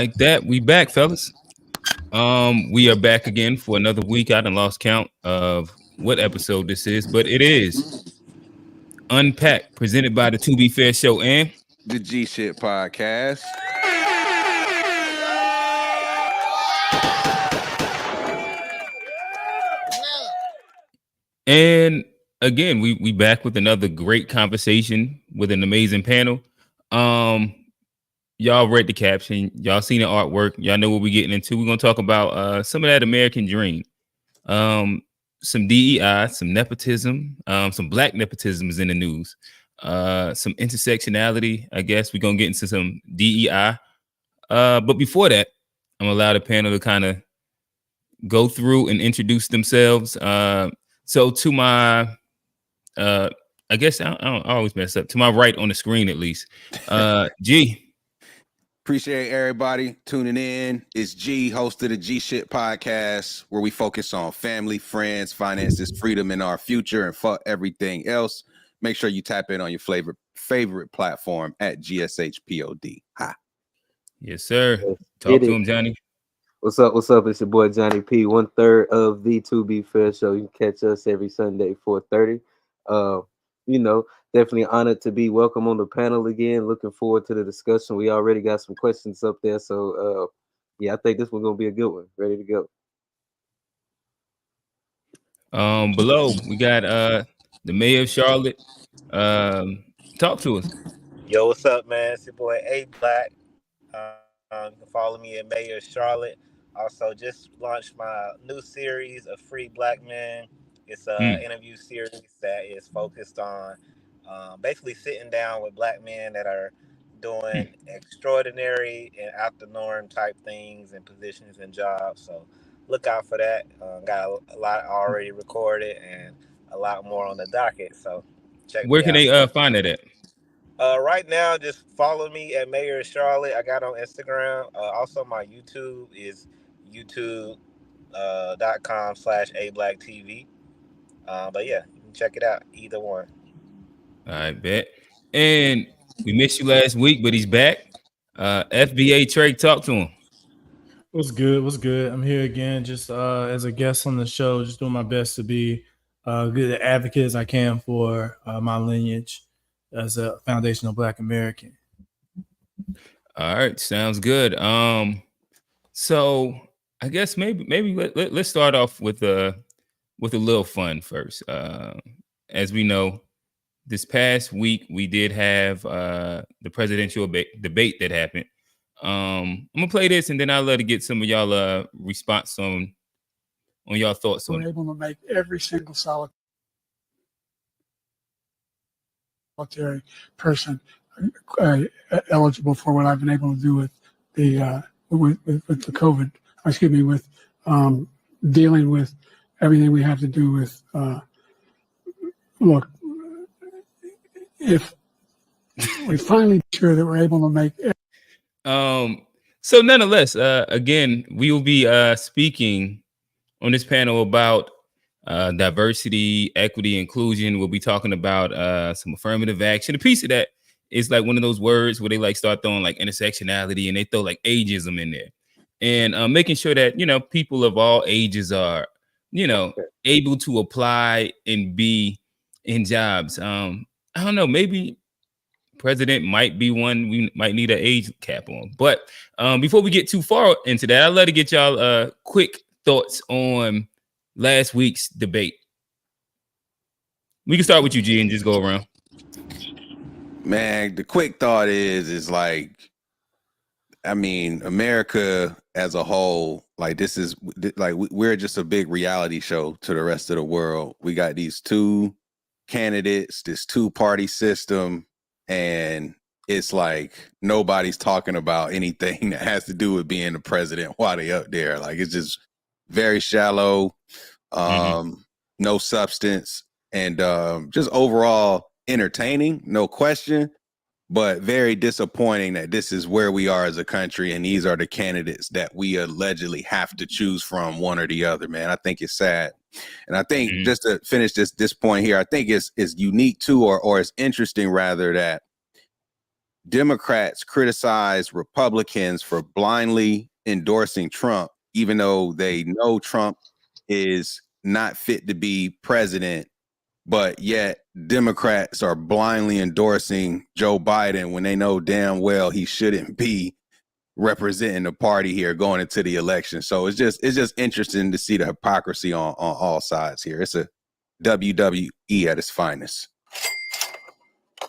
Like that, we back, fellas. We are back again for another week. I done lost count of what episode this is, but it is Unpacked, presented by the To Be Fair Show and the G Shit Podcast. And again, we back with another great conversation with an amazing panel. Y'all read the caption, y'all seen the artwork, y'all know what we're getting into. We're gonna talk about some of that American dream. Some DEI, some nepotism, some black nepotism is in the news. Some intersectionality, I guess. We're gonna get into some DEI. But before that, I'm gonna allow the panel to kind of go through and introduce themselves. So to my I guess I always mess up. To my right on the screen, at least. G. Appreciate everybody tuning in. It's G, host of the G Shit Podcast, where we focus on family, friends, finances, freedom, and our future, and fuck everything else. Make sure you tap in on your favorite platform at GSHPOD. Hi. Yes, sir. Talk to him, Johnny. What's up? What's up? It's your boy Johnny P. 1/3 of the To Be Fair Show. You can catch us every Sunday 4:30. Definitely honored to be welcome on the panel again. Looking forward to the discussion. We already got some questions up there, so I think this one's gonna be a good one. Ready to go. Below we got the mayor of Charlotte. Talk to us. Yo, what's up, man? It's your boy A Black. You can follow me at Mayor of Charlotte. Also, just launched my new series of Free Black Men. It's an interview series that is focused on basically sitting down with black men that are doing extraordinary and out the norm type things and positions and jobs. So look out for that. Got a lot already recorded and a lot more on the docket. So check. Where can they find it at? Right now, just follow me at Mayor of Charlotte. I got on Instagram. Also, my YouTube is youtube.com/ablacktv. But yeah, you can check it out. Either one. I bet. And we missed you last week, but he's back. FBA Trey, talk to him. What's good? What's good? I'm here again, just as a guest on the show, just doing my best to be good advocate as I can for my lineage as a foundational Black American. All right, sounds good. So I guess maybe let's start off with a little fun first. As we know, this past week we did have the presidential debate that happened. I'm gonna play this and then I'll let it get some of y'all response on y'all thoughts on it. We're able to make every single solitary person eligible for what I've been able to do with the with the COVID. Excuse me, with dealing with everything we have to do with. Look, if we finally sure that we're able to make. So nonetheless, again, we will be speaking on this panel about diversity, equity, inclusion. We'll be talking about some affirmative action. A piece of that is like one of those words where they like start throwing like intersectionality and they throw like ageism in there, and making sure that people of all ages are able to apply and be in jobs. I don't know, maybe president might be one we might need an age cap on. But before we get too far into that, I'd like to get y'all quick thoughts on last week's debate. We can start with you, G, and just go around. Man, the quick thought is like, I mean, America as a whole, like this is like we're just a big reality show to the rest of the world. We got these two candidates, this two-party system, and it's like nobody's talking about anything that has to do with being the president while they up there. Like it's just very shallow, no substance, and just overall entertaining, no question, but very disappointing that this is where we are as a country and these are the candidates that we allegedly have to choose from, one or the other. Man, I think it's sad. And I think just to finish this point here, I think it's unique too, or it's interesting rather, that Democrats criticize Republicans for blindly endorsing Trump, even though they know Trump is not fit to be president, but yet Democrats are blindly endorsing Joe Biden when they know damn well he shouldn't be representing the party here going into the election. So it's just interesting to see the hypocrisy on all sides here. It's a WWE at its finest.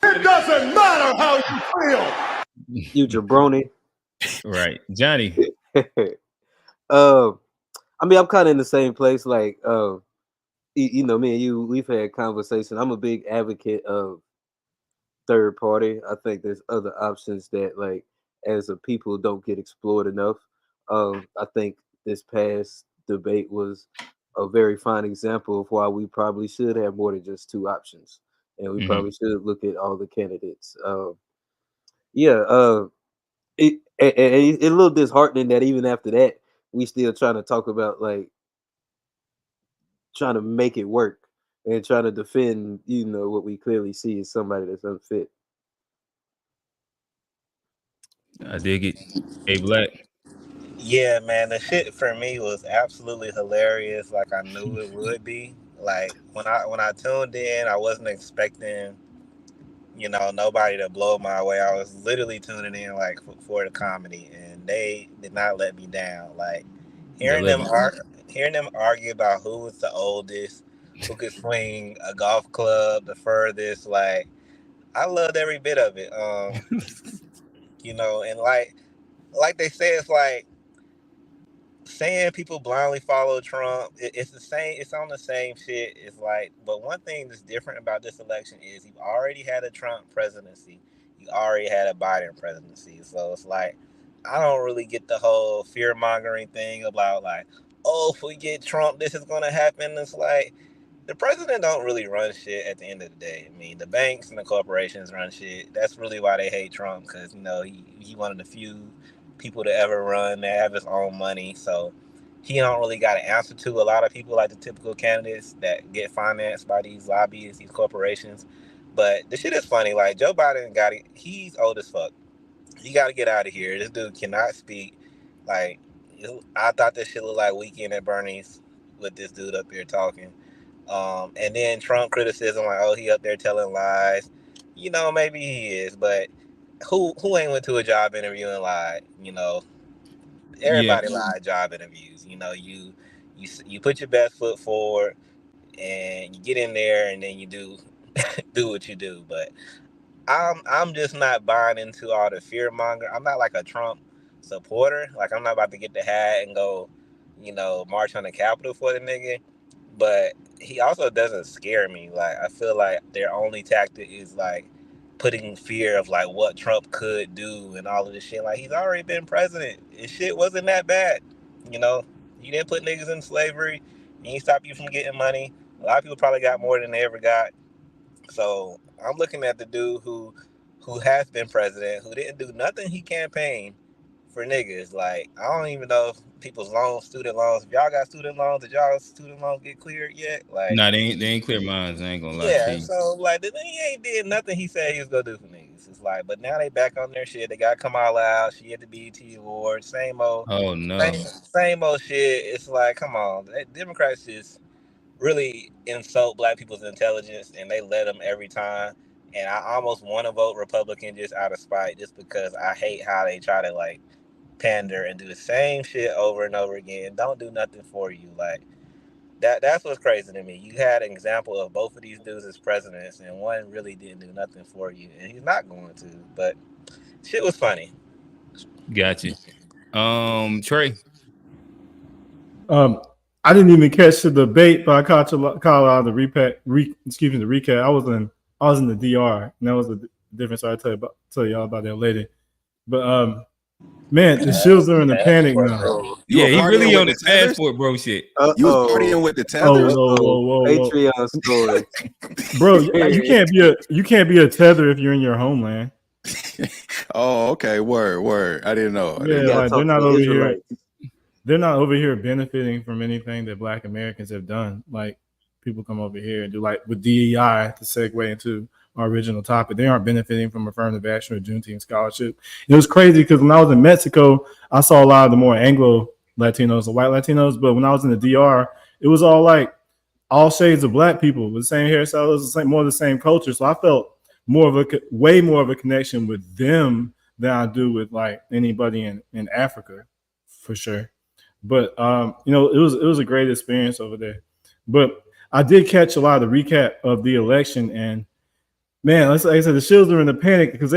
It doesn't matter how you feel. You jabroni. Right, Johnny. I mean, I'm kind of in the same place. Like, you know, me and you, we've had conversation. I'm a big advocate of third party. I think there's other options that, like, as a people, don't get explored enough. I think this past debate was a very fine example of why we probably should have more than just two options, and we probably should look at all the candidates. It's a little disheartening that even after that, we still trying to talk about, like, trying to make it work and trying to defend, you know, what we clearly see is somebody that's unfit. I dig it. Hey, Black. Yeah, man, the shit for me was absolutely hilarious. Like I knew it would be. Like when I tuned in, I wasn't expecting, you know, nobody to blow my way. I was literally tuning in like for the comedy, and they did not let me down. Like hearing them argue about who was the oldest, who could swing a golf club the furthest. Like I loved every bit of it. You know, and like they say, it's like saying people blindly follow Trump. It's the same. It's on the same shit. It's like, but one thing that's different about this election is you already had a Trump presidency. You already had a Biden presidency. So it's like, I don't really get the whole fear mongering thing about like, oh, if we get Trump, this is going to happen. It's like, the president don't really run shit at the end of the day. I mean, the banks and the corporations run shit. That's really why they hate Trump, because, you know, he one of the few people to ever run that have his own money. So he don't really got to answer to a lot of people like the typical candidates that get financed by these lobbyists, these corporations. But the shit is funny. Like, Joe Biden he's old as fuck. He got to get out of here. This dude cannot speak. Like, I thought this shit looked like Weekend at Bernie's with this dude up here talking. And then Trump criticism, like, oh, he up there telling lies. You know, maybe he is, but who ain't went to a job interview and lied? You know, everybody lied job interviews. You know, you put your best foot forward and you get in there and then you do what you do. But I'm just not buying into all the fear monger. I'm not like a Trump supporter. Like, I'm not about to get the hat and go, you know, march on the Capitol for the nigga. But he also doesn't scare me. Like, I feel like their only tactic is like putting fear of like what Trump could do and all of this shit. Like, he's already been president. His shit wasn't that bad. You know, he didn't put niggas in slavery. He didn't stop you from getting money. A lot of people probably got more than they ever got. So I'm looking at the dude who has been president, who didn't do nothing. He campaigned for niggas. Like, I don't even know if people's loans, student loans, if y'all got student loans, did y'all student loans get cleared yet? Like, Nah, they ain't clear minds. I ain't gonna lie to yeah, you. so like he ain't did nothing he said he was gonna do for niggas. It's like, but now they back on their shit. They got Kamala out. She had the BET Awards. Same old same old shit. It's like, come on. Democrats just really insult black people's intelligence, and they let them every time. And I almost want to vote Republican just out of spite, just because I hate how they try to like pander and do the same shit over and over again. Don't do nothing for you. Like, that's what's crazy to me. You had an example of both of these dudes as presidents, and one really didn't do nothing for you, and he's not going to. But shit was funny. Gotcha. Trey. I didn't even catch the debate, but I caught a lot of the recap. I was in the DR, and that was the difference. I'll tell y'all about that later. But man, the shields are in the panic now. Yeah, he really on the passport, bro. Shit. You was partying with the tethers? Whoa. Patreon story. Bro, you can't be a tether if you're in your homeland. Oh, okay. Word. I didn't know. Like, they're not over here. They're not over here benefiting from anything that Black Americans have done. Like, people come over here and do, like with DEI, to segue into our original topic. They aren't benefiting from affirmative action or Juneteenth scholarship. It was crazy because when I was in Mexico, I saw a lot of the more Anglo Latinos, the white Latinos. But when I was in the DR, it was all like all shades of black people with the same hairstyle. It was the same, more of the same culture. So I felt way more of a connection with them than I do with like anybody in Africa, for sure. But you know, it was a great experience over there. But I did catch a lot of the recap of the election, and man, like I said, the Shills are in a panic because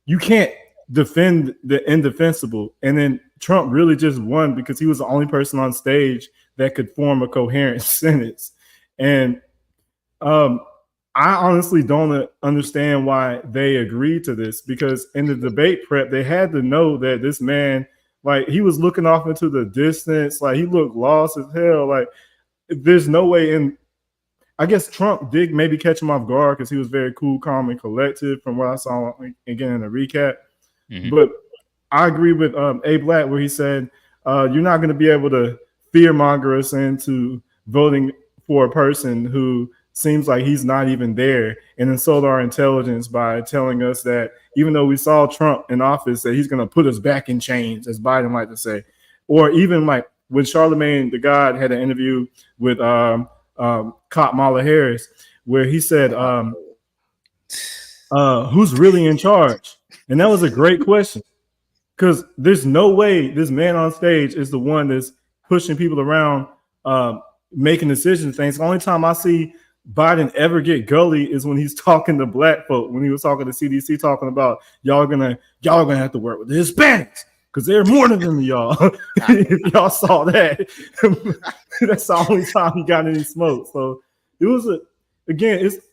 you can't defend the indefensible. And then Trump really just won because he was the only person on stage that could form a coherent sentence. And I honestly don't understand why they agreed to this, because in the debate prep, they had to know that this man, like, he was looking off into the distance, like he looked lost as hell. Like, there's no way in. I guess Trump did maybe catch him off guard because he was very cool, calm, and collective from what I saw again in the recap. Mm-hmm. But I agree with A Black where he said, you're not going to be able to fearmonger us into voting for a person who seems like he's not even there, and insult our intelligence by telling us that even though we saw Trump in office, that he's going to put us back in chains, as Biden liked to say. Or even like when Charlemagne the God had an interview with Kamala Harris, where he said, who's really in charge? And that was a great question, because there's no way this man on stage is the one that's pushing people around, making decisions. Things. The only time I see Biden ever get gully is when he's talking to black folk, when he was talking to CDC, talking about y'all gonna have to work with the Hispanics because they're more than them, y'all. If y'all saw that, that's the only time he got any smoke. So it was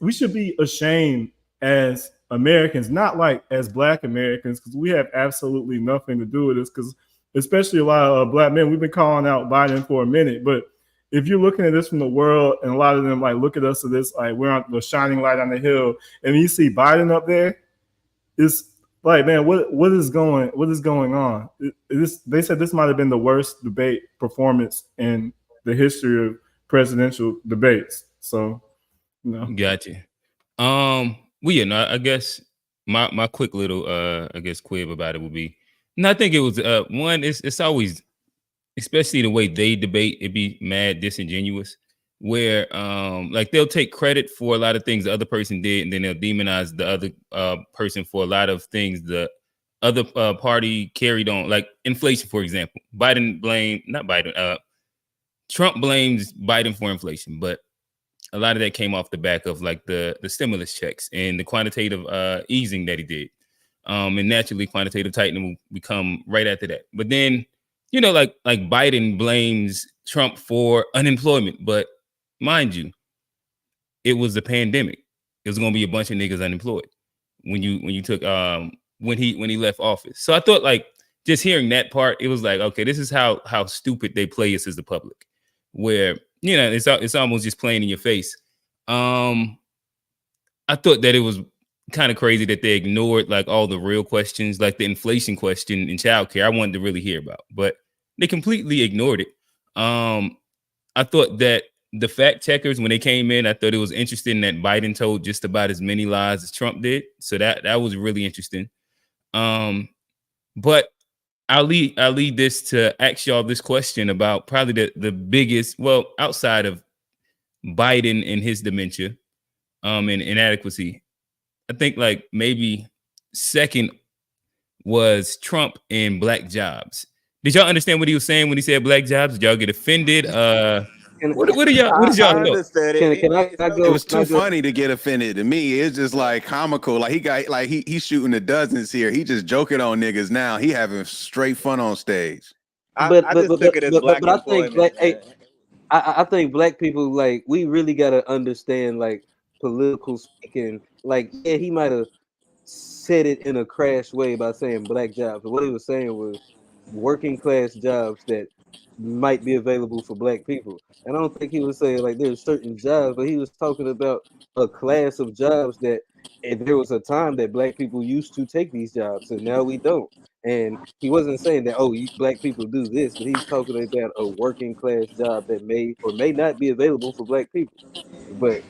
we should be ashamed as Americans, not like as black Americans, because we have absolutely nothing to do with this. Because especially a lot of black men, we've been calling out Biden for a minute, but if you're looking at this from the world, and a lot of them like look at us as this, like we're on the shining light on the hill, and you see Biden up there, it's like, man, what is going on? They said this might have been the worst debate performance in the history of presidential debates. So, you know. Gotcha. Well, yeah, no, I guess my quick little I guess quib about it would be, and I think it was one, it's always, especially the way they debate, it'd be mad disingenuous, where like they'll take credit for a lot of things the other person did, and then they'll demonize the other person for a lot of things the other party carried on, like inflation, for example. Trump blames Biden for inflation, but a lot of that came off the back of like the stimulus checks and the quantitative easing that he did. And naturally quantitative tightening will come right after that. But then, you know, like Biden blames Trump for unemployment, but mind you, it was a pandemic. It was going to be a bunch of niggas unemployed when he left office. So I thought, like, just hearing that part, it was like, okay, this is how stupid they play us as the public, where, you know, it's almost just playing in your face. I thought that it was kind of crazy that they ignored like all the real questions, like the inflation question in childcare. I wanted to really hear about, but they completely ignored it. I thought that the fact checkers, when they came in, I thought it was interesting that Biden told just about as many lies as Trump did. So that was really interesting. But I'll lead this to ask y'all this question about probably the biggest, well, outside of Biden and his dementia, and inadequacy, I think like maybe second was Trump and black jobs. Did y'all understand what he was saying when he said black jobs? Did y'all get offended? What did y'all thought? It was too funny to get offended. To me, it's just like comical. Like he's shooting the dozens here. He just joking on niggas now. He having straight fun on stage. I just took it as black employment. I think black people, like, we really gotta understand, like, political speaking. Like, yeah, he might have said it in a crash way by saying black jobs, but what he was saying was working class jobs that might be available for black people. And I don't think he was saying like there's certain jobs, but he was talking about a class of jobs that if there was a time that black people used to take these jobs and now we don't. And he wasn't saying that, oh, black people do this, but he's talking about a working class job that may or may not be available for black people. But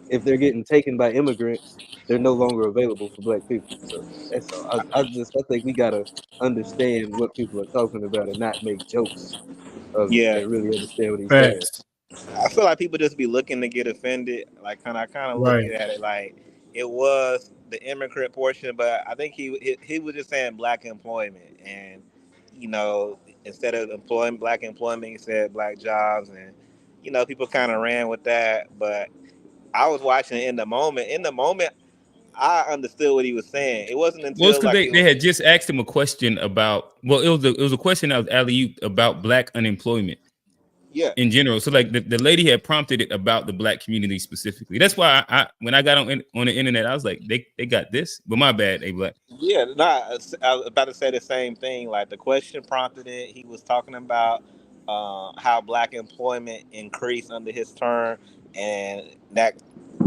if they're getting taken by immigrants, they're no longer available for black people. So that's all. I think we gotta understand what people are talking about and not make jokes of it Yeah, and really understand what he's saying. Facts. I feel like people just be looking to get offended. Like, I kind of look Right. at it like it was the immigrant portion, but I think he was just saying black employment, and you know, instead of employing black employment, he said black jobs, and you know, people kind of ran with that. But I was watching it in the moment. In the moment, I understood what he was saying. It wasn't Well, it's until because like they had just asked him a question about. Well, it was a question that was alley about black unemployment yeah. in general. So like the lady had prompted it about the black community specifically. That's why I when I got on the internet, I was like, they got this, but my bad, they black. Yeah, I was about to say the same thing. Like the question prompted it. He was talking about how black employment increased under his term, and that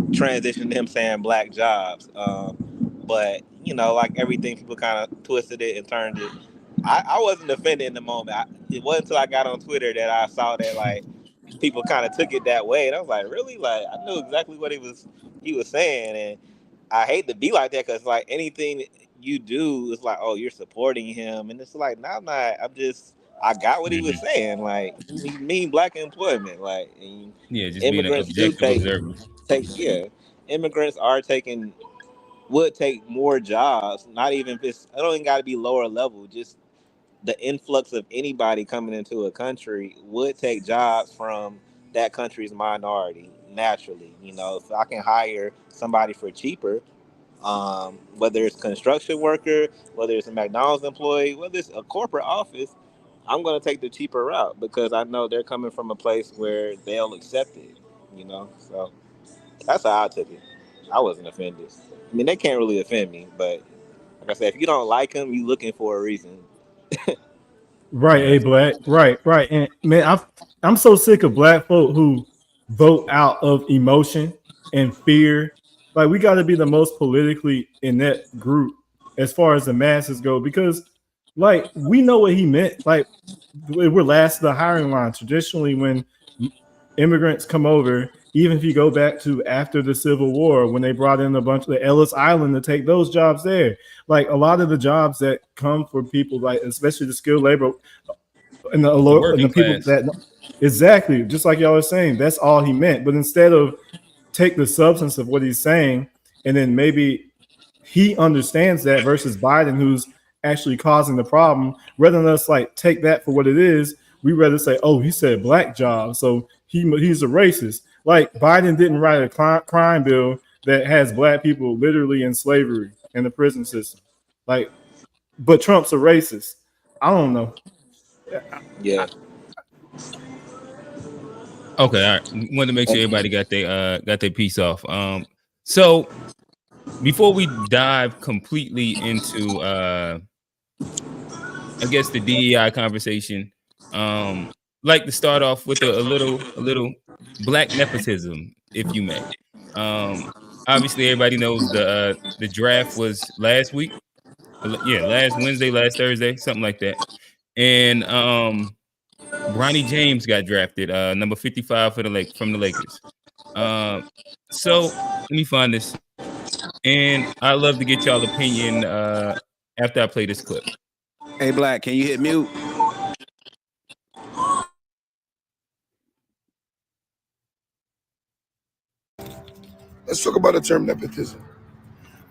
transitioned to him saying black jobs. But you know, like everything, people kind of twisted it and turned it. I wasn't offended in the moment. It wasn't until I got on Twitter that I saw that like people kind of took it that way, and I was like, really? Like I knew exactly what he was saying, and I hate to be like that because like anything you do is like, oh, you're supporting him, and it's like, no, I'm not. I got what he was saying. Like he mean black employment, like and Yeah, just being an immigrants do objective observer. yeah, immigrants are would take more jobs. Not even if it don't even got to be lower level. Just the influx of anybody coming into a country would take jobs from that country's minority naturally. You know, if I can hire somebody for cheaper, whether it's construction worker, whether it's a McDonald's employee, whether it's a corporate office, I'm going to take the cheaper route because I know they're coming from a place where they'll accept it. You know, so that's how I took it. I wasn't offended. I mean, they can't really offend me, but like I said, if you don't like them, you looking for a reason. Right, Yeah, A Black. Right. And man, I'm so sick of black folk who vote out of emotion and fear. Like we got to be the most politically inept group as far as the masses go, because like we know what he meant. Like we're last of the hiring line. Traditionally, when immigrants come over, even if you go back to after the Civil War, when they brought in a bunch of the Ellis Island to take those jobs there, like a lot of the jobs that come for people, like especially the skilled labor and the and the working people class. that exactly just like y'all are saying, that's all he meant. But instead of take the substance of what he's saying, and then maybe he understands that versus Biden, who's actually causing the problem, rather than us like take that for what it is, we rather say, oh, he said black jobs, so he's a racist. Like Biden didn't write a crime bill that has black people literally in slavery in the prison system. Like, but Trump's a racist. I don't know. Yeah. Okay, all right. Wanted to make sure everybody got their piece off. So before we dive completely into I guess the DEI conversation, like to start off with a little black nepotism, if you may. Obviously everybody knows the draft was last week. Yeah, last Wednesday, last Thursday, something like that. And Bronny James got drafted, number 55 for from the Lakers. So let me find this, and I'd love to get y'all opinion after I play this clip. Hey, Black, can you hit mute? Let's talk about the term nepotism.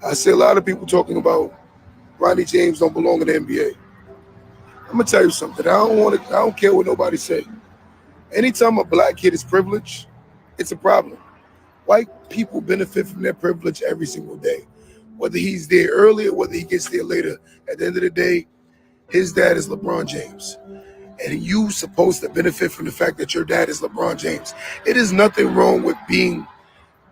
I see a lot of people talking about Ronnie James don't belong in the NBA. I'm gonna tell you something. I don't care what nobody say. Anytime a black kid is privileged, it's a problem. White people benefit from their privilege every single day. Whether he's there earlier, whether he gets there later. At the end of the day, his dad is LeBron James. And you supposed to benefit from the fact that your dad is LeBron James. It is nothing wrong with being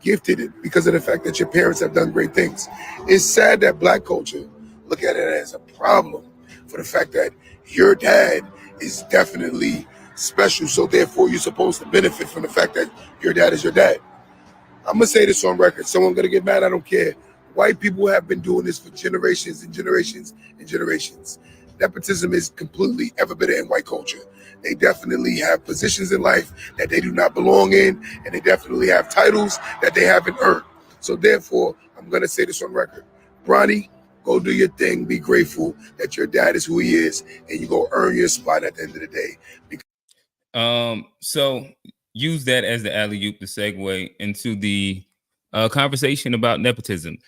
gifted because of the fact that your parents have done great things. It's sad that black culture look at it as a problem for the fact that your dad is definitely special, so therefore you're supposed to benefit from the fact that your dad is your dad. I'm gonna say this on record. Someone gonna get mad, I don't care. White people have been doing this for generations and generations and generations. Nepotism is completely ever-better in white culture. They definitely have positions in life that they do not belong in, and they definitely have titles that they haven't earned. So therefore, I'm going to say this on record. Bronny, go do your thing. Be grateful that your dad is who he is, and you go earn your spot at the end of the day. So use that as the alley-oop to segue into the conversation about nepotism.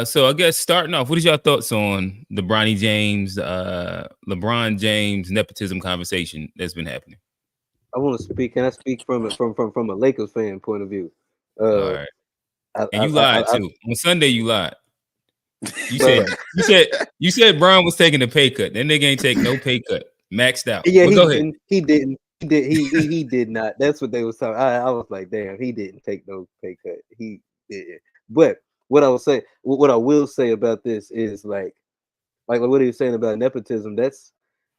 So I guess starting off, what is your thoughts on the LeBron James nepotism conversation that's been happening? I want to speak. Can I speak from a Lakers fan point of view? All right. And you lied too. On Sunday, you lied. You said Brown was taking a pay cut. That nigga ain't take no pay cut. Maxed out. Yeah, well, go ahead. He didn't. He did not. That's what they was talking. I was like, damn, he didn't take no pay cut. He did. But what I will say about this is like what are you saying about nepotism?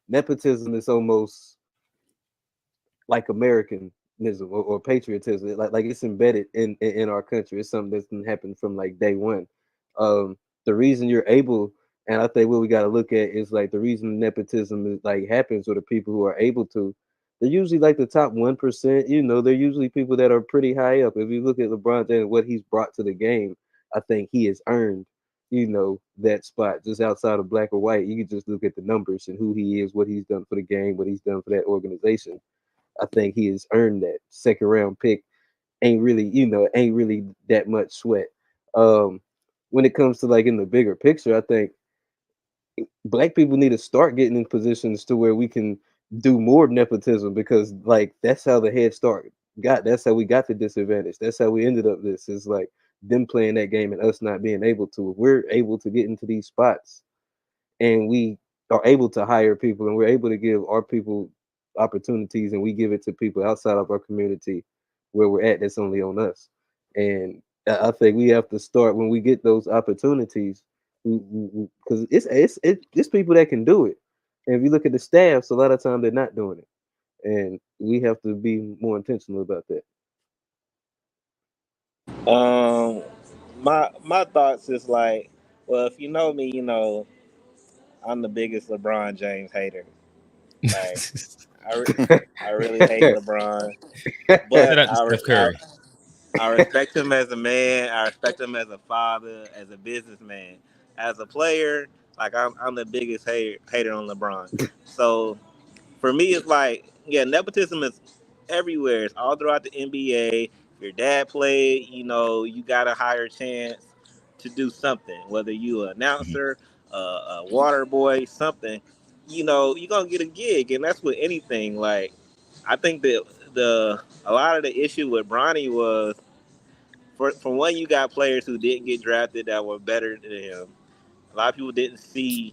Nepotism is almost like Americanism or patriotism. Like it's embedded in our country. It's something that's been happening from like day one. The reason you're able, and I think what we got to look at is like the reason nepotism is like happens with the people who are able to. They're usually like the top 1%. You know, they're usually people that are pretty high up. If you look at LeBron James, what he's brought to the game, I think he has earned, you know, that spot just outside of black or white. You can just look at the numbers and who he is, what he's done for the game, what he's done for that organization. I think he has earned that second round pick. Ain't really that much sweat. When it comes to like in the bigger picture, I think black people need to start getting in positions to where we can do more nepotism, because like that's how the head start got. That's how we got the disadvantage. That's how we ended up this. Is like them playing that game and us not being able to. If we're able to get into these spots and we are able to hire people and we're able to give our people opportunities and we give it to people outside of our community where we're at, that's only on us. And I think we have to start when we get those opportunities, because it's people that can do it. And if you look at the staffs, a lot of time they're not doing it, and we have to be more intentional about that. My thoughts is like, well, if you know me, you know I'm the biggest LeBron James hater. Like, I really hate LeBron, Shout but out to Steph Curry. I respect him as a man. I respect him as a father, as a businessman, as a player. Like I'm the biggest hater on LeBron. So for me, it's like, yeah, nepotism is everywhere. It's all throughout the NBA. If your dad played, you know, you got a higher chance to do something. Whether you an announcer, a water boy, something, you know, you're gonna get a gig, and that's with anything. Like, I think that a lot of the issue with Bronny was, from one, you got players who didn't get drafted that were better than him. A lot of people didn't see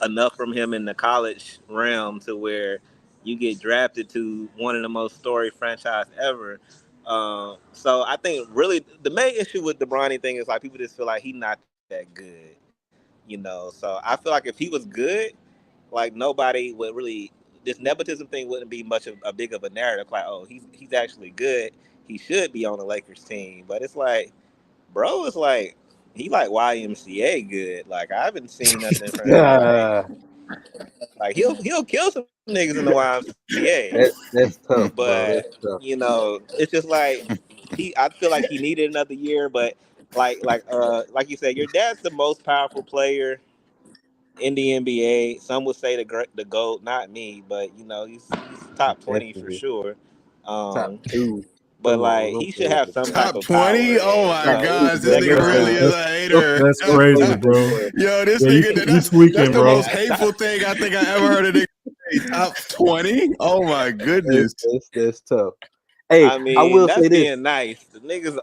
enough from him in the college realm to where you get drafted to one of the most storied franchise ever. So I think really the main issue with the Bronny thing is like people just feel like he's not that good, you know. So I feel like if he was good, like nobody would really, this nepotism thing wouldn't be much of a big of a narrative. Like, oh, he's actually good. He should be on the Lakers team. But it's like, bro, it's like he like YMCA good. Like I haven't seen nothing from him. Like he'll kill some niggas in the YMCA. That's tough, bro. But That's tough. you know, it's just like I feel like he needed another year. But like you said, your dad's the most powerful player in the NBA. Some would say the GOAT, not me, but you know, he's top 20 for Definitely sure. top Um, two. but Come on, like don't he play should with have the some top. type Top of power, 20? Oh and my Top two, gosh, this bro. second nigga really round. is a hater. That's crazy, bro. Yo, this Yeah, nigga, you tweaking, that's the bro. most hateful thing I think I ever heard a nigga say. Top 20? Oh my goodness. That's tough. Hey, I I mean, will that's say this. being nice. The niggas.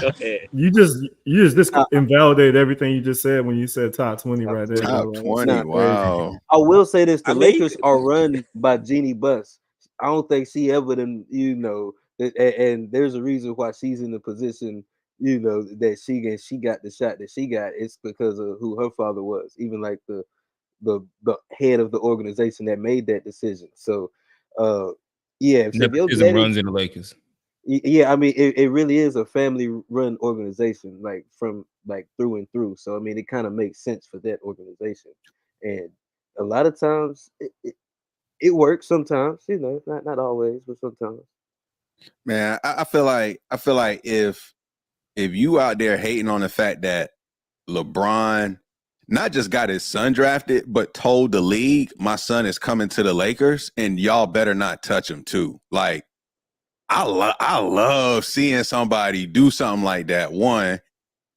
Go ahead. You just Uh, invalidated everything you just said when you said top 20 top right there, 20. Top bro. Like, twenty. that's Nah, crazy. Wow. I will say this: I the mean, Lakers are run by Jeannie Buss. I don't think she ever done, and there's a reason why she's in the position, that she got the shot that she got. It's because of who her father was, even like the head of the organization that made that decision. So, uh, yeah. So if your Nepotism daddy, runs in the Lakers. yeah, I mean, it really is a family run organization, like from like through and through. So I mean, it kind of makes sense for that organization. And a lot of times it works sometimes, not always, but sometimes. Man, I feel like if you out there hating on the fact that LeBron not just got his son drafted, but told the league, my son is coming to the Lakers, and y'all better not touch him too. Like, I love seeing somebody do something like that. One,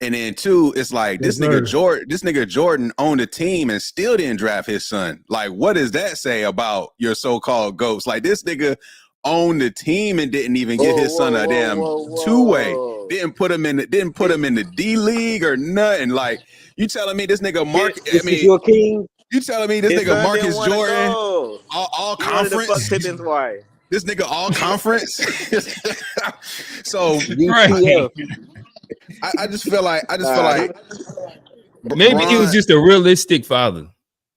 and then two, it's like this nigga Jordan owned a team and still didn't draft his son. Like, what does that say about your so-called GOATs? Like, this nigga owned the team and didn't even get his son a damn two-way. Didn't put him in the D League or nothing. Like, you telling me this nigga your king? You telling me this nigga Marcus Jordan all conference? Pippin's wife. This nigga all conference. So UCF. I just feel like maybe he was just a realistic father.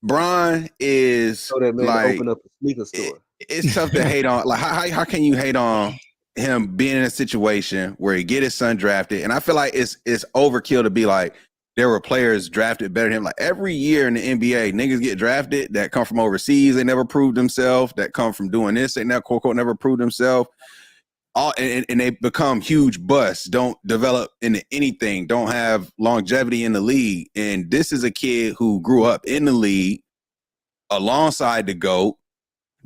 Bron is like open up a sneaker store. It's tough to hate on. Like, how can you hate on him being in a situation where he get his son drafted? And I feel like it's overkill to be like, there were players drafted better than him. Like, every year in the NBA, niggas get drafted that come from overseas. They never proved themselves. That come from doing this. They never, quote, unquote, never proved themselves. And they become huge busts. Don't develop into anything. Don't have longevity in the league. And this is a kid who grew up in the league alongside the GOAT,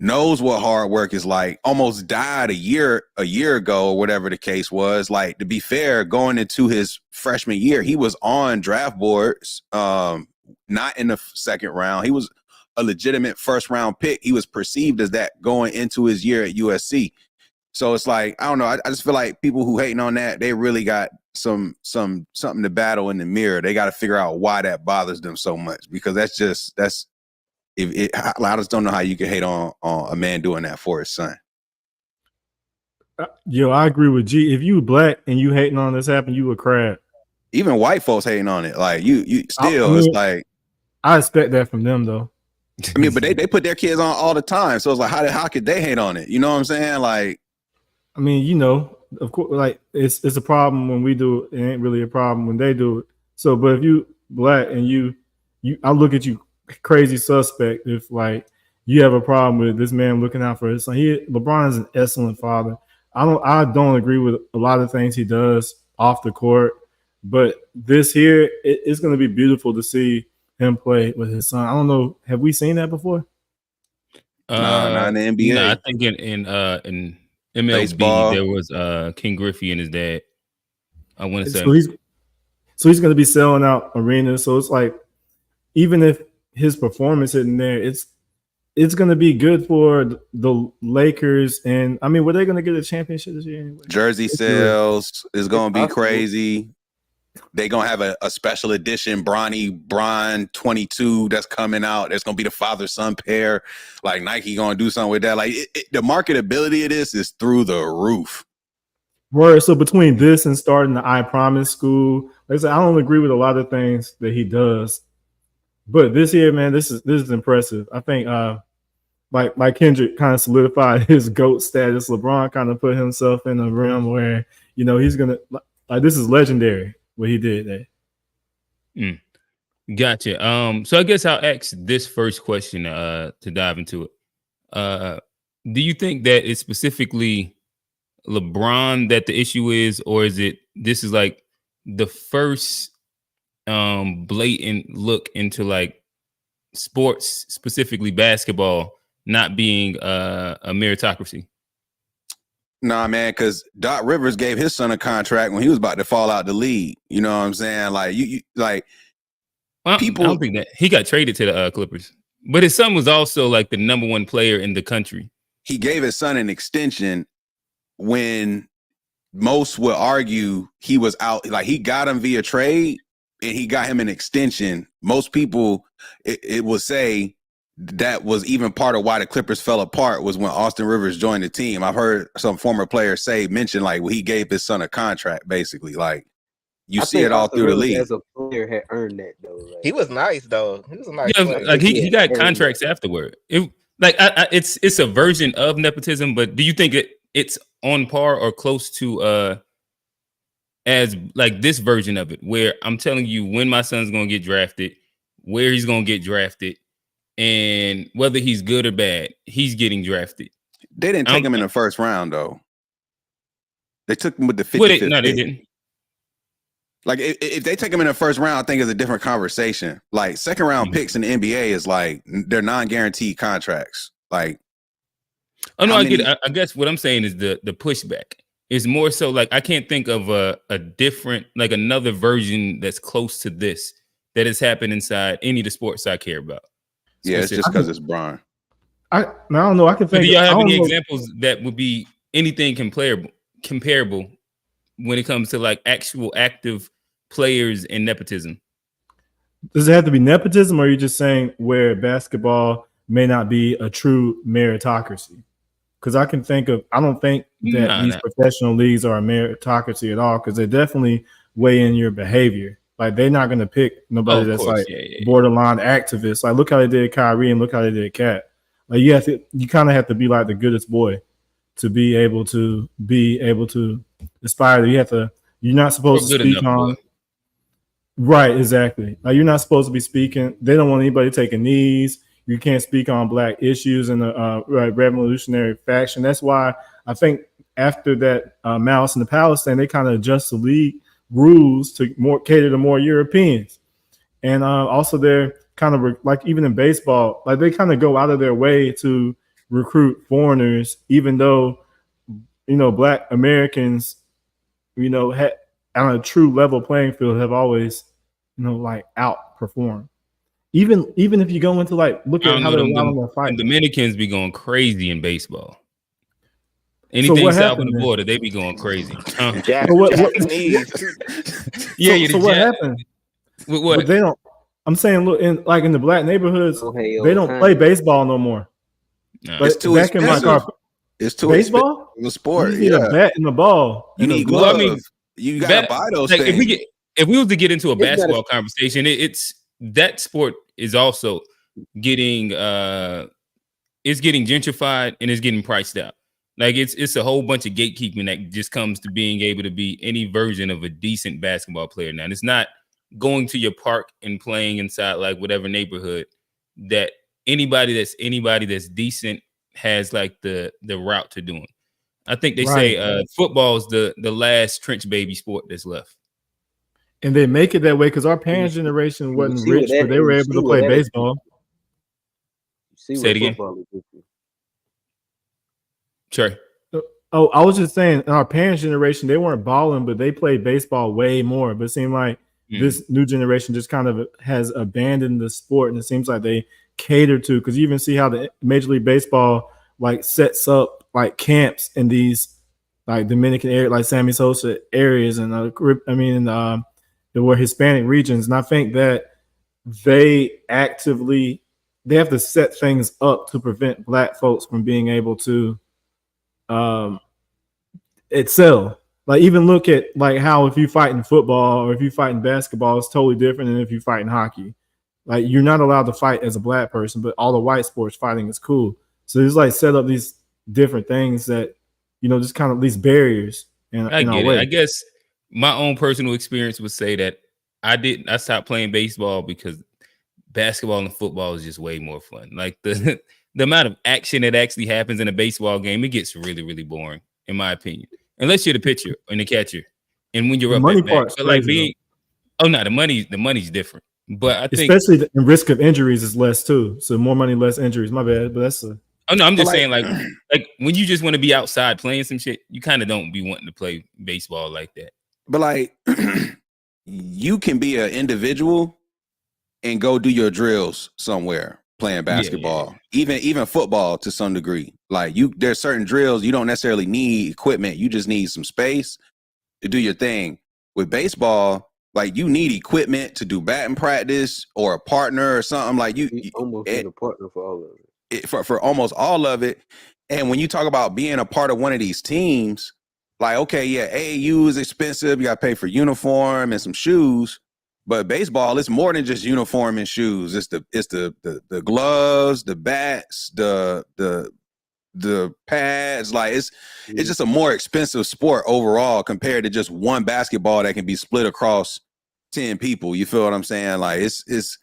knows what hard work is like, almost died a year ago or whatever the case was. Like, to be fair, going into his freshman year, he was on draft boards, not in the second round. He was a legitimate first round pick. He was perceived as that going into his year at USC. So it's like, I don't know. I just feel like people who hating on that, they really got something to battle in the mirror. They got to figure out why that bothers them so much, because I just don't know how you can hate on a man doing that for his son. Yo, I agree with G. If you black and you hating on this happen, you a crab. Even white folks hating on it. Like, you still, it's like, I expect that from them though. I mean, but they put their kids on all the time. So it's like, how could they hate on it? You know what I'm saying? Like, I mean, of course, like it's a problem when we do it. It ain't really a problem when they do it. So, but if you black and I look at you crazy suspect if like you have a problem with this man looking out for his son. LeBron is an excellent father. I don't agree with a lot of things he does off the court, but this here, it's going to be beautiful to see him play with his son. I don't know. Have we seen that before? Not in the NBA. No, I think in MLB baseball, there was King Griffey and his dad. I want to say. So he's going to be selling out arenas. So it's like, even if his performance isn't there, it's going to be good for the Lakers. And I mean, were they going to get a championship this year anyway? Jersey sales is going to be crazy. They're going to have a special edition Bron 22 that's coming out. There's going to be the father-son pair. Like, Nike going to do something with that. Like, the marketability of this is through the roof. Word. So between this and starting the I Promise school, like I said, I don't agree with a lot of things that he does. But this year, man, this is impressive. I think like Kendrick kind of solidified his GOAT status. LeBron kind of put himself in a realm where, he's gonna, like, this is legendary what he did there. Gotcha. So I guess I'll ask this first question to dive into it. Do you think that it's specifically LeBron that the issue is, or is it this is like the first blatant look into like sports, specifically basketball, not being a meritocracy? Nah, man, because Doc Rivers gave his son a contract when he was about to fall out the league. You know what I'm saying? Like, people. I don't think that he got traded to the Clippers, but his son was also like the number one player in the country. He gave his son an extension when most would argue he was out. Like, he got him via trade and he got him an extension. Most people, it would say that was even part of why the Clippers fell apart was when Austin Rivers joined the team. I've heard some former players mention like, well, he gave his son a contract, basically. Like, I see it all through the league. As a player, had earned that though. Like, he was nice though. He was a nice player. Like he got contracts afterward. It's a version of nepotism, but do you think it's on par or close to as like this version of it, where I'm telling you when my son's gonna get drafted, where he's gonna get drafted, and whether he's good or bad, he's getting drafted. They didn't take him in the first round though. They took him with the 55th. No, they didn't. Like if they take him in the first round, I think it's a different conversation. Like second round picks in the NBA is like they're non-guaranteed contracts. Like, oh no, I get it. I guess what I'm saying is the pushback is more so like I can't think of a different, like another version that's close to this that has happened inside any of the sports I care about. Yeah, it's just because it's Bron. I don't know. I can think. Do y'all have any examples that would be anything comparable when it comes to like actual active players and nepotism? Does it have to be nepotism, or are you just saying where basketball may not be a true meritocracy? Because I can think of, I don't think that these professional leagues are a meritocracy at all, because they definitely weigh in your behavior. Like they're not going to pick nobody that's borderline activist. Like look how they did Kyrie and look how they did Cat. Like you kind of have to be like the goodest boy to be able to aspire. You're not supposed to speak on. Right, exactly. Like you're not supposed to be speaking. They don't want anybody taking knees. You can't speak on black issues in the revolutionary faction. That's why I think after that Malice in the Palestine, they kind of adjust the league rules to more cater to more Europeans. And also they're kind of like even in baseball, like they kind of go out of their way to recruit foreigners, even though, Black Americans, on a true level playing field have always, like outperformed. Even if you go into like look at how they're fighting. Dominicans be going crazy in baseball. Anything south of the border, they be going crazy. So what happened? What? But they don't. I'm saying, look, in the black neighborhoods, they don't play baseball no more. No. It's too expensive. It's too baseball. The sport. You need a bat and the ball. You need gloves. I mean, you gotta buy those things. If we was to get into a basketball conversation, it's that sport is also getting gentrified and it's getting priced out. Like it's a whole bunch of gatekeeping that just comes to being able to be any version of a decent basketball player now. And it's not going to your park and playing inside like whatever neighborhood that anybody that's decent has like the route to doing. I think they say football is the last trench baby sport that's left. And they make it that way because our parents' generation wasn't rich, but they were able to play baseball. Say it again. Sure. Oh, I was just saying, in our parents' generation, they weren't balling, but they played baseball way more. But it seemed like this new generation just kind of has abandoned the sport, and it seems like they cater to, because you even see how the Major League Baseball like sets up like camps in these like Dominican area, like Sammy Sosa areas, and there were Hispanic regions, and I think that they have to set things up to prevent Black folks from being able to excel. Like even look at like how if you fight in football or if you fight in basketball, it's totally different than if you fight in hockey. Like you're not allowed to fight as a Black person, but all the white sports fighting is cool. So there's like set up these different things that just kind of these barriers. And I get it. I guess my own personal experience would say that I stopped playing baseball because basketball and football is just way more fun. Like the amount of action that actually happens in a baseball game, it gets really, really boring, in my opinion. Unless you're the pitcher and the catcher, and when you're up at bat, but like the money's different. But I think especially the risk of injuries is less too. So more money, less injuries. My bad, but that's I'm just saying like when you just want to be outside playing some shit, you kind of don't be wanting to play baseball like that. But like you can be an individual and go do your drills somewhere playing basketball, even football to some degree. Like there's certain drills you don't necessarily need equipment. You just need some space to do your thing. With baseball, like you need equipment to do batting practice or a partner or something. Like you almost need a partner for all of it. For almost all of it. And when you talk about being a part of one of these teams, like, okay, yeah, AAU is expensive. You got to pay for uniform and some shoes. But baseball, it's more than just uniform and shoes. It's the gloves, the bats, the pads. Like it's just a more expensive sport overall compared to just one basketball that can be split across 10 people. You feel what I'm saying? Like it's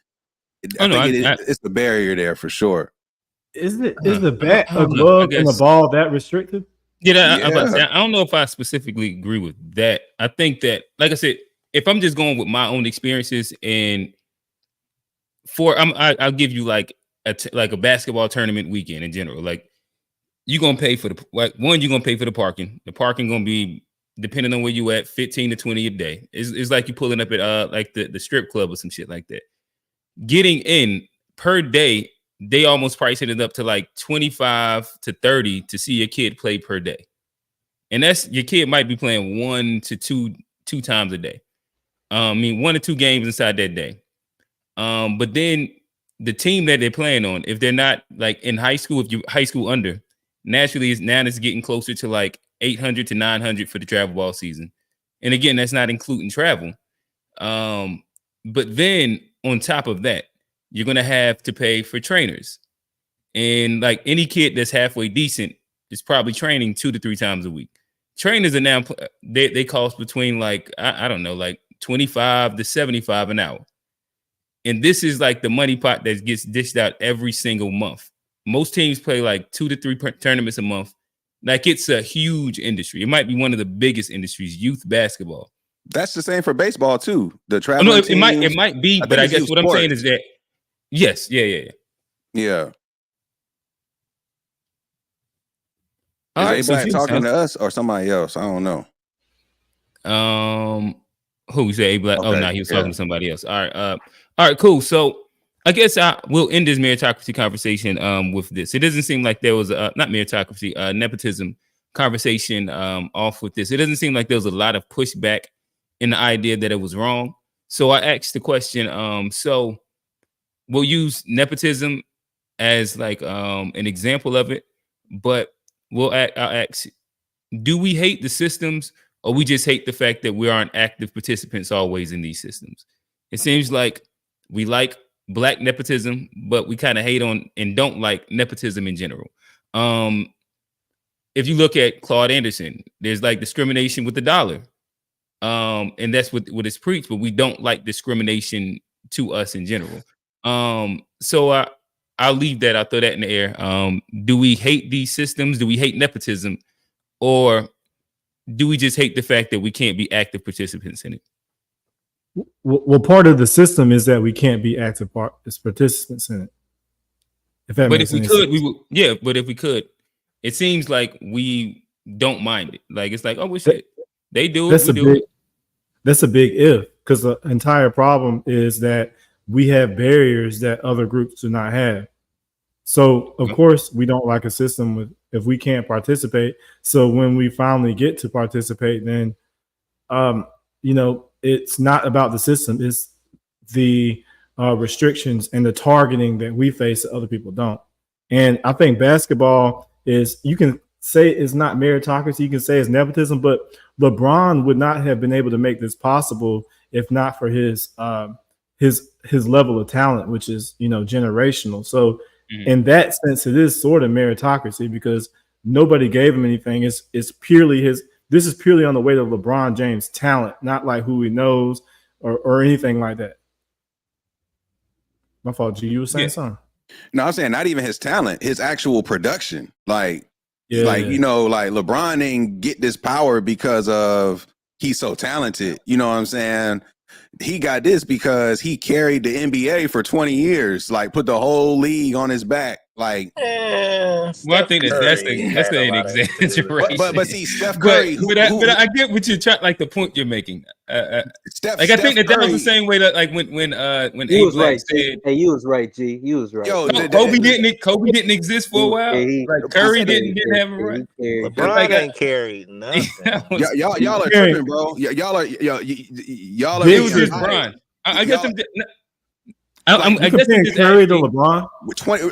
I think it's a barrier there for sure. Is the bat, a glove, and a ball that restricted? Yeah, I don't know if I specifically agree with that. I think that, like I said, if I'm just going with my own experiences, and I'll give you like a basketball tournament weekend in general. Like, you're gonna pay for you're gonna pay for the parking. The parking gonna be, depending on where you at, 15 to 20 a day. It's like you pulling up at like the strip club or some shit like that. Getting in per day, they almost priced it up to like 25 to 30 to see your kid play per day. And that's, your kid might be playing 1 to 2 times a day. I mean, 1 to 2 games inside that day. But then the team that they're playing on, if they're not like in high school, if you high school under, naturally it's getting closer to like 800 to 900 for the travel ball season. And again, that's not including travel. But then on top of that, you're going to have to pay for trainers. And like any kid that's halfway decent is probably training 2 to 3 times a week. Trainers are now, they cost between like, I don't know, like 25 to 75 an hour. And this is like the money pot that gets dished out every single month. Most teams play like 2 to 3 tournaments a month. Like, it's a huge industry. It might be one of the biggest industries, youth basketball. That's the same for baseball too. The travel. No, it might be, but I guess what I'm saying is that yes, yeah. Is A-Black talking to us or somebody else? I don't know. Who said A-Black? Okay, oh no, he was talking to somebody else. All right, cool. So I guess we'll end this meritocracy conversation with this. It doesn't seem like there was not meritocracy, nepotism conversation off with this. It doesn't seem like there was a lot of pushback in the idea that it was wrong. So I asked the question, so we'll use nepotism as like an example of it, but I'll ask, do we hate the systems, or we just hate the fact that we aren't active participants always in these systems? It seems like we like Black nepotism, but we kind of hate on and don't like nepotism in general. If you look at Claude Anderson, there's like discrimination with the dollar. And that's what is preached, but we don't like discrimination to us in general. So I'll leave that. I'll throw that in the air. Do we hate these systems? Do we hate nepotism? Or do we just hate the fact that we can't be active participants in it? Well, part of the system is that we can't be active participants in it. But if we could, we would. Yeah, but if we could, it seems like we don't mind it. Like, it's like, oh, well, shit, they do it. That's a big if, because the entire problem is that we have barriers that other groups do not have. So of course we don't like a system if we can't participate. So when we finally get to participate, then it's not about the system, it's the restrictions and the targeting that we face that other people don't. And I think basketball is, you can say it's not meritocracy, you can say it's nepotism, but LeBron would not have been able to make this possible if not for his level of talent, which is, generational. So in that sense, it is sort of meritocracy because nobody gave him anything. It's purely this is purely on the weight of LeBron James' talent, not like who he knows or anything like that. My fault, G. You were saying something? No, I'm saying not even his talent, his actual production. Like LeBron didn't get this power because of he's so talented. You know what I'm saying? He got this because he carried the NBA for 20 years, like put the whole league on his back. Like, well, I think that's an exaggeration. But see, Steph Curry. But I get what you're trying, like the point you're making. I think that was the same way that like when he was right. Said, hey, you was right, G. You was right. Yo, Kobe didn't exist for a while. Like Curry didn't have a right. LeBron ain't carried nothing. y'all are tripping, bro. Y'all are. It was just Bron. I guess I'm comparing Curry to LeBron.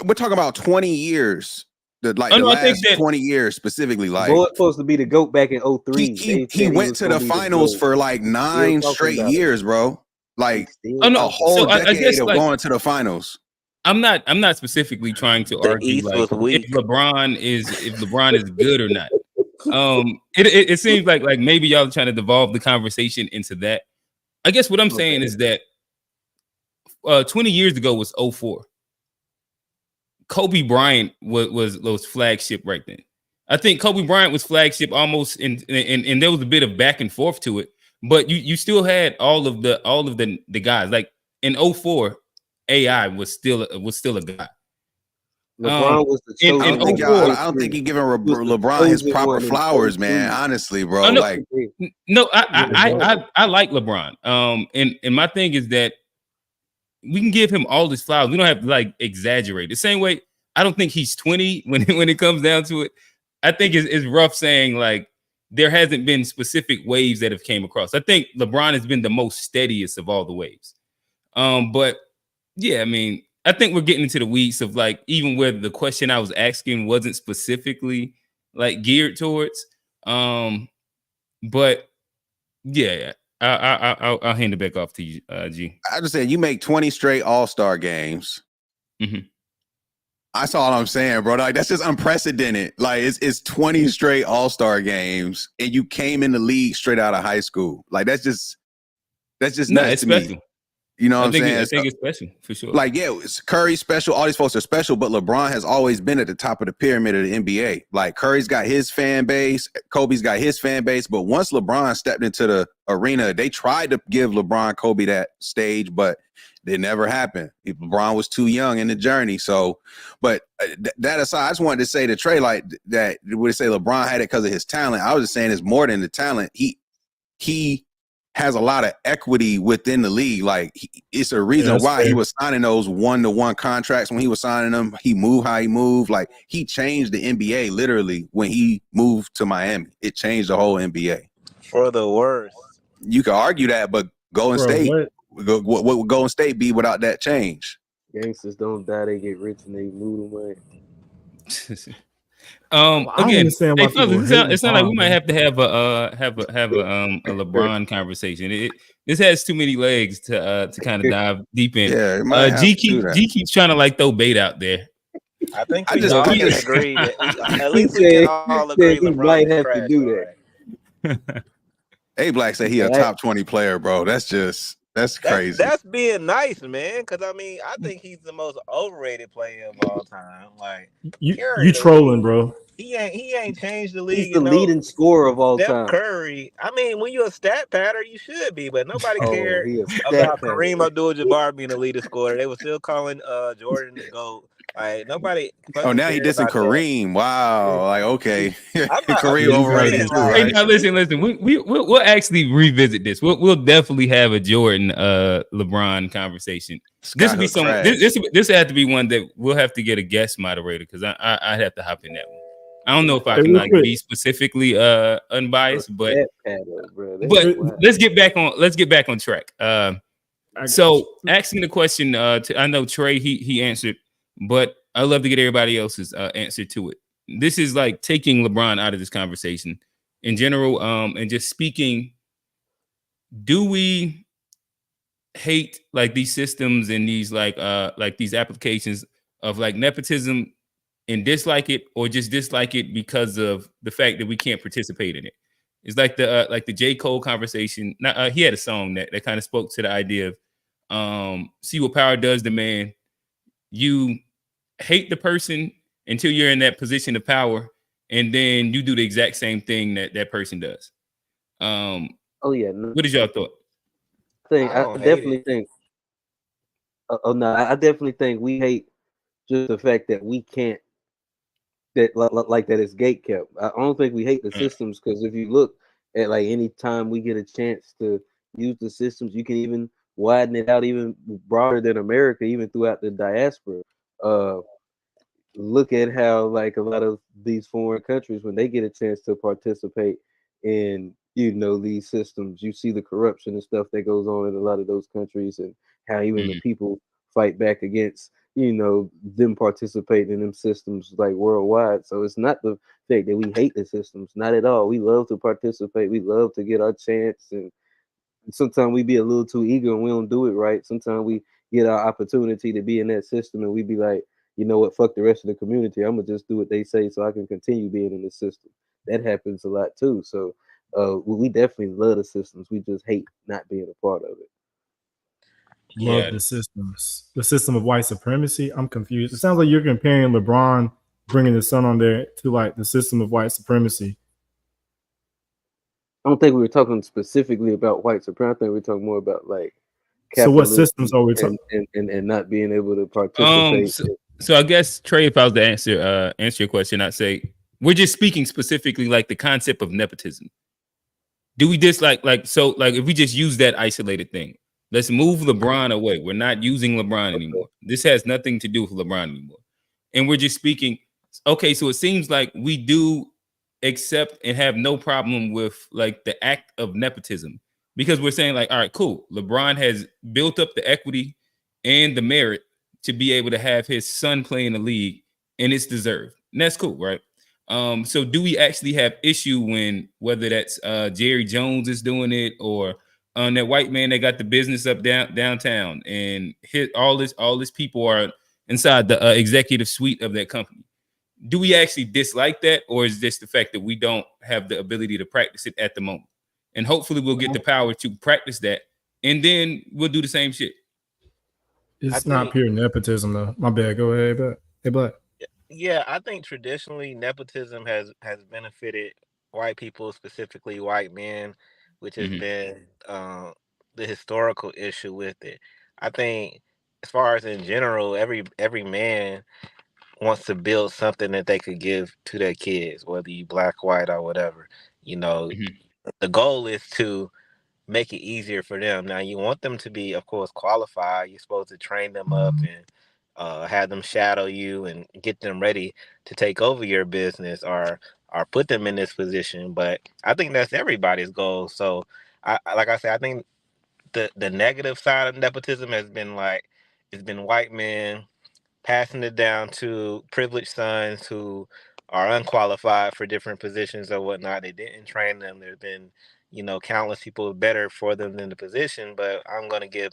We're talking about 20 years. The last 20 years specifically. Like, Boy, supposed to be the GOAT back in 03. He went to the finals for like 9 straight years, bro. Like a whole decade of going to the finals. I'm not specifically trying to argue like if LeBron is good or not. It seems like maybe y'all are trying to devolve the conversation into that. I guess what I'm saying is that 20 years ago was 04. Kobe Bryant was flagship right then. I think Kobe Bryant was flagship almost, and there was a bit of back and forth to it, but you still had all of the guys. Like in 04, AI was still a guy. LeBron was the in chosen one. 04, I don't think he giving LeBron his proper flowers, man. Honestly, bro. no, Like, no, I like LeBron. And my thing is that we can give him all his flowers. We don't have to like exaggerate. The same way, I don't think he's 20 when it comes down to it. I think it's rough saying like there hasn't been specific waves that have came across. I think LeBron has been the most steadiest of all the waves. But yeah, I mean, I think we're getting into the weeds of like even where the question I was asking wasn't specifically like geared towards. But yeah, I'll hand it back off to you, G. I just said you make 20 straight All-Star games. Mm-hmm. That's all I'm saying, bro. Like that's just unprecedented. Like it's 20 straight All-Star games, and you came in the league straight out of high school. Like that's just nuts to me. You know what I'm saying? I think it's special for sure. Like, yeah, Curry's special. All these folks are special, but LeBron has always been at the top of the pyramid of the NBA. Like, Curry's got his fan base. Kobe's got his fan base. But once LeBron stepped into the arena, they tried to give LeBron, Kobe that stage, but it never happened. LeBron was too young in the journey. So, but that aside, I just wanted to say to Trey, like, that would say LeBron had it because of his talent. I was just saying it's more than the talent. He has a lot of equity within the league. Like it's a reason why he was signing those 1-to-1 contracts when he was signing them. He moved how he moved. Like he changed the NBA literally when he moved to Miami. It changed the whole NBA for the worse. You could argue that, but Golden State, what would Golden State be without that change? Gangsters don't die; they get rich and they move away. Again, hey, fellas, it's not like we might have to have a LeBron conversation. This has too many legs to kind of dive deep in. Yeah, G keeps trying to like throw bait out there. I think we all can agree that at least we can all agree LeBron might have to do that. A Black said he a top 20 player, bro. That's crazy. That's being nice, man. Because I mean, I think he's the most overrated player of all time. Like you trolling, bro. He ain't changed the league. He's the leading scorer of all time. Curry. I mean, when you're a stat patter, you should be, but nobody cared about Kareem Abdul-Jabbar being the leading scorer. They were still calling Jordan the GOAT. Like nobody. Now he dissing Kareem. That. Wow. Like okay, Kareem overrated too. Right? Hey, now listen. We'll actually revisit this. We'll definitely have a Jordan LeBron conversation. This would be some. This had to be one that we'll have to get a guest moderator because I'd have to hop in that one. I don't know if I can like be specifically unbiased, but let's get back on track. So asking the question, I know Trey he answered, but I'd love to get everybody else's answer to it. This is like taking LeBron out of this conversation in general, and just speaking. Do we hate like these systems and these like these applications of like nepotism and dislike it, or just dislike it because of the fact that we can't participate in it? It's like the J. Cole conversation. Now, he had a song that kind of spoke to the idea of see what power does to man. You hate the person until you're in that position of power, and then you do the exact same thing that person does. What is your thought? I definitely think we hate just the fact that we can't. That like that it's gate kept. I don't think we hate the systems, because if you look at like any time we get a chance to use the systems, you can even widen it out even broader than America, even throughout the diaspora. Look at how like a lot of these foreign countries, when they get a chance to participate in these systems, you see the corruption and stuff that goes on in a lot of those countries, and how even the people fight back against them participating in them systems like worldwide. So it's not the fact that we hate the systems, not at all. We love to participate, we love to get our chance, and sometimes we be a little too eager and we don't do it right. Sometimes we get our opportunity to be in that system and we be like, you know what, fuck the rest of the community, I'm gonna just do what they say so I can continue being in the system. That happens a lot too. So we definitely love the systems, we just hate not being a part of it. love the system of white supremacy. I'm confused. It sounds like you're comparing LeBron bringing his son on there to like the system of white supremacy. I don't think we were talking specifically about white supremacy. I think we were talking more about like So what capitalism systems are we talking? and not being able to participate. So I guess, Trey, if I was to answer your question, I'd say we're just speaking specifically like the concept of nepotism. Do we dislike so if we just use that isolated thing? Let's move LeBron away. We're not using LeBron anymore. This has nothing to do with LeBron anymore. And we're just speaking. Okay, so it seems like we do accept and have no problem with like the act of nepotism, because we're saying like, all right, cool. LeBron has built up the equity and the merit to be able to have his son play in the league, and it's deserved. And that's cool, right? So do we actually have issue when whether that's Jerry Jones is doing it, or that white man that got the business up downtown and all this people are inside the executive suite of that company? Do we actually dislike that, or is this the fact that we don't have the ability to practice it at the moment? And hopefully we'll get the power to practice that, and then we'll do the same shit. It's not pure nepotism though. My bad. Go ahead, but hey, Black. Yeah, I think traditionally nepotism has benefited white people, specifically white men, which has been the historical issue with it. I think, as far as in general, every man wants to build something that they could give to their kids, whether you black, white, or whatever. You know, the goal is to make it easier for them. Now, you want them to be, of course, qualified. You're supposed to train them up and have them shadow you and get them ready to take over your business or put them in this position. But I think that's everybody's goal. So, like I said, I think the negative side of nepotism has been like, it's been white men passing it down to privileged sons who are unqualified for different positions or whatnot. They didn't train them. There's been, countless people better for them than the position, but I'm going to give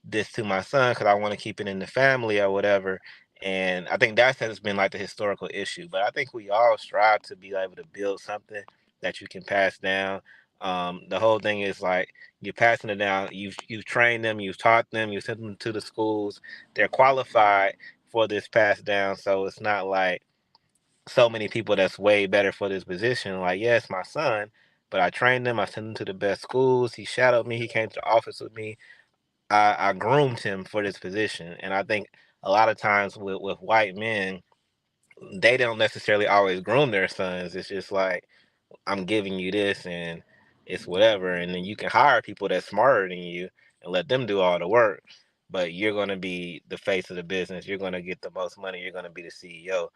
this to my son because I want to keep it in the family or whatever. And I think that has been like the historical issue. But I think we all strive to be able to build something that you can pass down. The whole thing is like, you're passing it down. You've trained them, you've taught them, you sent them to the schools. They're qualified for this pass down. So it's not like so many people that's way better for this position. Like, yes, my son, but I trained him. I sent him to the best schools. He shadowed me. He came to the office with me. I groomed him for this position. And I think a lot of times with white men, they don't necessarily always groom their sons. It's just like, I'm giving you this and it's whatever. And then you can hire people that's smarter than you and let them do all the work. But you're going to be the face of the business. You're going to get the most money. You're going to be the CEO.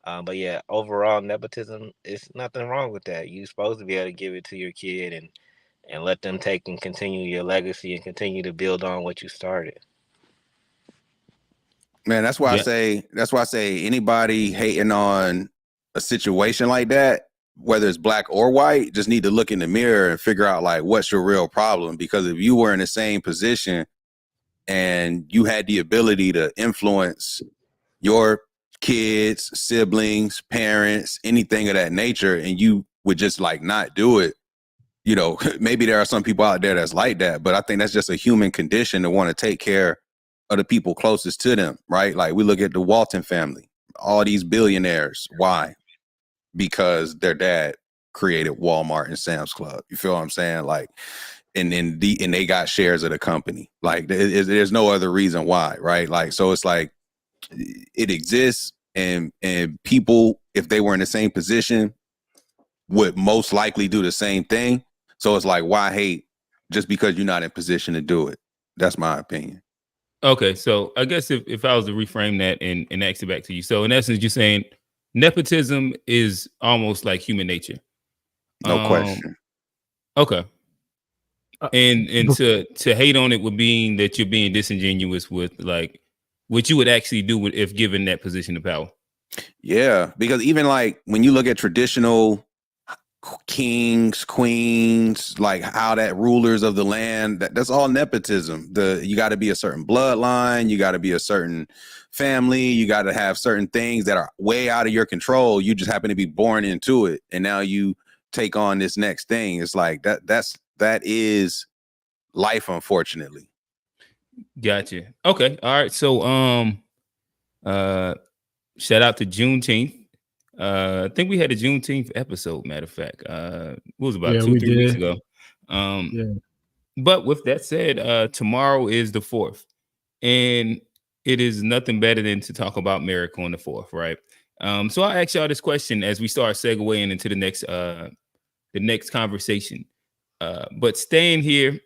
But yeah, overall nepotism, it's nothing wrong with that. You're supposed to be able to give it to your kid and let them take and continue your legacy and continue to build on what you started. Man, that's why I say anybody hating on a situation like that, whether it's black or white, just need to look in the mirror and figure out like what's your real problem. Because if you were in the same position and you had the ability to influence your kids, siblings, parents, anything of that nature, and you would just like not do it, maybe there are some people out there that's like that, but I think that's just a human condition to want to take care of the people closest to them, right? Like we look at the Walton family, all these billionaires. Why? Because their dad created Walmart and Sam's Club. You feel what I'm saying? Like, and they got shares of the company. Like there's no other reason why, right? Like, so it's like it exists, and people, if they were in the same position, would most likely do the same thing. So it's like, why hate just because you're not in position to do it? That's my opinion. Okay, so I guess if I was to reframe that and ask it back to you. So in essence, you're saying nepotism is almost like human nature. No question. Okay. And to hate on it would mean that you're being disingenuous with like what you would actually do if given that position of power. Yeah, because even like when you look at traditional kings, queens, like how that rulers of the land, that's all nepotism. You got to be a certain bloodline, you got to be a certain family, you got to have certain things that are way out of your control. You just happen to be born into it, and now you take on this next thing. It's like that is life, unfortunately. Gotcha. Okay. All right. So shout out to Juneteenth. I think we had a Juneteenth episode, matter of fact. It was about Yeah, 2-3 weeks did. ago. Um, Yeah. but with that said, tomorrow is the 4th. And it is nothing better than to talk about America on the 4th, right? So I'll ask y'all this question as we start segueing into the next conversation. But staying here,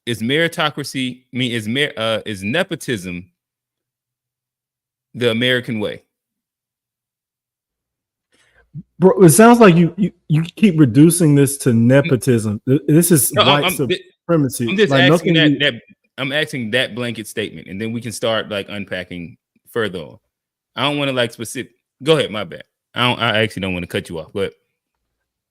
is meritocracy, is nepotism the American way? Bro, it sounds like you keep reducing this to nepotism. This is No, white supremacy. I'm just like asking nothing that I'm asking that blanket statement, and then we can start like unpacking further on. I don't want to like specific. Go ahead, my bad. I actually don't want to cut you off, but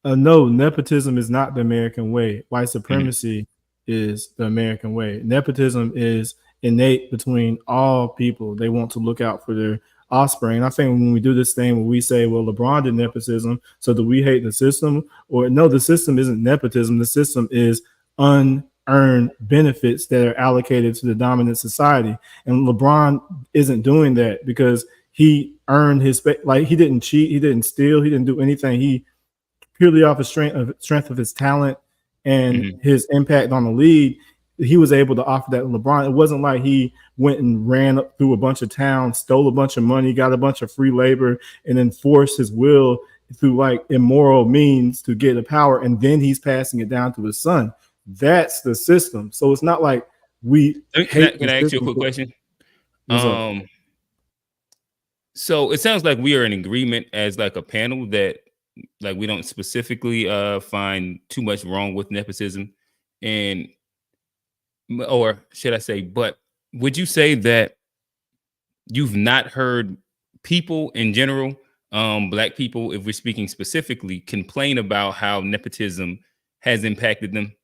no, nepotism is not the American way. White supremacy is the American way. Nepotism is innate between all people. They want to look out for their offspring. And I think when we do this thing where we say, well, LeBron did nepotism, so do we hate the system? Or no, the system isn't nepotism. The system is unearned benefits that are allocated to the dominant society. And LeBron isn't doing that because he earned his, like, he didn't cheat, he didn't steal, he didn't do anything. He purely off of strength of his talent and his impact on the league, he was able to offer that to LeBron. It wasn't like he went and ran up through a bunch of towns, stole a bunch of money, got a bunch of free labor, and then forced his will through like immoral means to get the power, and then he's passing it down to his son. That's the system. So it's not like we can I ask you a quick question? So it sounds like we are in agreement as like a panel that like we don't specifically find too much wrong with nepotism, and or should I say, but would you say that you've not heard people in general, black people, if we're speaking specifically, complain about how nepotism has impacted them?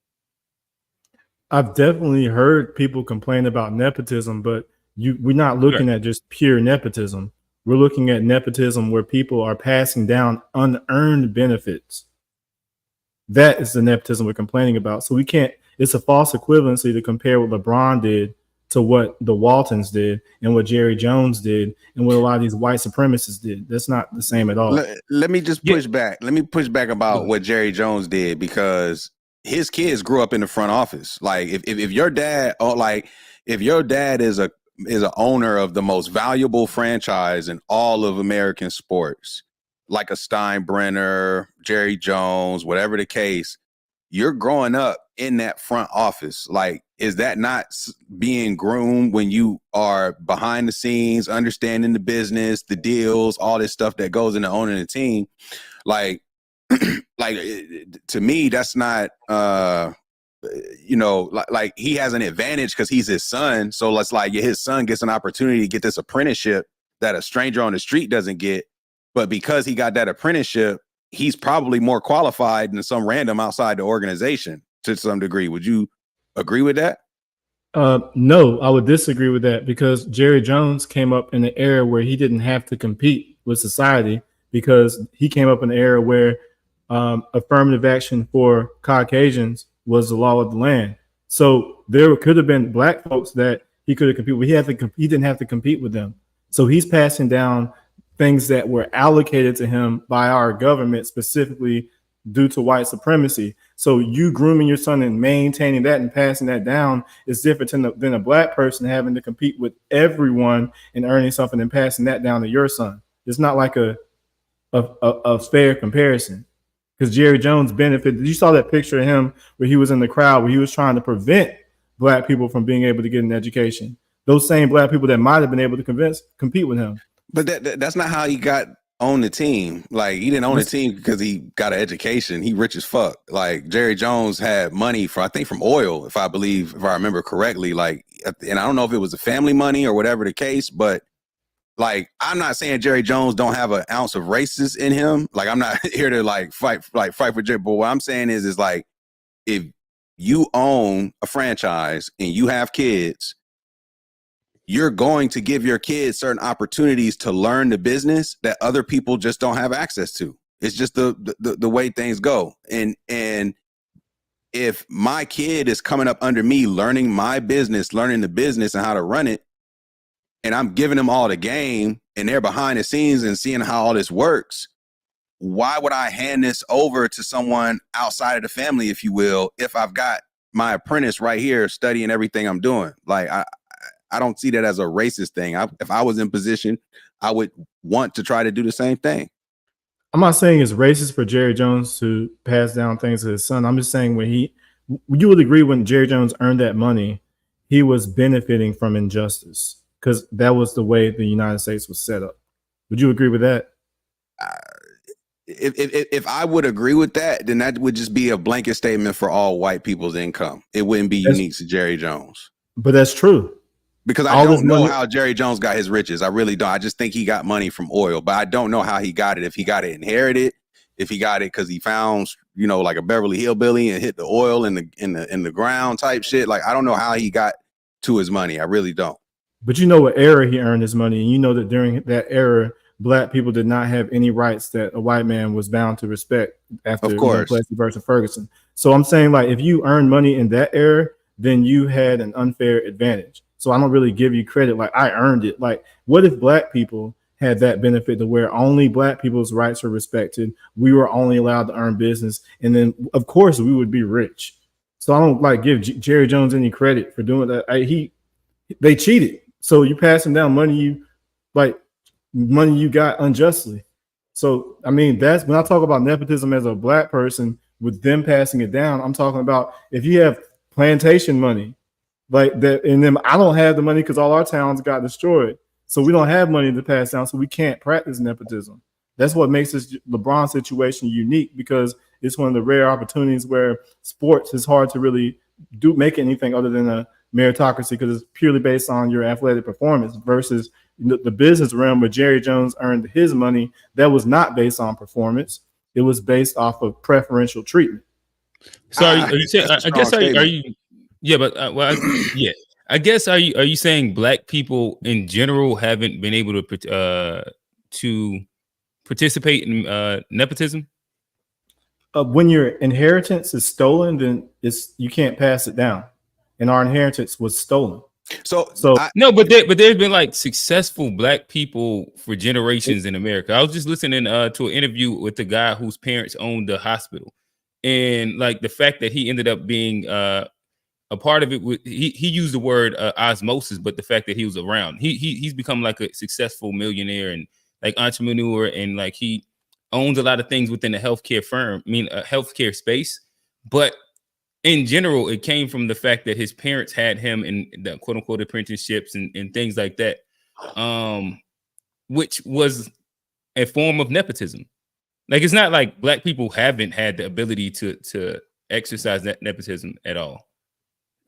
I've definitely heard people complain about nepotism, but we're not looking at just pure nepotism. We're looking at nepotism where people are passing down unearned benefits. That is the nepotism we're complaining about. So we can't, it's a false equivalency to compare what LeBron did to what the Waltons did and what Jerry Jones did and what a lot of these white supremacists did. That's not the same at all. Let me just push back. Let me push back about what Jerry Jones did, because his kids grew up in the front office. Like if your dad, or like if your dad is an owner of the most valuable franchise in all of American sports, like a Steinbrenner, Jerry Jones, whatever the case, you're growing up in that front office. Like, is that not being groomed when you are behind the scenes, understanding the business, the deals, all this stuff that goes into owning a team? Like, to me, that's not, like he has an advantage because he's his son. So let's like his son gets an opportunity to get this apprenticeship that a stranger on the street doesn't get. But because he got that apprenticeship, he's probably more qualified than some random outside the organization to some degree. Would you agree with that? No, I would disagree with that, because Jerry Jones came up in an era where he didn't have to compete with society, because he came up in an era where affirmative action for Caucasians was the law of the land. So there could have been black folks that he could have competed with. He didn't have to compete with them. So he's passing down things that were allocated to him by our government specifically due to white supremacy. So you grooming your son and maintaining that and passing that down is different than a black person having to compete with everyone and earning something and passing that down to your son. It's not like a fair comparison, because Jerry Jones benefited. You saw that picture of him where he was in the crowd where he was trying to prevent black people from being able to get an education. Those same black people that might have been able to compete with him. But that's not how he got on the team. Like, he didn't own the team because he got an education. He rich as fuck. Like, Jerry Jones had money from oil, if I remember correctly. Like, and I don't know if it was the family money or whatever the case, but like, I'm not saying Jerry Jones don't have an ounce of racist in him. Like, I'm not here to fight for Jerry. But what I'm saying is like, if you own a franchise and you have kids, you're going to give your kids certain opportunities to learn the business that other people just don't have access to. It's just the way things go. And if my kid is coming up under me, learning my business, learning the business and how to run it, and I'm giving them all the game and they're behind the scenes and seeing how all this works, why would I hand this over to someone outside of the family, if you will, if I've got my apprentice right here studying everything I'm doing? Like, I don't see that as a racist thing. If I was in position, I would want to try to do the same thing. I'm not saying it's racist for Jerry Jones to pass down things to his son. I'm just saying you would agree when Jerry Jones earned that money, he was benefiting from injustice because that was the way the United States was set up. Would you agree with that? If I would agree with that, then that would just be a blanket statement for all white people's income. It wouldn't be unique to Jerry Jones. But that's true. Because I don't know how Jerry Jones got his riches. I really don't. I just think he got money from oil, but I don't know how he got it. If he got it inherited, if he got it because he found, like a Beverly Hillbilly and hit the oil in the ground type shit. Like, I don't know how he got to his money. I really don't. But you know what era he earned his money, and you know that during that era, Black people did not have any rights that a white man was bound to respect after Plessy versus Ferguson. So I'm saying, like, if you earned money in that era, then you had an unfair advantage. So I don't really give you credit. Like, I earned it. Like, what if Black people had that benefit to where only Black people's rights were respected? We were only allowed to earn business. And then, of course, we would be rich. So I don't give Jerry Jones any credit for doing that. They cheated. So you passing down money you got unjustly. So, I mean, that's when I talk about nepotism as a Black person with them passing it down. I'm talking about if you have plantation money, like that, and then I don't have the money because all our towns got destroyed. So we don't have money to pass down, so we can't practice nepotism. That's what makes this LeBron situation unique, because it's one of the rare opportunities where sports is hard to really make anything other than a meritocracy, because it's purely based on your athletic performance, versus the business realm where Jerry Jones earned his money that was not based on performance. It was based off of preferential treatment. So are you saying, I guess are you yeah, but I guess are you saying Black people in general haven't been able to participate in nepotism? When your inheritance is stolen, then you can't pass it down, and our inheritance was stolen. So but there's been like successful Black people for generations in America. I was just listening to an interview with the guy whose parents owned the hospital, and like the fact that he ended up being a part of it. He used the word osmosis, but the fact that he was around, he's become like a successful millionaire and like entrepreneur, and like he owns a lot of things within the healthcare firm. I mean, a healthcare space, but in general, it came from the fact that his parents had him in the quote unquote apprenticeships and things like that, which was a form of nepotism. Like, it's not like Black people haven't had the ability to exercise that nepotism at all.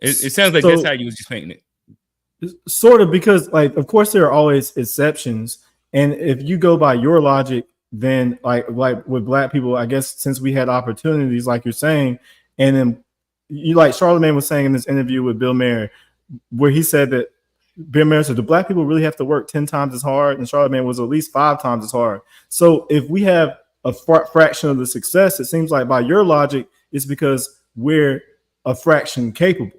It sounds like that's how you was just painting it. Sort of, because like, of course, there are always exceptions. And if you go by your logic, then like with Black people, I guess since we had opportunities, like you're saying, and then you, like Charlamagne was saying in this interview with Bill Maher, where he said that Bill Maher said, do Black people really have to work 10 times as hard? And Charlamagne was at least 5 times as hard. So if we have a fraction of the success, it seems like by your logic, it's because we're a fraction capable.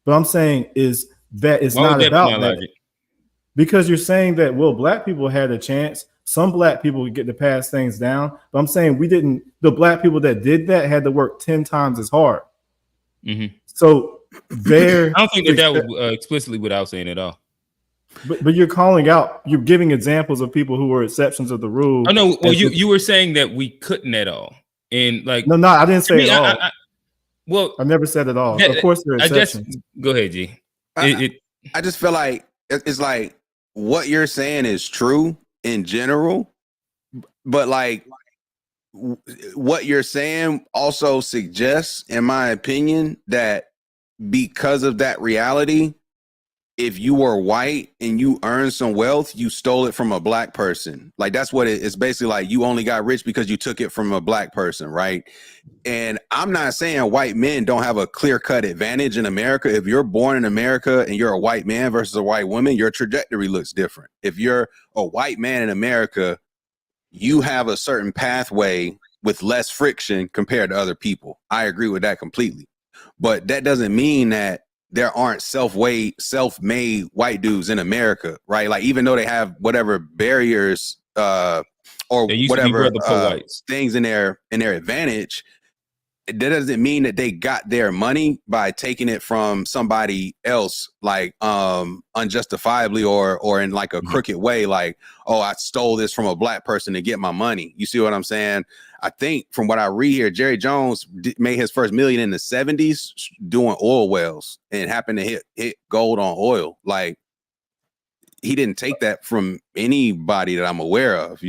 But I'm saying is that it's not about that. Because you're saying that, well, Black people had a chance. Some Black people would get to pass things down. But I'm saying we didn't. The Black people that did that had to work 10 times as hard. Mm-hmm. So there, I don't think that was explicitly what I was saying at all. But you're calling out, you're giving examples of people who were exceptions of the rule. Oh no, well you were saying that we couldn't at all, and like no, I didn't say at all. Well, I never said at all. Of course, there are exceptions. Go ahead, G. I just feel like it's like what you're saying is true in general, but like what you're saying also suggests, in my opinion, that because of that reality, if you were white and you earned some wealth, you stole it from a Black person. Like, that's what it's basically like. You only got rich because you took it from a Black person, right? And I'm not saying white men don't have a clear-cut advantage in America. If you're born in America and you're a white man versus a white woman, your trajectory looks different. If you're a white man in America, you have a certain pathway with less friction compared to other people. I agree with that completely. but that doesn't mean that there aren't self-made white dudes in America, right? Like, even though they have whatever barriers or They used to be whatever brother poor whites. things in their advantage, that doesn't mean that they got their money by taking it from somebody else, like unjustifiably or in like a crooked way, like, oh, I stole this from a black person to get my money. You see what I'm saying? I think from what I read here, Jerry Jones made his first million in the 70s doing oil wells and happened to hit gold on oil. Like, he didn't take that from anybody that I'm aware of.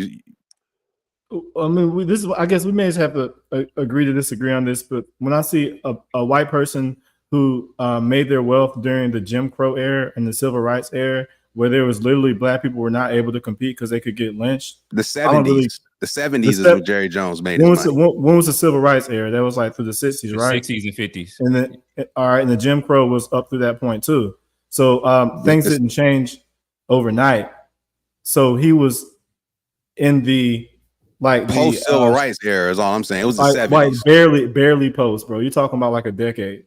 I mean, I guess we may just have to agree to disagree on this, but when I see a white person who made their wealth during the Jim Crow era and the Civil Rights era, where there was literally black people were not able to compete because they could get lynched. The 70s. The 70s is when Jerry Jones made his money. When was the Civil Rights era? That was like through the 60s, right? 60s and 50s. And then, all right, and the Jim Crow was up through that point too. So things didn't change overnight. So he was in the post civil rights era is all I'm saying. It was the 70s. Like barely post, bro. You're talking about like a decade.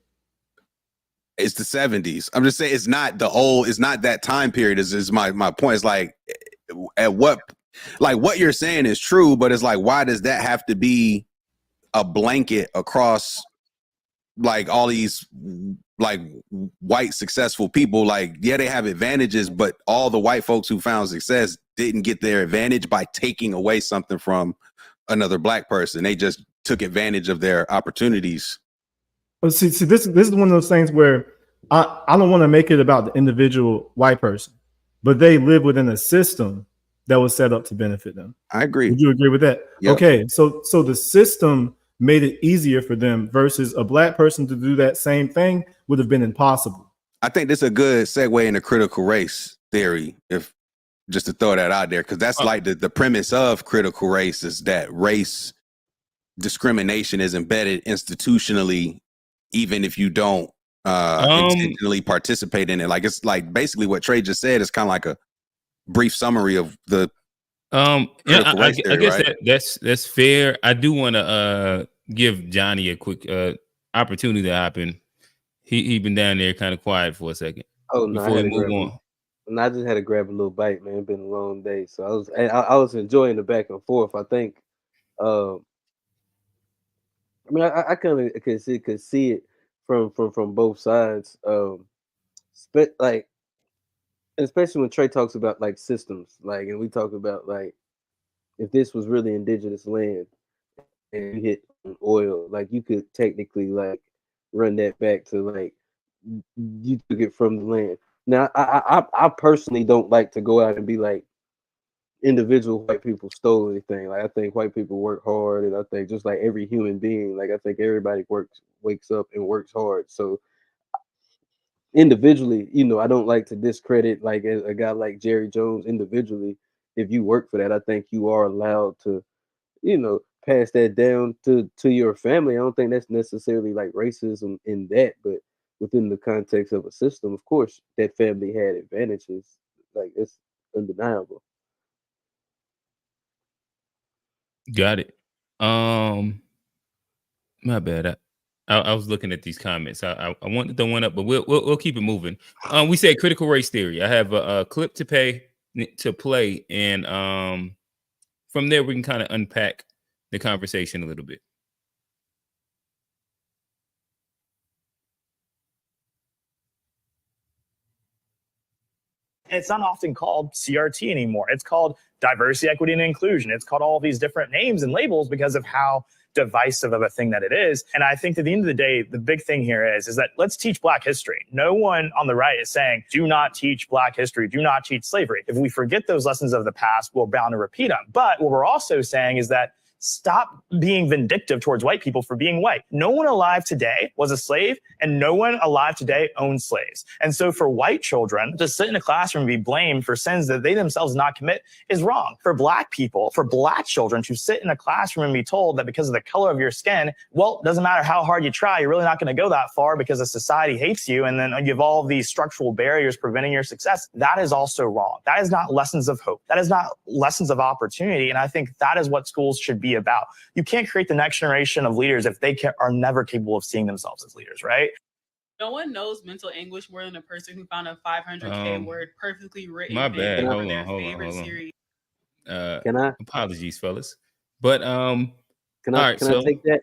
It's the 70s. I'm just saying it's not that time period is my point. It's like, at what you're saying is true, but it's like, why does that have to be a blanket across like all these like white successful people? Like, yeah, they have advantages, but all the white folks who found success didn't get their advantage by taking away something from another black person. They just took advantage of their opportunities. But see, this is one of those things where I don't want to make it about the individual white person, but they live within a system that was set up to benefit them. I agree. Would you agree with that? Yep. Okay, so the system made it easier for them versus a black person to do that same thing would have been impossible. I think this is a good segue into critical race theory, if just to throw that out there, because that's like the premise of critical race is that race discrimination is embedded institutionally, even if you don't intentionally participate in it. Like, it's like basically what Trey just said is kind of like a brief summary of the I guess right? that's fair. I do want to give Johnny a quick opportunity to hop in. He been down there kind of quiet for a second. Oh no, before we move on. And I just had to grab a little bite, man. It's been a long day, so I was enjoying the back and forth. I think, I mean, I kind of could see it from both sides. Like, especially when Trey talks about like systems, like, and we talk about like if this was really indigenous land and you hit oil, like you could technically like run that back to like you took it from the land. Now, I personally don't like to go out and be like individual white people stole anything. Like, I think white people work hard, and I think just like every human being, like I think everybody wakes up and works hard. So individually, I don't like to discredit like a guy like Jerry Jones individually. If you work for that, I think you are allowed to, pass that down to your family. I don't think that's necessarily like racism in that, but within the context of a system, of course, that family had advantages. Like, it's undeniable. Got it. My bad. I was looking at these comments. I wanted to throw one up, but we'll keep it moving. We said critical race theory. I have a clip to play, and from there we can kind of unpack the conversation a little bit. It's not often called CRT anymore. It's called diversity, equity, and inclusion. It's called all these different names and labels because of how divisive of a thing that it is. And I think at the end of the day, the big thing here is that let's teach Black history. No one on the right is saying, do not teach Black history, do not teach slavery. If we forget those lessons of the past, we're bound to repeat them. But what we're also saying is that stop being vindictive towards white people for being white. No one alive today was a slave, and no one alive today owns slaves. And so for white children to sit in a classroom and be blamed for sins that they themselves did not commit is wrong. For Black people, for Black children to sit in a classroom and be told that because of the color of your skin, well, it doesn't matter how hard you try, you're really not going to go that far because the society hates you, and then you have all these structural barriers preventing your success. That is also wrong. That is not lessons of hope. That is not lessons of opportunity. And I think that is what schools should be be about. You can't create the next generation of leaders if they are never capable of seeing themselves as leaders, right? No one knows mental anguish more than a person who found a 500K word perfectly written. My bad. Hold on. Can I? Apologies, fellas. But can I take that?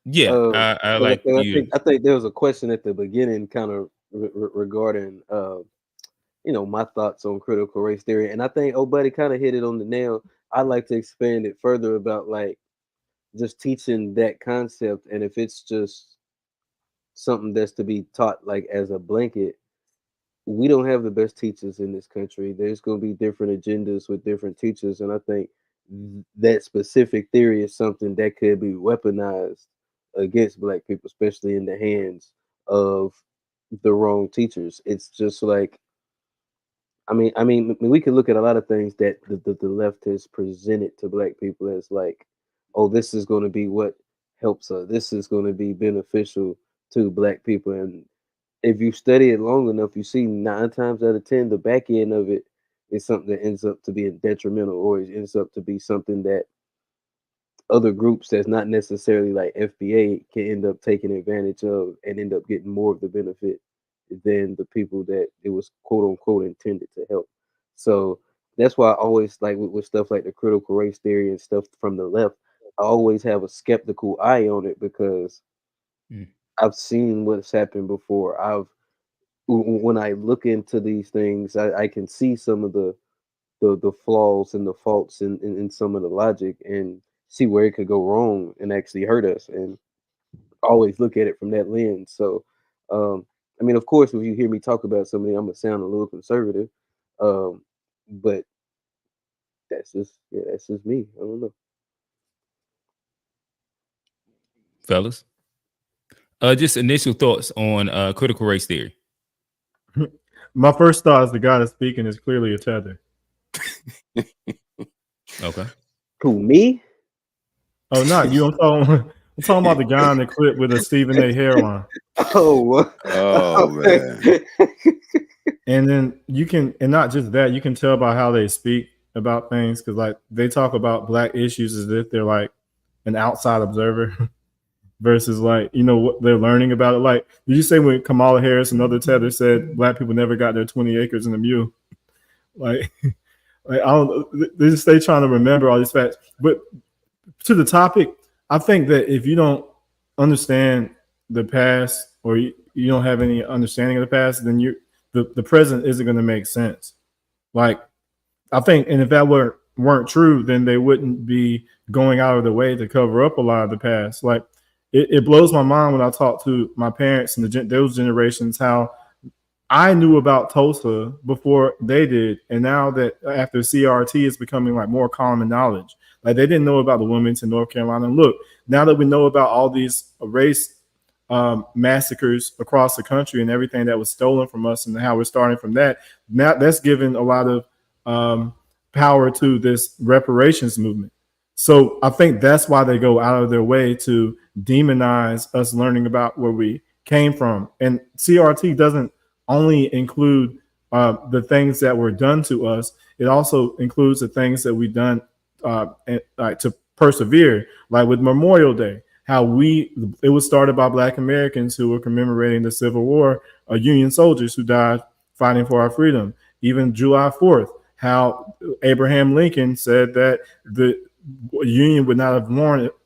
Yeah, I like you. I think there was a question at the beginning, kind of regarding my thoughts on critical race theory, and I think Buddy kind of hit it on the nail. I'd like to expand it further about like just teaching that concept, and if it's just something that's to be taught like as a blanket, we don't have the best teachers in this country. There's going to be different agendas with different teachers, and I think that specific theory is something that could be weaponized against Black people, especially in the hands of the wrong teachers. It's just like, I mean, we can look at a lot of things that the left has presented to Black people as like, oh, this is going to be what helps us. This is going to be beneficial to Black people. And if you study it long enough, you see 9 times out of 10, the back end of it is something that ends up to be detrimental, or it ends up to be something that other groups that's not necessarily like FBA can end up taking advantage of and end up getting more of the benefit than the people that it was quote unquote intended to help. So that's why I always like with stuff like the critical race theory and stuff from the left, I always have a skeptical eye on it, because I've seen what's happened before. When I look into these things, I can see some of the flaws and the faults in some of the logic, and see where it could go wrong and actually hurt us, and always look at it from that lens. So I mean, of course, if you hear me talk about something, I'm gonna sound a little conservative, but that's just me. I don't know. Fellas, just initial thoughts on critical race theory. My first thought is the guy that's speaking is clearly a tether. Okay. Who, me? Oh, not you. I'm talking about the guy in the clip with a Stephen A. hairline. Oh man. And then you can, and not just that, you can tell by how they speak about things, because like they talk about Black issues as if they're like an outside observer versus like, what they're learning about it. Like, did you say when Kamala Harris, another tether, said Black people never got their 20 acres and a mule? Like I don't, they trying to remember all these facts. But to the topic, I think that if you don't understand the past, or you don't have any understanding of the past, then the present isn't going to make sense. Like, I think, and if that weren't true, then they wouldn't be going out of the way to cover up a lot of the past. Like, it blows my mind when I talk to my parents and those generations, how I knew about Tulsa before they did, and now that after CRT is becoming like more common knowledge, like they didn't know about the Wilmington, North Carolina. And look, now that we know about all these race massacres across the country and everything that was stolen from us, and how we're starting from that, now that's given a lot of power to this reparations movement. So I think that's why they go out of their way to demonize us learning about where we came from. And CRT doesn't only include the things that were done to us. It also includes the things that we've done to persevere, like with Memorial Day, how it was started by Black Americans who were commemorating the Civil War, Union soldiers who died fighting for our freedom. Even July 4th, how Abraham Lincoln said that the Union would not have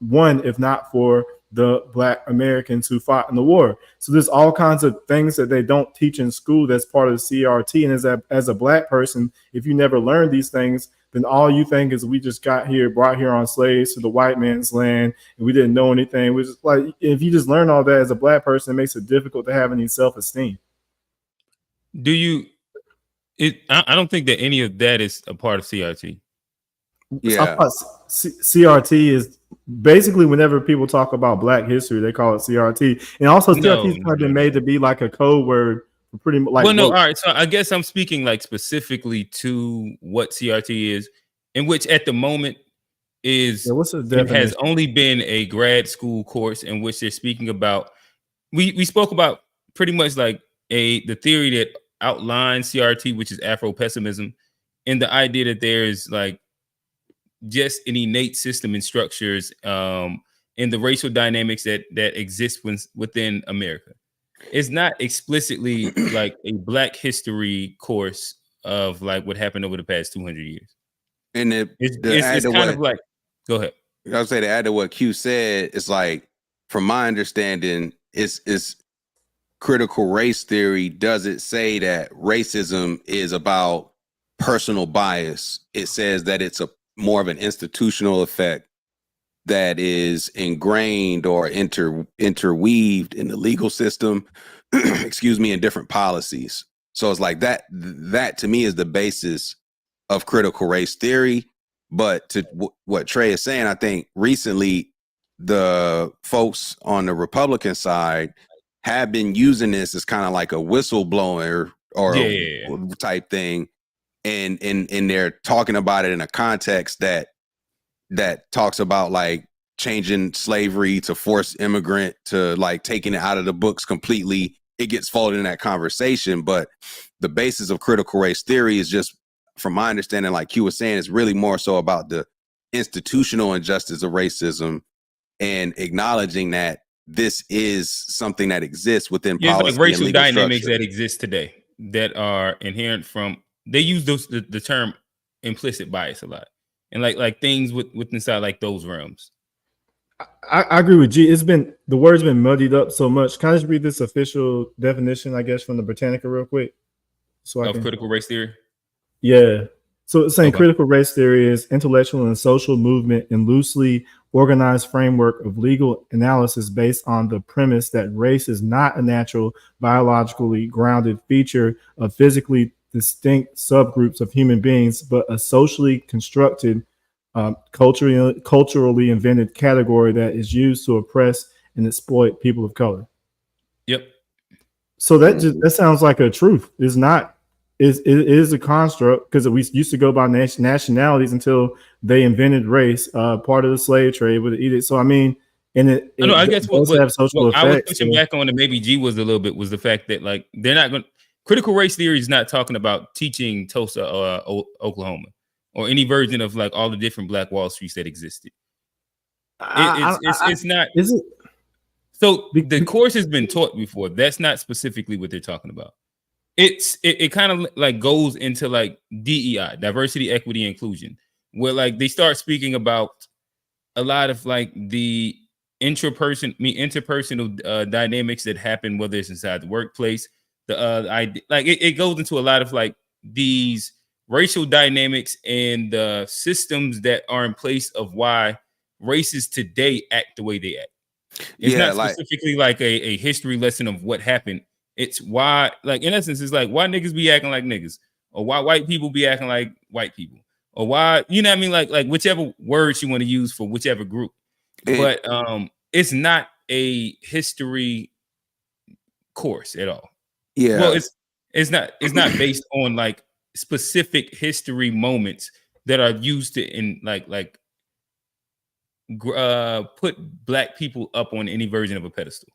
won if not for the Black Americans who fought in the war. So there's all kinds of things that they don't teach in school that's part of the CRT. And as a Black person, if you never learned these things, then all you think is we just brought here on slaves to the white man's land, and we didn't know anything. Which is like, if you just learn all that as a Black person, it makes it difficult to have any self-esteem. I don't think that any of that is a part of CRT. Yeah. CRT is basically, whenever people talk about Black history, they call it CRT. And also CRT has kind of been made to be like a code word for pretty much like. Well, no, all right. So I guess I'm speaking like specifically to what CRT is, in which at the moment it has only been a grad school course in which they're speaking about. We spoke about pretty much like the theory that outlines CRT, which is Afro pessimism, and the idea that there is like just an innate system and structures in the racial dynamics that exist within America. It's not explicitly like a Black history course of like what happened over the past 200 years. And it's kind of like, go ahead. I would say to add to what Q said, it's like, from my understanding, it's critical race theory doesn't say that racism is about personal bias. It says that it's a more of an institutional effect that is ingrained or interweaved in the legal system, excuse me, in different policies. So it's like that to me is the basis of critical race theory. But to what Trey is saying, I think recently the folks on the Republican side have been using this as kind of like a whistleblower or type thing. And they're talking about it in a context that talks about like changing slavery to forced immigrant to like taking it out of the books completely. It gets folded in that conversation. But the basis of critical race theory is just, from my understanding, like Q was saying, it's really more so about the institutional injustice of racism and acknowledging that this is something that exists within policy, like racial and legal dynamics structure that exist today that are inherent from, they use the term implicit bias a lot, and like things with inside like those realms. I agree with G. The word's been muddied up so much. Can I just read this official definition, I guess, from the Britannica real quick? So of critical race theory? Yeah. So it's saying critical race theory is intellectual and social movement and loosely organized framework of legal analysis based on the premise that race is not a natural, biologically grounded feature of physically distinct subgroups of human beings, but a socially constructed, culturally invented category that is used to oppress and exploit people of color. Yep. So that sounds like a truth. It's not. It is a construct, because we used to go by nationalities until they invented race, part of the slave trade with the edict. So I mean, and I guess what have social I was effects. pushing back on, and maybe G was a little bit, was the fact that like they're not going. Critical race theory is not talking about teaching Tulsa, Oklahoma, or any version of like all the different Black Wall Streets that existed. It's not. Is it? So the course has been taught before. That's not specifically what they're talking about. It kind of like goes into like DEI, diversity, equity, inclusion, where like they start speaking about a lot of like the interpersonal dynamics that happen, whether it's inside the workplace. It goes into a lot of like these racial dynamics and the systems that are in place of why races today act the way they act. It's not specifically like a history lesson of what happened. It's why, like, in essence, it's like why niggas be acting like niggas, or why white people be acting like white people, or why, you know what I mean? Like whichever words you want to use for whichever group. But it's not a history course at all. Yeah. Well, it's not based on like specific history moments that are used to put Black people up on any version of a pedestal.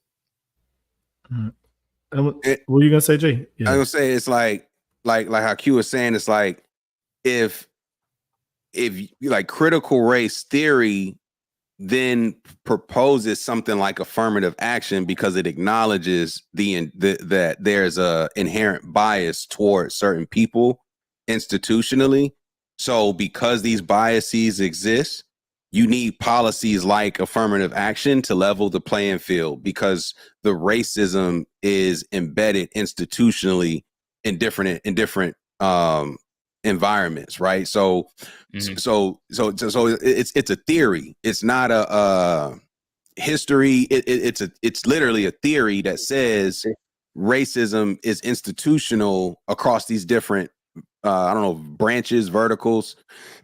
What are you gonna say, Jay? Yeah. I was gonna say it's like how Q was saying, it's like if like critical race theory then proposes something like affirmative action because it acknowledges that there's a inherent bias towards certain people institutionally. So because these biases exist, you need policies like affirmative action to level the playing field, because the racism is embedded institutionally in different environments, right? So, so it's a theory. It's not a history. It's literally a theory that says racism is institutional across these different branches, verticals,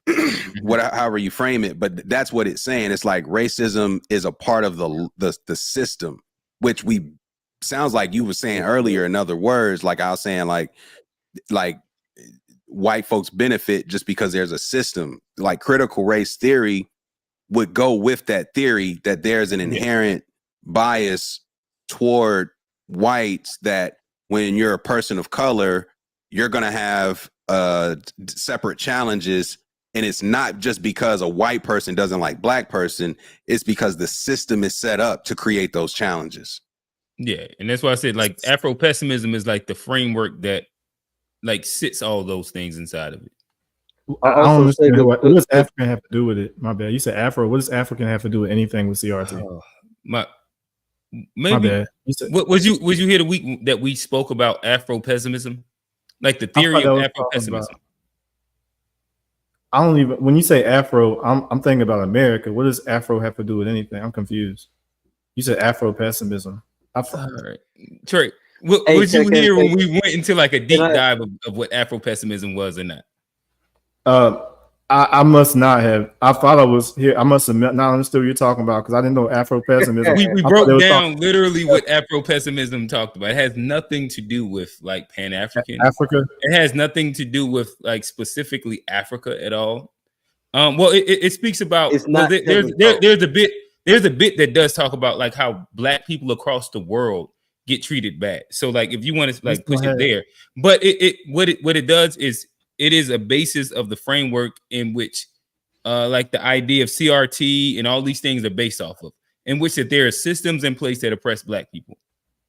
however you frame it, but that's what it's saying. It's like racism is a part of the system, which sounds like you were saying earlier. In other words, like I was saying, like white folks benefit just because there's a system. Like critical race theory would go with that theory that there's an inherent bias toward whites, that when you're a person of color, you're going to have separate challenges And it's not just because a white person doesn't like black person. It's because the system is set up to create those challenges. Yeah. And that's why I said like Afro pessimism is like the framework that like sits all those things inside of it. I don't understand what does African have to do with it? My bad. You said Afro. What does African have to do with anything with CRT? Maybe. My bad. What was you here the week that we spoke about Afro pessimism? Like the theory of Afro pessimism. I don't even, when you say Afro, I'm thinking about America. What does Afro have to do with anything? I'm confused. You said Afro pessimism. All right. Trey, was you here when we went into like a deep dive of what Afro pessimism was or not? I must not have. I thought I was here. I must have not understood what you're talking about because I didn't know Afro pessimism. we broke down literally what Afro pessimism talked about. It has nothing to do with like Pan-African Africa. It has nothing to do with like specifically Africa at all. Well, it speaks about. It's not. There's a bit that does talk about like how black people across the world get treated bad. So like if you want to like push it there, but what it does is it is a basis of the framework in which like the idea of CRT and all these things are based off of, in which that there are systems in place that oppress black people.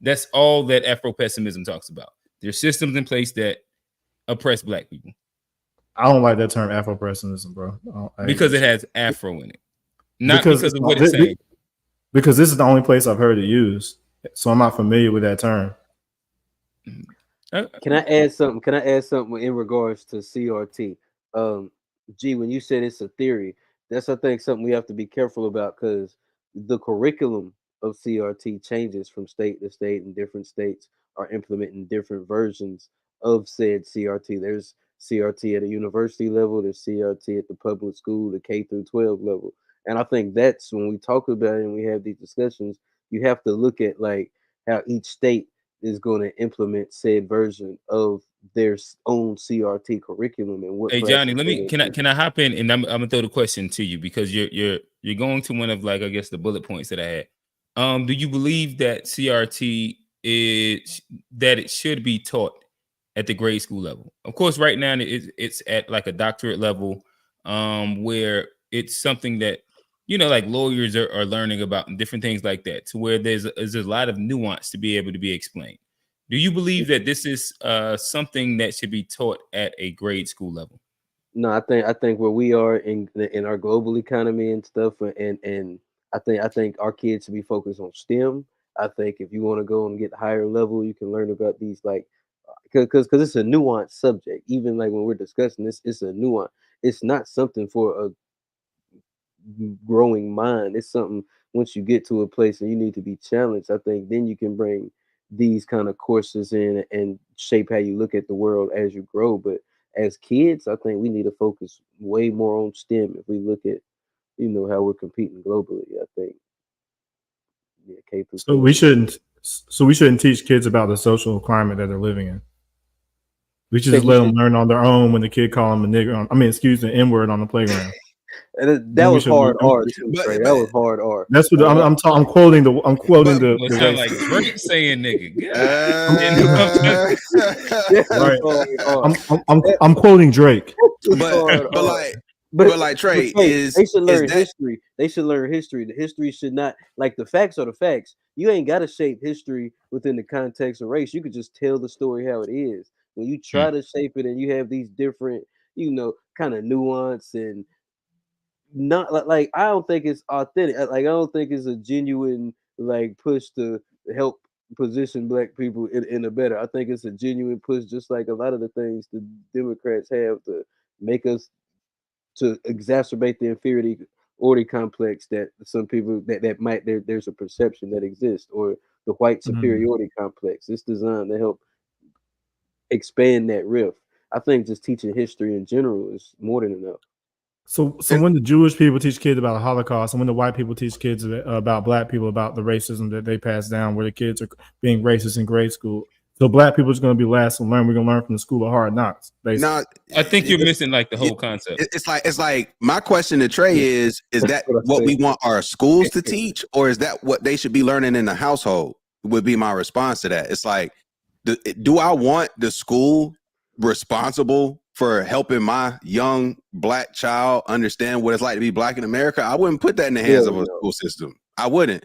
That's all that Afro pessimism talks about. There's systems in place that oppress black people. I don't like that term Afro pessimism, bro. Because it has Afro in it. Not because of what it's saying. Because this is the only place I've heard it used. So I'm not familiar with that term. Can I add something? Can I add something in regards to CRT? G, when you said it's a theory, that's I think something we have to be careful about because the curriculum of CRT changes from state to state, and different states are implementing different versions of said CRT. There's CRT at a university level, there's CRT at the public school, the K through 12 level. And I think that's when we talk about it and we have these discussions, you have to look at like how each state is going to implement said version of their own CRT curriculum and what. Hey Johnny, can I hop in and I'm gonna throw the question to you because you're going to one of like I guess the bullet points that I had. Do you believe that CRT is that it should be taught at the grade school level? Of course, right now it's at like a doctorate level, where it's something that like lawyers are learning about and different things like that, to where there's a lot of nuance to be able to be explained. Do you believe that this is something that should be taught at a grade school level? No, I think where we are in our global economy and stuff, and I think our kids should be focused on STEM. I think if you want to go and get higher level, you can learn about these like because it's a nuanced subject. Even like when we're discussing this, it's a nuance. It's not something for a growing mind. It's something once you get to a place and you need to be challenged, I think then you can bring these kind of courses in and shape how you look at the world as you grow. But as kids, I think we need to focus way more on STEM if we look at how we're competing globally. I think K through so we shouldn't teach kids about the social climate that they're living in. We should just let them learn on their own when the kid call them a nigger excuse the N-word on the playground. And that was hard R too, Trey. That was hard R. That's what I'm quoting the. I'm quoting the. It sound like Drake saying nigga. Right. I'm quoting Drake. But like Trey is they should learn history. They should learn history. The history should not like the facts are the facts. You ain't got to shape history within the context of race. You could just tell the story how it is. When you try to shape it and you have these different, kind of nuance and not like I don't think it's authentic. Like I don't think it's a genuine like push to help position black people in a better. I think it's a genuine push, just like a lot of the things the Democrats have to make us to exacerbate the inferiority complex that some people that might there's a perception that exists, or the white superiority complex. It's designed to help expand that rift. I think just teaching history in general is more than enough. So when the Jewish people teach kids about the Holocaust, and when the white people teach kids about black people, about the racism that they pass down, where the kids are being racist in grade school, so black people is going to be last to learn. We're going to learn from the school of hard knocks. No, I think you're missing like the whole concept. It's like my question to Trey is that what we want our schools to teach, or is that what they should be learning in the household? Would be my response to that. It's like, do I want the school responsible for helping my young black child understand what it's like to be black in America, I wouldn't put that in the hands of a school system. I wouldn't.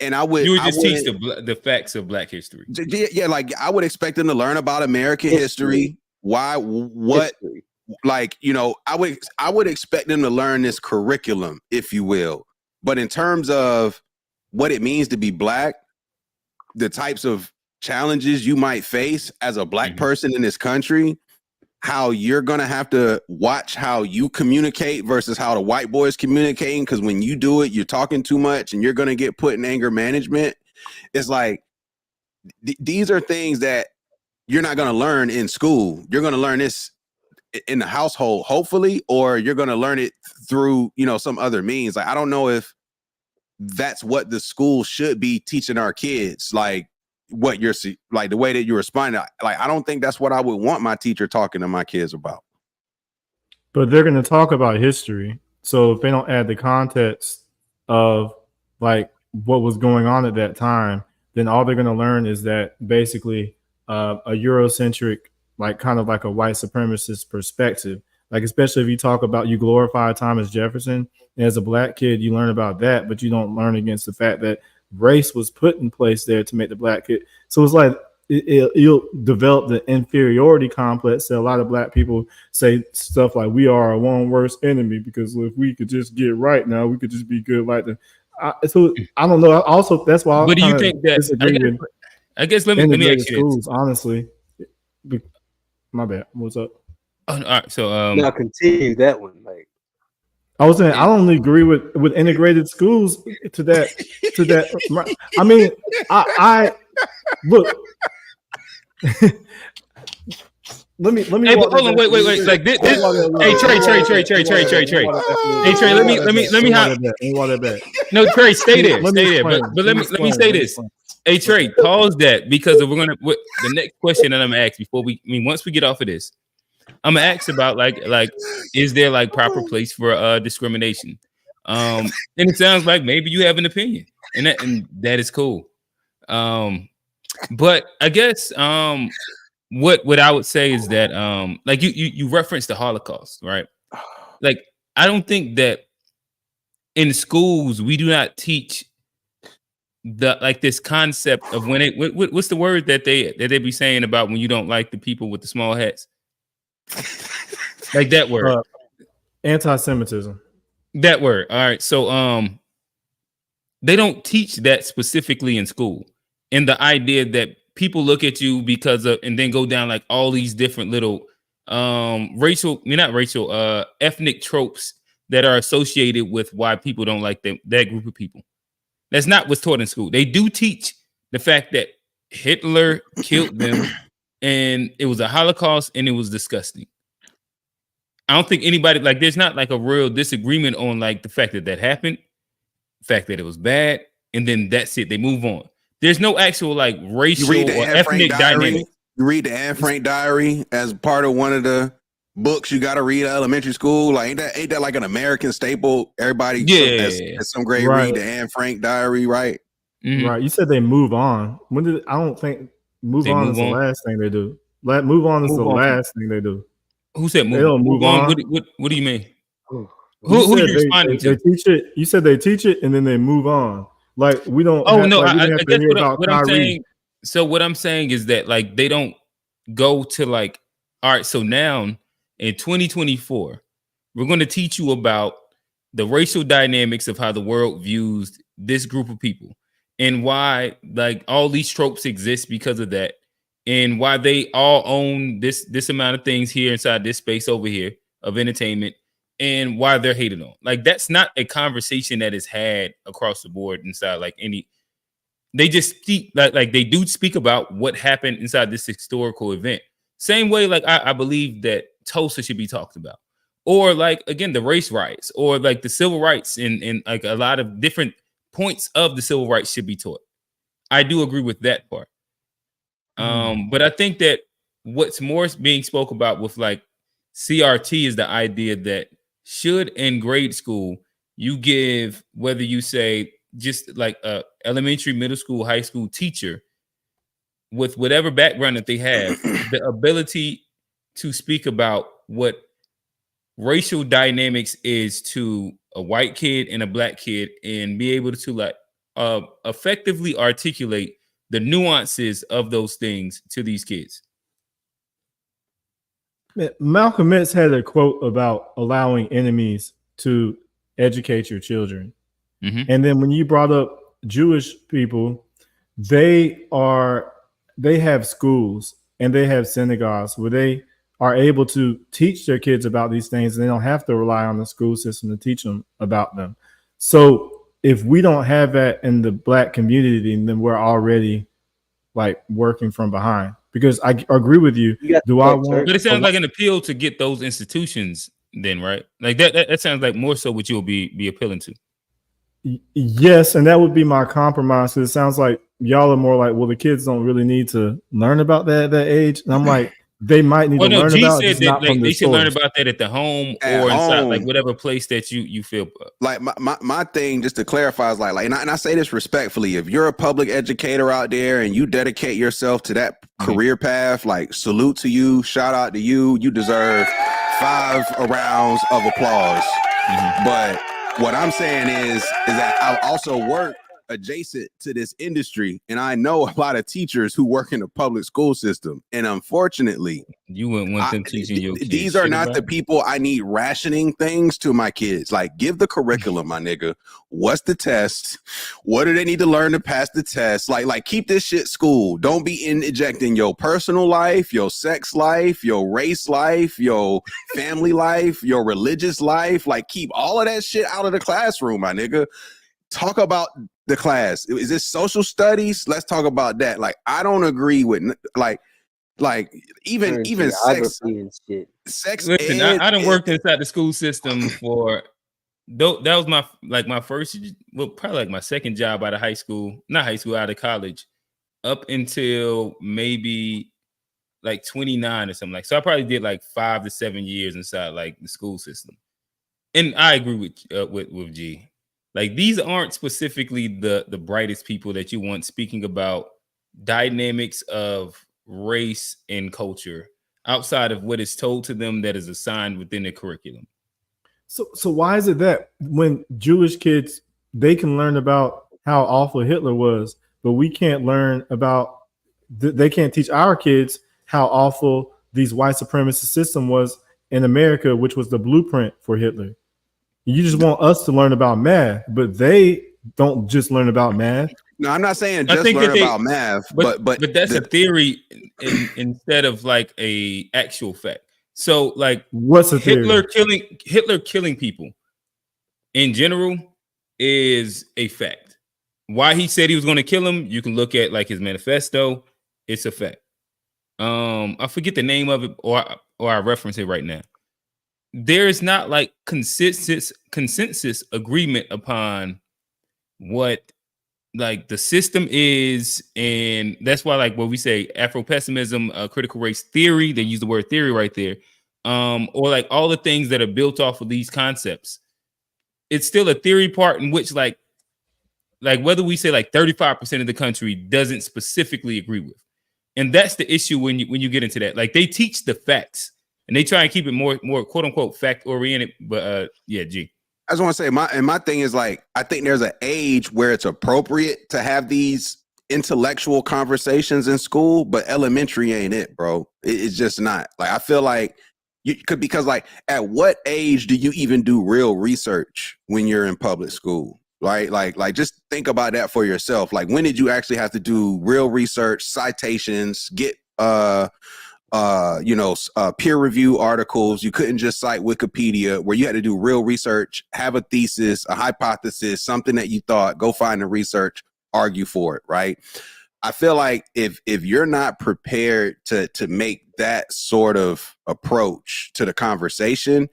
And I would. You would just teach the facts of Black history. Yeah, like I would expect them to learn about American history. Why? What? History. Like, you know, I would expect them to learn this curriculum, if you will. But in terms of what it means to be black, the types of challenges you might face as a black person in this country, how you're gonna have to watch how you communicate versus how the white boys communicating, because when you do it, you're talking too much and you're gonna get put in anger management. It's like these are things that you're not gonna learn in school. You're gonna learn this in the household, hopefully, or you're gonna learn it through, you know, some other means. Like, I don't know if that's what the school should be teaching our kids. Like, what you're like the way that you respond. Like, I don't think that's what I would want my teacher talking to my kids about. But they're going to talk about history. So if they don't add the context of like what was going on at that time, then all they're going to learn is that basically a Eurocentric, like kind of like a white supremacist perspective. Like, especially if you talk about, you glorify Thomas Jefferson, and as a black kid, you learn about that, but you don't learn against the fact that race was put in place there to make the black kid. So it's like you'll develop the inferiority complex that a lot of black people say stuff like, we are our one worst enemy, because if we could just get right now, we could just be good like them. So I don't know. Also, that's why. But do you think that? I guess let me ask you schools, honestly. My bad. What's up? Oh, all right. So now continue that one. Like, I was saying, I don't agree with integrated schools to that. I mean, I look. let me. Hey, hold on, wait. Like this. Hey, Trey. Hey, Trey. Let me hop. No, Trey, stay there. But let me say this. Hey, Trey, pause that, because we're gonna. The next question that I'm gonna ask once we get off of this, I'm gonna ask about like is there like proper place for discrimination? And it sounds like maybe you have an opinion, and that is cool. But I guess what I would say is that like you referenced the Holocaust, right? Like, I don't think that in schools we do not teach this concept of when what's the word that they be saying about when you don't like the people with the small hats? Like that word. Anti-Semitism. That word. All right. So they don't teach that specifically in school. And the idea that people look at you because of, and then go down like all these different little ethnic tropes that are associated with why people don't like that group of people. That's not what's taught in school. They do teach the fact that Hitler killed them and it was a Holocaust and it was disgusting. I don't think anybody, like, there's not like a real disagreement on like the fact that happened, the fact that it was bad, and then that's it. They move on. There's no actual like racial or ethnic dynamic. You read the Anne Frank diary as part of one of the books you got to read at elementary school. Like, ain't that like an American staple? Everybody, at some grade, read the Anne Frank diary, right? Mm-hmm. Right. You said they move on. I don't think move on is the last thing they do. Move on is the last thing they do. Who said move? They don't move on. What do you mean? Who are you responding to? They teach it. You said they teach it and then they move on. Like, we don't. Oh, no, I guess what I'm saying. So what I'm saying is that like they don't go to like, all right, so now in 2024, we're going to teach you about the racial dynamics of how the world views this group of people and why like all these tropes exist because of that, and why they all own this amount of things here inside this space over here of entertainment, and why they're hated on. Like, that's not a conversation that is had across the board inside like any. They just speak like they do speak about what happened inside this historical event. Same way, like I believe that Tulsa should be talked about, or like again the race riots, or like the civil rights, and like a lot of different points of the civil rights should be taught. I do agree with that part. But I think that what's more being spoke about with like CRT is the idea that should in grade school you give, whether you say just like a elementary, middle school, high school teacher with whatever background that they have, the ability to speak about what racial dynamics is to a white kid and a black kid, and be able to like effectively articulate the nuances of those things to these kids. Malcolm X had a quote about allowing enemies to educate your children. And then when you brought up Jewish people, they have schools and they have synagogues where they are able to teach their kids about these things, and they don't have to rely on the school system to teach them about them. So if we don't have that in the black community, then we're already like working from behind. Because I agree with you. But it sounds like an appeal to get those institutions then, right? Like that sounds like more so what you'll be appealing to. Yes, and that would be my compromise. It sounds like y'all are more like, well, the kids don't really need to learn about that at that age. And I'm like, they might need to learn about it. Said that like, they should learn about that at the home or inside, like whatever place that you feel. Like my thing, just to clarify, is like and I say this respectfully. If you're a public educator out there and you dedicate yourself to that career path, like salute to you, shout out to you. You deserve 5 rounds of applause. But what I'm saying is that I also work adjacent to this industry, and I know a lot of teachers who work in the public school system, and unfortunately, you wouldn't want them teaching your kids. These are not the people I need rationing things to my kids. Like, give the curriculum, my nigga. What's the test? What do they need to learn to pass the test? Like keep this shit school. Don't be injecting your personal life, your sex life, your race life, your family life, your religious life. Like, keep all of that shit out of the classroom, my nigga. Talk about the class. Is this social studies? Let's talk about that. Like, I don't agree with like even sex and shit. Sex. Listen, I done worked inside the school system for that was my first, well, probably like my second job out of out of college, up until maybe like 29 or something. Like, so I probably did like 5 to 7 years inside like the school system. And I agree with G. Like, these aren't specifically the brightest people that you want speaking about dynamics of race and culture outside of what is told to them that is assigned within the curriculum. So why is it that when Jewish kids, they can learn about how awful Hitler was, but we can't learn about, they can't teach our kids how awful these white supremacist system was in America, which was the blueprint for Hitler? You just want us to learn about math, but they don't just learn about math. No, I'm not saying just learn about math, but that's a theory instead of like a actual fact. So, like, what's a theory? Hitler killing people in general is a fact. Why he said he was going to kill him, you can look at like his manifesto. It's a fact. I forget the name of it, or I reference it right now. There is not like consensus agreement upon what like the system is, and that's why like what we say Afro-pessimism, critical race theory, they use the word theory right there, or like all the things that are built off of these concepts. It's still a theory part in which like whether we say like 35% of the country doesn't specifically agree with, and that's the issue when you get into that. Like, they teach the facts and they try and keep it more quote unquote fact oriented, but yeah, G. I just want to say my thing is like, I think there's an age where it's appropriate to have these intellectual conversations in school, but elementary ain't it, bro. It's just not. Like, I feel like because like, at what age do you even do real research when you're in public school? Right? Like just think about that for yourself. Like, when did you actually have to do real research, citations, get peer review articles? You couldn't just cite Wikipedia, where you had to do real research, have a thesis, a hypothesis, something that you thought, go find the research, argue for it, right? I feel like if you're not prepared to make that sort of approach to the conversation,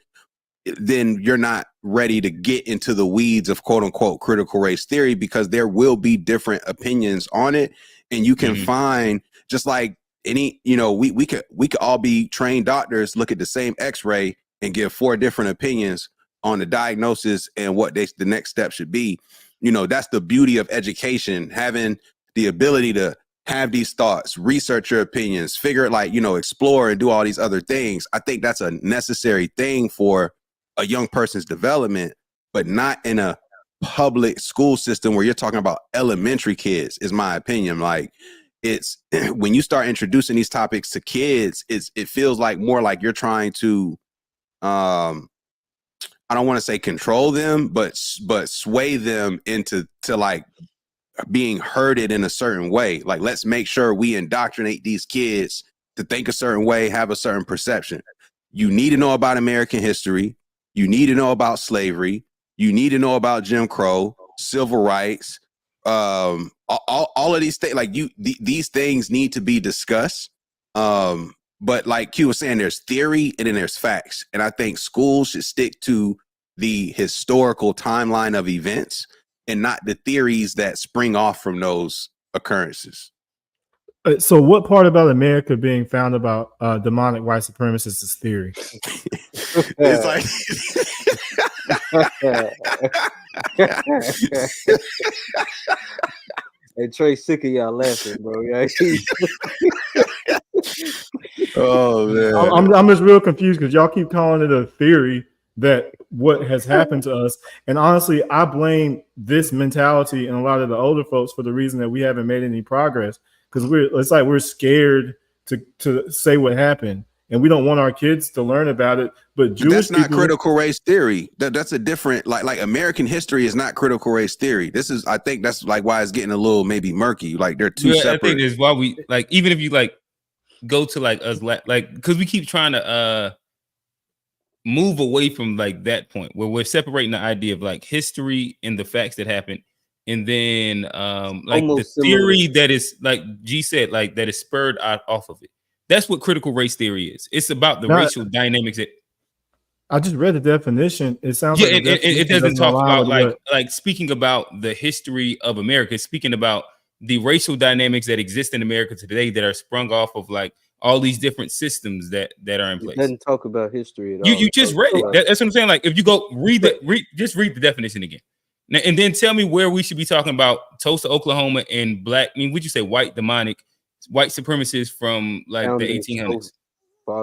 then you're not ready to get into the weeds of quote unquote critical race theory, because there will be different opinions on it. And you can find, just like any, we could all be trained doctors, look at the same x-ray and give 4 different opinions on the diagnosis and what the next step should be. That's the beauty of education, having the ability to have these thoughts, research your opinions, figure it, like, you know, explore and do all these other things. I think that's a necessary thing for a young person's development, but not in a public school system where you're talking about elementary kids, is my opinion. Like, it's when you start introducing these topics to kids, it feels like more like you're trying to, I don't want to say control them, but sway them into like being herded in a certain way. Like, let's make sure we indoctrinate these kids to think a certain way, have a certain perception. You need to know about American history. You need to know about slavery. You need to know about Jim Crow, civil rights, all of these things. Like, these things need to be discussed. But like Q was saying, there's theory and then there's facts. And I think schools should stick to the historical timeline of events and not the theories that spring off from those occurrences. So what part about America being founded about demonic white supremacists is theory? It's like Hey, Trey, sick of y'all laughing, bro. Yeah. Oh man, I'm just real confused because y'all keep calling it a theory that what has happened to us. And honestly, I blame this mentality and a lot of the older folks for the reason that we haven't made any progress, because it's like we're scared to say what happened, and we don't want our kids to learn about it. But Jewish that's not critical race theory. That's a different, like American history is not critical race theory. This is, I think that's like why it's getting a little maybe murky. Like, they're two separate. I think is why we, like, even if you like go to like us, like, because we keep trying to move away from like that point where we're separating the idea of like history and the facts that happened, and then like almost the theory similar. That is, like G said, like that is spurred out off of it. That's what critical race theory is. It's about the racial dynamics. That I just read the definition. It sounds like it doesn't talk about like speaking about the history of America. It's speaking about the racial dynamics that exist in America today that are sprung off of like all these different systems that are in place. It doesn't talk about history at all. You just read it. That's what I'm saying. Like, if you go just read the definition again, and then tell me where we should be talking about Tulsa, Oklahoma, and black. I mean, would you say white supremacists from like the 1800s?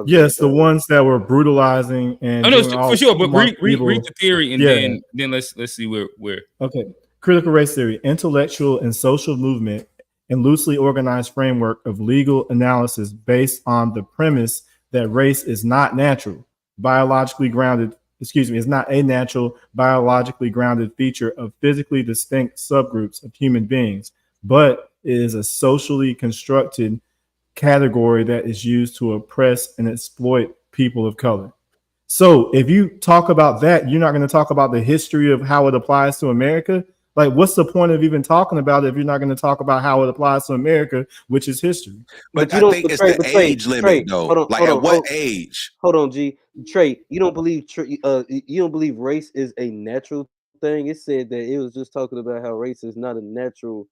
Yes, the ones that were brutalizing and for sure. But read the theory, and then let's see where. Okay, critical race theory: intellectual and social movement and loosely organized framework of legal analysis based on the premise that race is not natural, biologically grounded. Is not a natural, biologically grounded feature of physically distinct subgroups of human beings, but is a socially constructed category that is used to oppress and exploit people of color. So if you talk about that, you're not going to talk about the history of how it applies to America. Like, what's the point of even talking about it if you're not going to talk about how it applies to America, which is history? But I think it's the age limit, though. Like, at what age? Hold on, G. Trey, you don't believe race is a natural thing? It said that it was just talking about how race is not a natural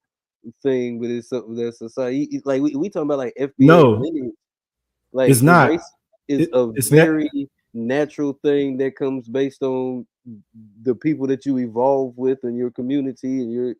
thing, but it's something that society. Like, we talking about like FBI. No, like, it's not. Race is it's very natural thing that comes based on the people that you evolve with and your community and your.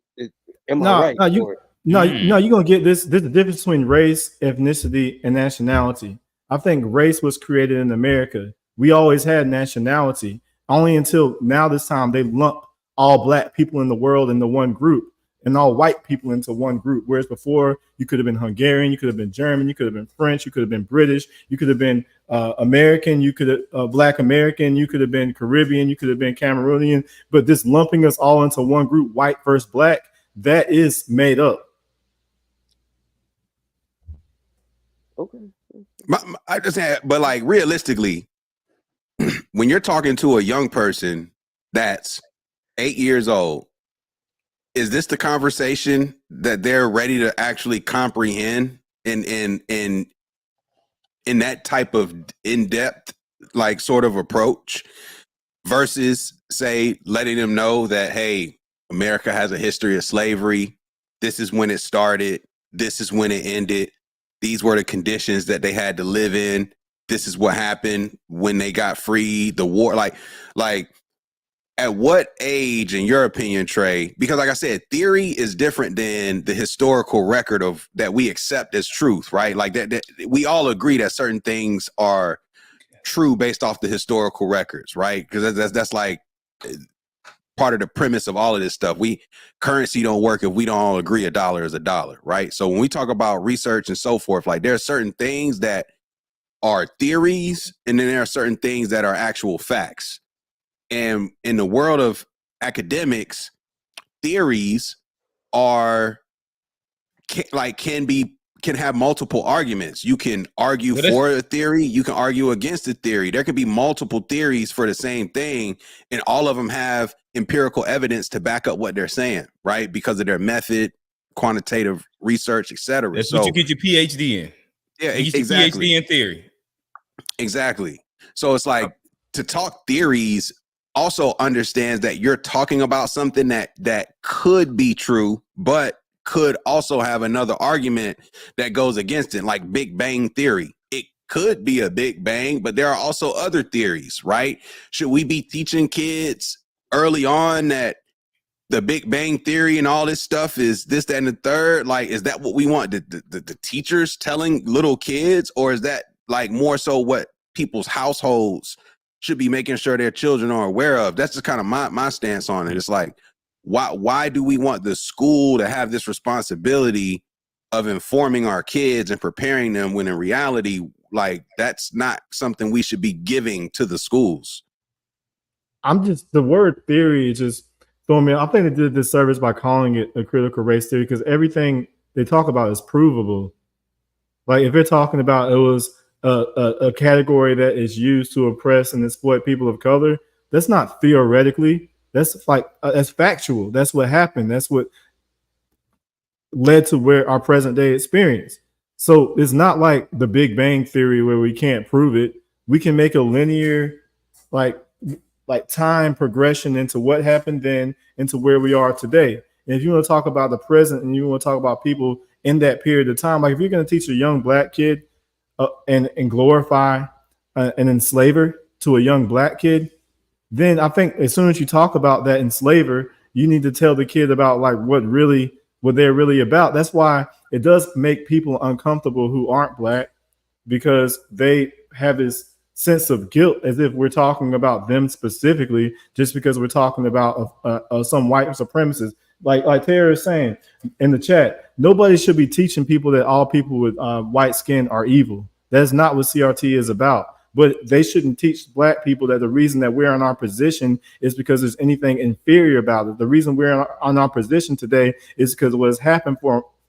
Am I right? You're gonna get this. There's a difference between race, ethnicity, and nationality. I think race was created in America. We always had nationality. Only until now, this time, they lump all black people in the world into one group and all white people into one group. Whereas before, you could have been Hungarian, you could have been German, you could have been French, you could have been British, you could have been American, you could have Black American, you could have been Caribbean, you could have been Cameroonian. But this lumping us all into one group, white versus black, that is made up. Okay. I just had, but like realistically, when you're talking to a young person that's 8 years old, is this the conversation that they're ready to actually comprehend in that type of in-depth, like, sort of approach, versus, say, letting them know that, hey, America has a history of slavery. This is when it started. This is when it ended. These were the conditions that they had to live in. This is what happened when they got free. The war, like at what age, in your opinion, Trey, because like I said, theory is different than the historical record of that we accept as truth, right? Like that we all agree that certain things are true based off the historical records, right? Because that's like part of the premise of all of this stuff. Currency don't work if we don't all agree a dollar is a dollar, right? So when we talk about research and so forth, like there are certain things that are theories, and then there are certain things that are actual facts. And in the world of academics, theories can have multiple arguments. You can argue for a theory, you can argue against a theory. There could be multiple theories for the same thing, and all of them have empirical evidence to back up what they're saying, right? Because of their method, quantitative research, etc. That's what you get your PhD in. Yeah, exactly. PhD in theory. Exactly. So it's like to talk theories also understands that you're talking about something that could be true, but could also have another argument that goes against it, like Big Bang theory. It could be a Big Bang, but there are also other theories, right? Should we be teaching kids early on that the Big Bang theory and all this stuff is this, that, and the third? Like, is that what we want? The teachers telling little kids, or is that like more so what people's households should be making sure their children are aware of? That's just kind of my stance on it. It's like, why do we want the school to have this responsibility of informing our kids and preparing them, when in reality, like, that's not something we should be giving to the schools? The word theory is just throwing me. I think they did a disservice by calling it a critical race theory, because everything they talk about is provable. Like if they're talking about it was a category that is used to oppress and exploit people of color, that's not theoretically. That's like that's factual. That's what happened. That's what led to where our present day experience. So it's not like the Big Bang theory where we can't prove it. We can make a linear, like time progression into what happened then into where we are today. And if you want to talk about the present and you want to talk about people in that period of time, like if you're going to teach a young black kid and glorify an enslaver to a young black kid, then I think as soon as you talk about that enslaver, you need to tell the kid about like what they're really about. That's why it does make people uncomfortable who aren't black, because they have this sense of guilt as if we're talking about them specifically, just because we're talking about some white supremacists. Like Tara is saying in the chat, nobody should be teaching people that all people with white skin are evil. That's not what CRT is about. But they shouldn't teach black people that the reason that we're in our position is because there's anything inferior about it. The reason we're on our position today is because of what has happened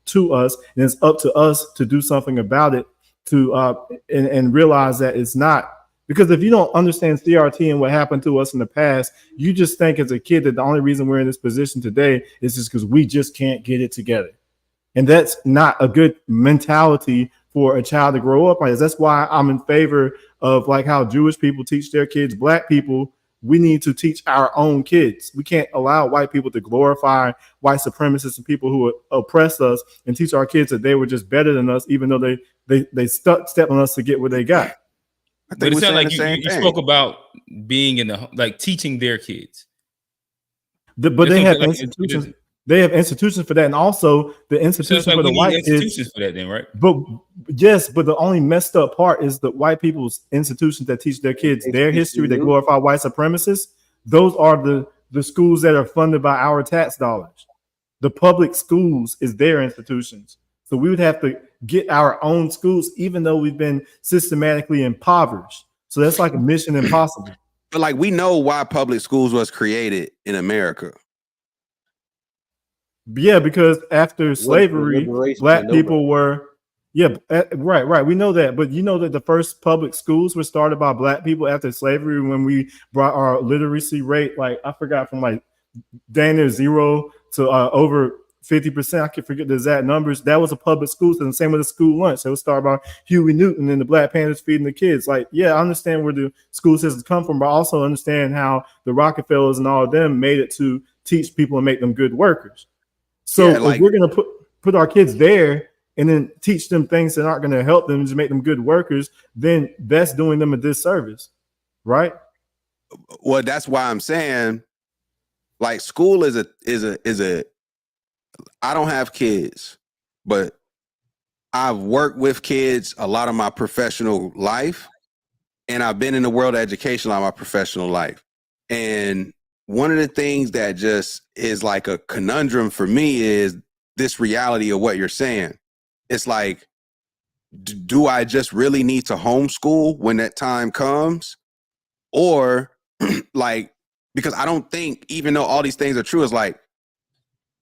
to us, and it's up to us to do something about it, and realize that it's not. Because if you don't understand CRT and what happened to us in the past, you just think as a kid that the only reason we're in this position today is just because we just can't get it together. And that's not a good mentality for a child to grow up like. That's why I'm in favor of like how Jewish people teach their kids. Black people, we need to teach our own kids. We can't allow white people to glorify white supremacists and people who oppress us and teach our kids that they were just better than us, even though they step on us to get what they got. But it sounds like you spoke about being in teaching their kids. But they have institutions. They have institutions for that, and also the institution for the white institutions for that, then, right? But yes, but the only messed up part is the white people's institutions that teach their kids their history, that glorify white supremacists. Those are the schools that are funded by our tax dollars. The public schools is their institutions. So we would have to get our own schools, even though we've been systematically impoverished. So that's like a mission impossible. But like, we know why public schools was created in America. Yeah, because after slavery, black people were, right. We know that. But you know that the first public schools were started by black people after slavery, when we brought our literacy rate, like I forgot, from like down near 0 to over 50%. I can forget the exact numbers. That was a public school. And the same with the school lunch. So it was started by Huey Newton and the Black Panthers feeding the kids. Like, yeah, I understand where the school systems come from, but I also understand how the Rockefellers and all of them made it to teach people and make them good workers. So if we're going to put our kids there and then teach them things that aren't going to help them to make them good workers, then that's doing them a disservice, right? Well, that's why I'm saying Like school is a I don't have kids, but I've worked with kids a lot of my professional life, and I've been in the world of education a lot of my professional life. And one of the things that just is like a conundrum for me is this reality of what you're saying. It's like, do I just really need to homeschool when that time comes? Or like, because I don't think, even though all these things are true, it's like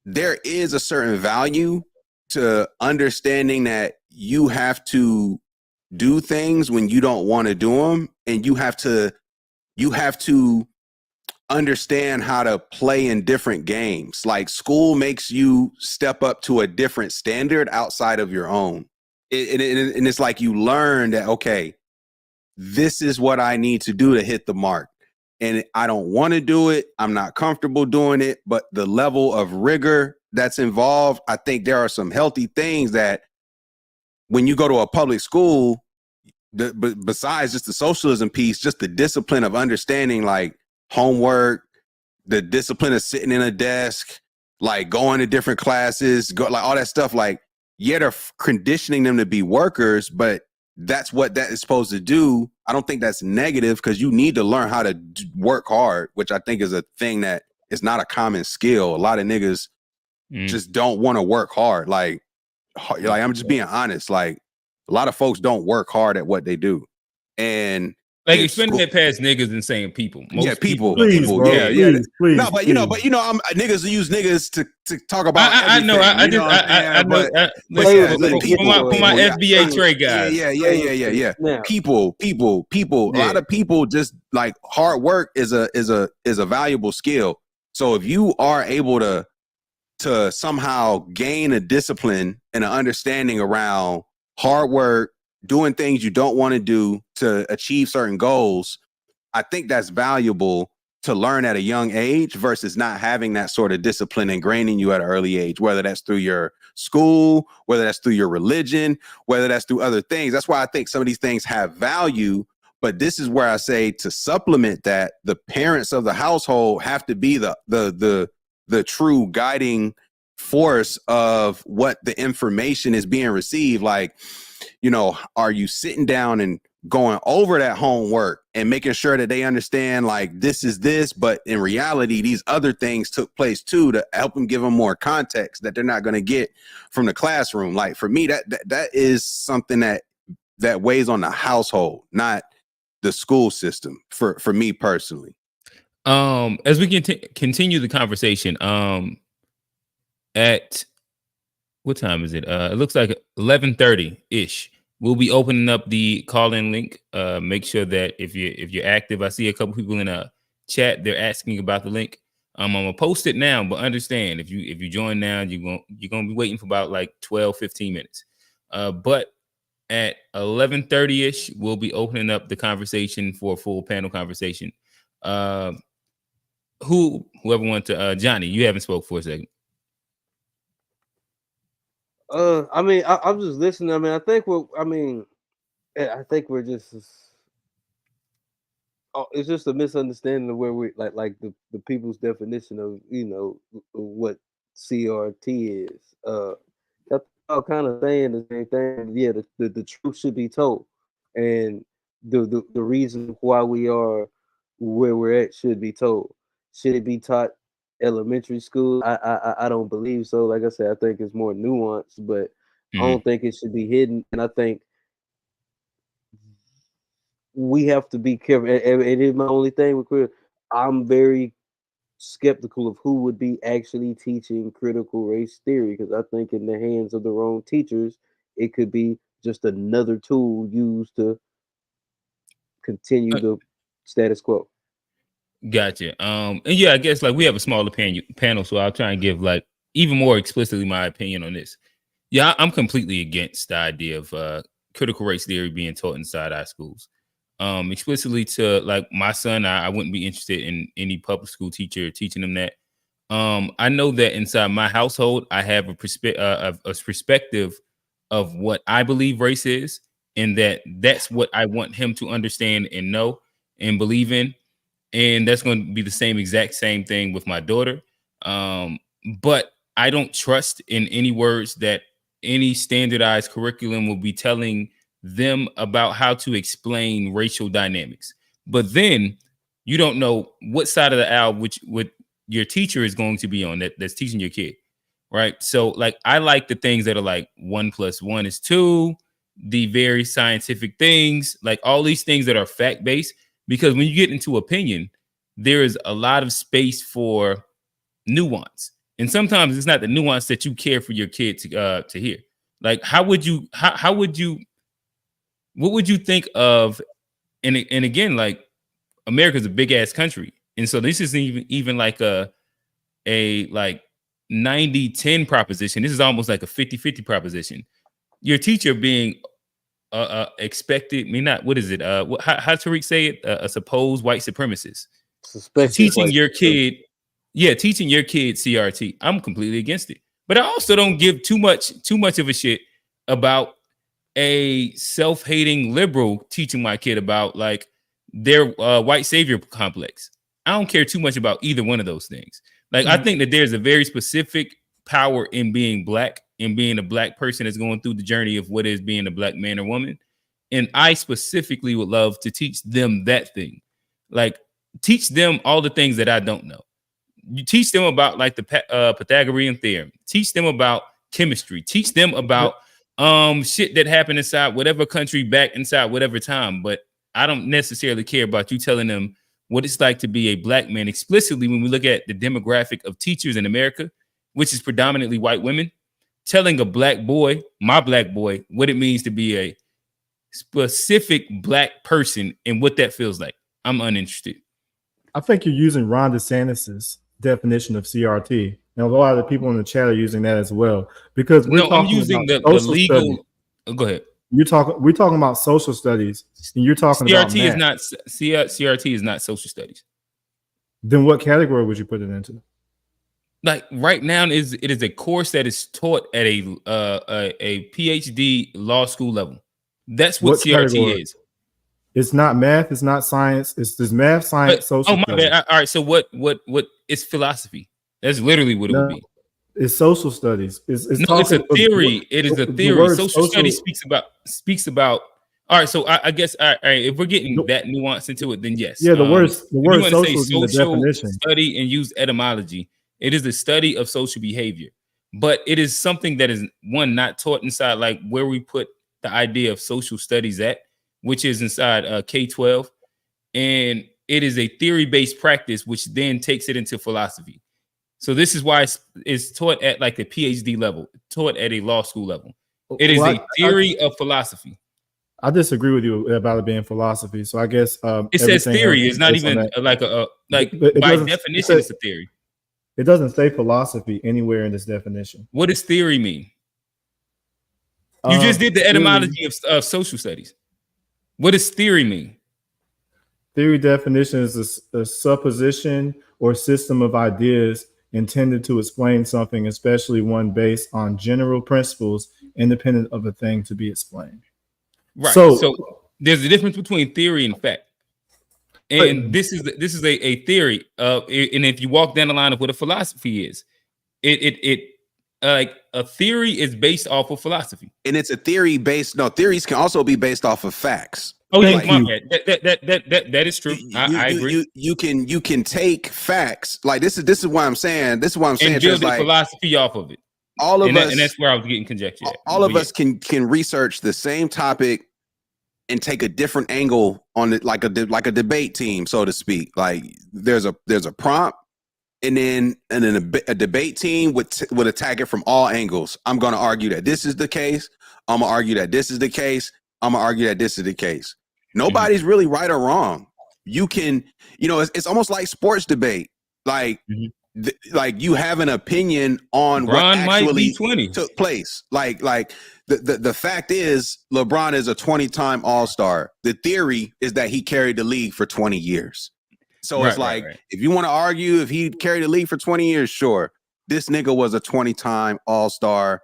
there is a certain value to understanding that you have to do things when you don't want to do them, and you have to understand how to play in different games. Like school makes you step up to a different standard outside of your own. And it's like you learn that, okay, this is what I need to do to hit the mark. And I don't want to do it. I'm not comfortable doing it. But the level of rigor that's involved, I think there are some healthy things that when you go to a public school, besides just the socialism piece, just the discipline of understanding like homework, the discipline of sitting in a desk, like going to different classes, like all that stuff. Like, yeah, they're conditioning them to be workers, but that's what that is supposed to do. I don't think that's negative, because you need to learn how to work hard, which I think is a thing that is not a common skill. A lot of niggas just don't want to work hard. Like I'm just being honest. Like a lot of folks don't work hard at what they do. And like extending that past niggas and saying people. Most people. Please, people, bro, yeah. please, no, but you know, I'm niggas use niggas to talk about. I know. I know. For my FBA Trey guys. Yeah. People. A lot of people just like hard work is a valuable skill. So if you are able to somehow gain a discipline and an understanding around hard work, doing things you don't want to do to achieve certain goals, I think that's valuable to learn at a young age versus not having that sort of discipline ingrained in you at an early age, whether that's through your school, whether that's through your religion, whether that's through other things. That's why I think some of these things have value. But this is where I say, to supplement that, the parents of the household have to be the true guiding force of what the information is being received. Like, you know, are you sitting down and going over that homework and making sure that they understand like this is this, but in reality these other things took place too, to help them, give them more context that they're not going to get from the classroom. Like for me, that is something that weighs on the household, not the school system, for me personally. As we continue the conversation, at what time is it? It looks like 11:30 ish. We'll be opening up the call-in link. Make sure that if you're active, I see a couple people in a chat. They're asking about the link. I'm gonna post it now, but understand if you join now, you're gonna be waiting for about like 12-15 minutes. But at 11:30 ish, we'll be opening up the conversation for a full panel conversation. Whoever wants to, Johnny, you haven't spoke for a second. I mean, I'm just listening. I mean, I think we're just. It's just a misunderstanding of where we like the people's definition of what CRT is. That's all kind of saying the same thing. Yeah, the truth should be told, and the reason why we are where we're at should be told. Should it be taught elementary school? I don't believe so. Like I said, I think it's more nuanced, but I don't think it should be hidden. And I think we have to be careful. It is my only thing with critical. I'm very skeptical of who would be actually teaching critical race theory, because I think in the hands of the wrong teachers, it could be just another tool used to continue the status quo. Gotcha. And yeah, I guess like we have a smaller panel, so I'll try and give like even more explicitly my opinion on this. Yeah, I'm completely against the idea of critical race theory being taught inside our schools. Explicitly to like my son, I wouldn't be interested in any public school teacher teaching him that. I know that inside my household, I have a perspective of what I believe race is, and that's what I want him to understand and know and believe in. and that's going to be the same thing with my daughter. But I don't trust in any words that any standardized curriculum will be telling them about how to explain racial dynamics. But then you don't know what side of the aisle what your teacher is going to be on that's teaching your kid, right? So like I like the things that are like 1 + 1 is 2, the very scientific things, like all these things that are fact-based, because when you get into opinion, there is a lot of space for nuance. And sometimes it's not the nuance that you care for your kid to hear. Like, what would you think of, and again, like America's a big ass country. And so this isn't even like a like 90-10 proposition. This is almost like a 50-50 proposition. Your teacher being expected, what is it? How Tariq say it? A supposed white supremacist. Teaching your kid CRT. I'm completely against it. But I also don't give too much of a shit about a self-hating liberal teaching my kid about like their white savior complex. I don't care too much about either one of those things. Like, I think that there's a very specific power in being black and being a black person that's going through the journey of what is being a black man or woman. And I specifically would love to teach them that thing. Like, teach them all the things that I don't know. You teach them about like the Pythagorean theorem. Teach them about chemistry. Teach them about shit that happened inside whatever country back inside whatever time. But I don't necessarily care about you telling them what it's like to be a black man explicitly when we look at the demographic of teachers in America, which is predominantly white women, telling a black boy, my black boy, what it means to be a specific black person and what that feels like. I'm uninterested. I think you're using Ron DeSantis's definition of CRT. And a lot of the people in the chat are using that as well. Because I'm using the legal. Studies. Go ahead. We're talking about social studies, and you're talking about CRT is not social studies. Then what category would you put it into? Like right now, it is a course that is taught at a PhD law school level. That's what CRT category? Is. It's not math. It's not science. It's this math, science, social. Oh my bad. All right. So what is philosophy? That's literally what it would be. It's social studies. It's a theory. It is a theory. Social studies speaks about. All right. So I guess all right. If we're getting that nuance into it, then yes. Yeah. The word social is in the social definition. Study and use etymology. It is the study of social behavior, but it is something that is not taught inside like where we put the idea of social studies at, which is inside K-12, and it is a theory-based practice, which then takes it into philosophy. So this is why it's taught at like a PhD level, taught at a law school level. It is a theory of philosophy. I disagree with you about it being philosophy. So I guess it says theory. It's not even by definition, it's a theory. It doesn't say philosophy anywhere in this definition. What does theory mean? You just did the etymology of social studies. What does theory mean? Theory definition is a supposition or system of ideas intended to explain something, especially one based on general principles independent of a thing to be explained. Right. So there's a difference between theory and fact. And this is a theory of, and if you walk down the line of what a philosophy is, it like a theory is based off of philosophy, and it's a theory based. No, theories can also be based off of facts. Oh yeah, that is true. I agree. You can take facts like this is what I'm saying. This is what I'm saying. And build a philosophy off of it. All of us, and that's where I was getting conjecture. All of us can research the same topic and take a different angle on it, like a debate team, so to speak. Like there's a prompt, and then a debate team would attack it from all angles. I'm going to argue that this is the case. I'm going to argue that this is the case. I'm going to argue that this is the case. Nobody's really right or wrong. You can, it's almost like sports debate. Like, like you have an opinion on what actually took place. Like the fact is LeBron is a 20-time All-Star. The theory is that he carried the league for 20 years. So it's like, if you want to argue if he carried the league for 20 years, sure. This nigga was a 20-time All-Star.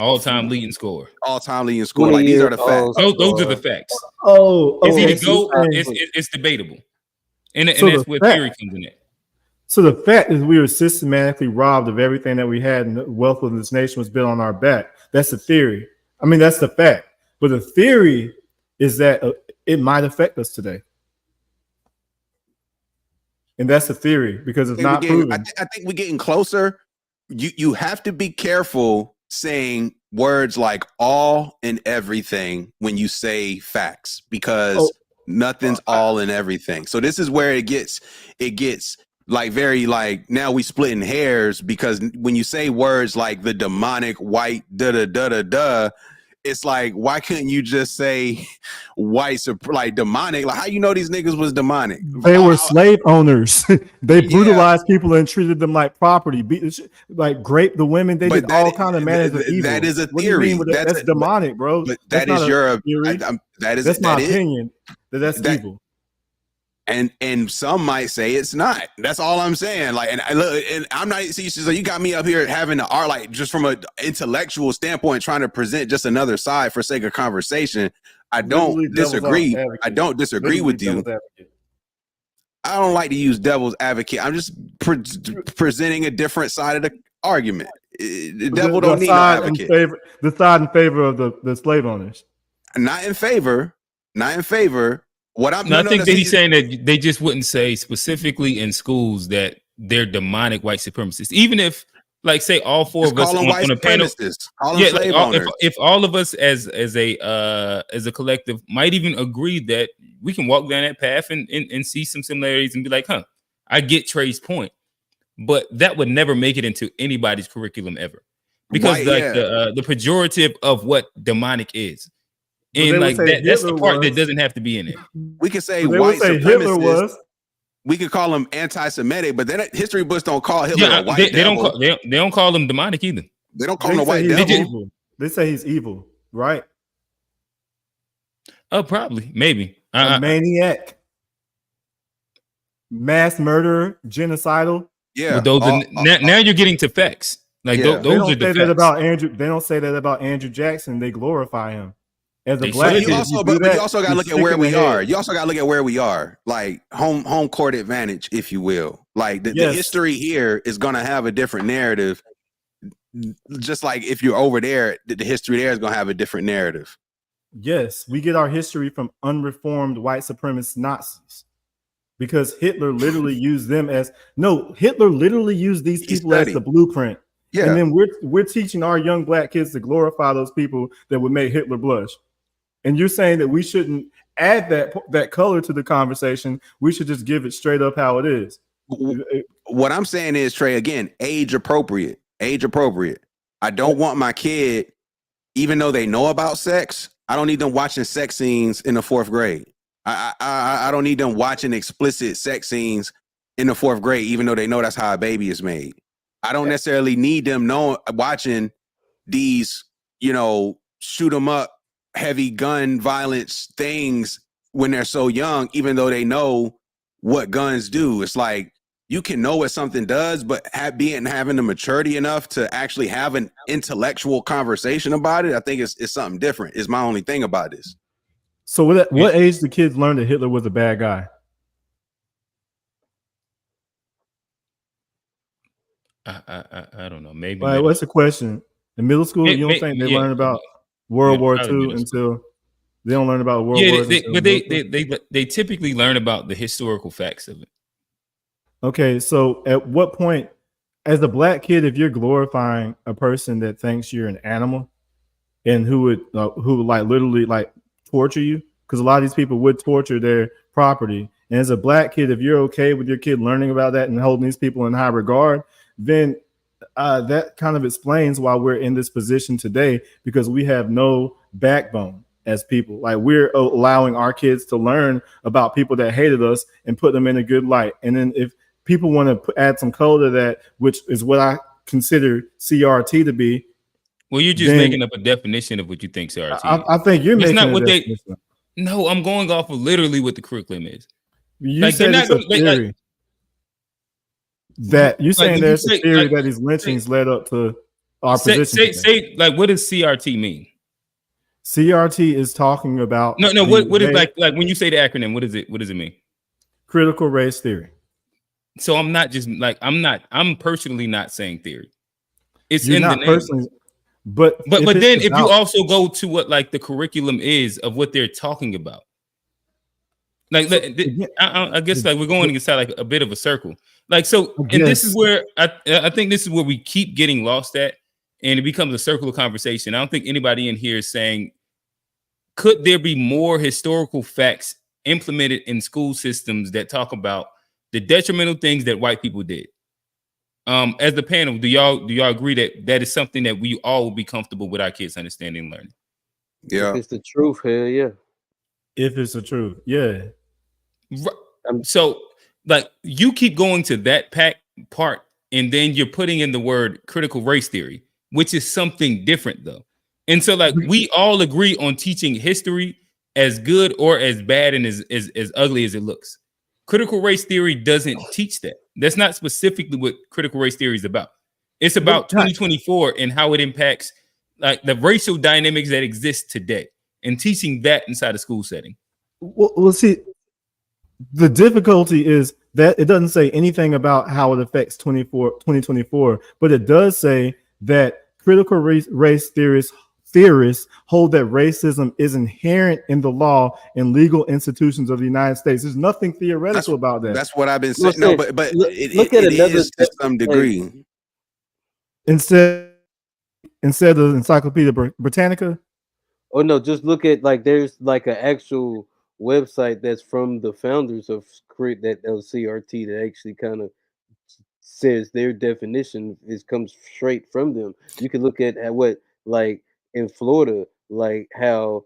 All-time leading scorer. All-time leading scorer. Like, these are the facts. Those are the facts. Oh, is he the GOAT? It's debatable. And that's where theory comes in. So the fact is we were systematically robbed of everything that we had, and the wealth of this nation was built on our back. That's the theory. I mean, that's the fact. But the theory is that it might affect us today. And that's the theory because it's not proven. I think we're getting closer. You have to be careful saying words like all and everything when you say facts, because nothing's all and everything. So this is where it gets like very like now we splitting hairs, because when you say words like the demonic white it's like, why couldn't you just say white like demonic? Like, how you know these niggas was demonic? They were slave owners. They brutalized people and treated them like property, like raped the women. They did all kind of manners of evil. That is a theory. That's demonic, bro. But that's my opinion. That's evil. And some might say it's not. That's all I'm saying. Like, and I'm not. See, so you got me up here having the art, like just from an intellectual standpoint, trying to present just another side for sake of conversation. I don't disagree. I don't disagree with you. I don't like to use devil's advocate. I'm just presenting a different side of the argument. The devil don't need no advocate. The side in favor of the slave owners. Not in favor. Not in favor. I think that he's saying that they just wouldn't say specifically in schools that they're demonic white supremacists, even if, like, say all four of us on a panel. If all of us as a collective might even agree that we can walk down that path and see some similarities and be like, I get Trey's point, but that would never make it into anybody's curriculum ever, because the pejorative of what demonic is. And like that's the part that doesn't have to be in it. We could say white supremacist. We could call him anti-Semitic, but then history books don't call Hitler a white devil. They don't call him demonic either. They don't call him a white devil. They say he's evil, right? Probably, maybe a maniac, mass murderer, genocidal. Yeah, well, now you're getting to facts. Like those are the facts. They don't say that about Andrew Jackson. They glorify him. As a black kid, you also got to look at where we are. You also got to look at where we are, like home court advantage, if you will. Like the history here is going to have a different narrative. Just like if you're over there, the history there is going to have a different narrative. Yes, we get our history from unreformed white supremacist Nazis, because Hitler literally used them Hitler literally used these people as the blueprint. Yeah, and then we're teaching our young black kids to glorify those people that would make Hitler blush. And you're saying that we shouldn't add that color to the conversation. We should just give it straight up how it is. What I'm saying is, Trey, again, age appropriate. Age appropriate. I don't want my kid, even though they know about sex, I don't need them watching sex scenes in the 4th grade. I don't need them watching explicit sex scenes in the 4th grade, even though they know that's how a baby is made. I don't necessarily need them watching these, shoot 'em up, heavy gun violence things when they're so young, even though they know what guns do. It's like, you can know what something does, but having the maturity enough to actually have an intellectual conversation about it, I think it's something different. Is my only thing about this. So what age do kids learn that Hitler was a bad guy? I don't know. Maybe. Right, what's the question? In middle school, you don't think they learn about World War II until they don't learn about World War II? But they typically learn about the historical facts of it. Okay, so at what point, as a black kid, if you're glorifying a person that thinks you're an animal and who would like literally like torture you, because a lot of these people would torture their property, and as a black kid, if you're okay with your kid learning about that and holding these people in high regard, then that kind of explains why we're in this position today, because we have no backbone as people. Like, we're allowing our kids to learn about people that hated us and put them in a good light. And then if people want to add some color to that, which is what I consider CRT to be. Well, you're just making up a definition of what you think CRT is. I think you're making not what they. No, I'm going off of literally what the curriculum is. You said it's a theory. That you're saying there's a theory that these lynchings led up to our position. Say like, what does CRT mean? CRT is talking about no. What is like when you say the acronym? What is it? What does it mean? critical race theory. So I'm not just like I'm personally not saying theory. It's You're in the not name. personally, but then if you also go to what like the curriculum is of what they're talking about, like So, I guess like we're going inside like a bit of a circle. Like so, and this is where I think this is where we keep getting lost at, and it becomes a circle of conversation. I don't think anybody in here is saying, could there be more historical facts implemented in school systems that talk about the detrimental things that white people did? As the panel, do y'all agree that that is something that we all will be comfortable with our kids understanding and learning? Yeah. If it's the truth, hell yeah. If it's the truth, yeah. So, like, you keep going to that part, and then you're putting in the word critical race theory, which is something different, though. And so, like, we all agree on teaching history as good or as bad and as ugly as it looks. Critical race theory doesn't teach that. That's not specifically what critical race theory is about. It's about 2024 and how it impacts like the racial dynamics that exist today, and teaching that inside a school setting. Well, see, the difficulty is that it doesn't say anything about how it affects 2024, but it does say that critical race theorists hold that racism is inherent in the law and legal institutions of the United States. There's nothing theoretical about that. That's what I've been saying. No, but it is to some degree. Instead of Encyclopedia Britannica? Oh no, just look at like there's like an actual website that's from the founders of that CRT that actually kind of says their definition comes straight from them. You can look at what like in Florida, like how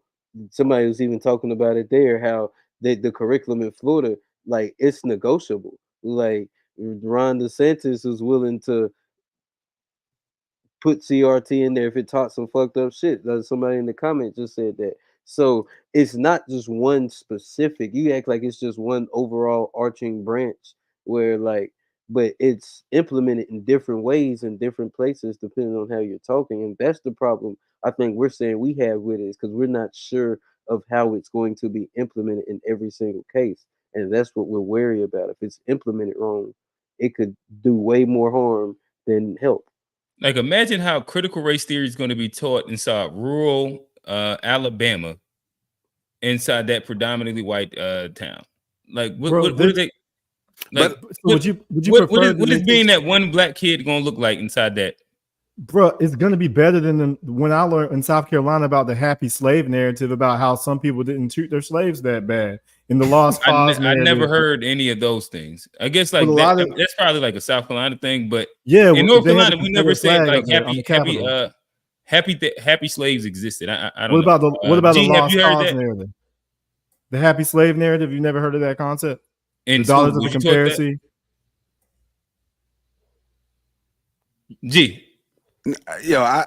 somebody was even talking about it there, how the curriculum in Florida, like it's negotiable. Like Ron DeSantis is willing to put CRT in there if it taught some fucked up shit. Somebody in the comment just said that. So it's not just one specific. You act like it's just one overall arching branch where like, but it's implemented in different ways in different places depending on how you're talking. And that's the problem I think we're saying we have with it, is because we're not sure of how it's going to be implemented in every single case. And that's what we're wary about. If it's implemented wrong, it could do way more harm than help. Like, imagine how critical race theory is going to be taught inside rural Alabama, inside that predominantly white town. Like, what are they? Like, would you prefer what is being that one black kid going to look like inside that? Bro, it's going to be better than when I learned in South Carolina about the happy slave narrative, about how some people didn't treat their slaves that bad. In the Lost Cause I never heard any of those things. I guess like that's probably like a South Carolina thing, but yeah, in North Carolina we never said like happy slaves existed. I don't know. What about the Lost Cause narrative? The happy slave narrative, you never heard of that concept? In the dollars of the conspiracy? G. I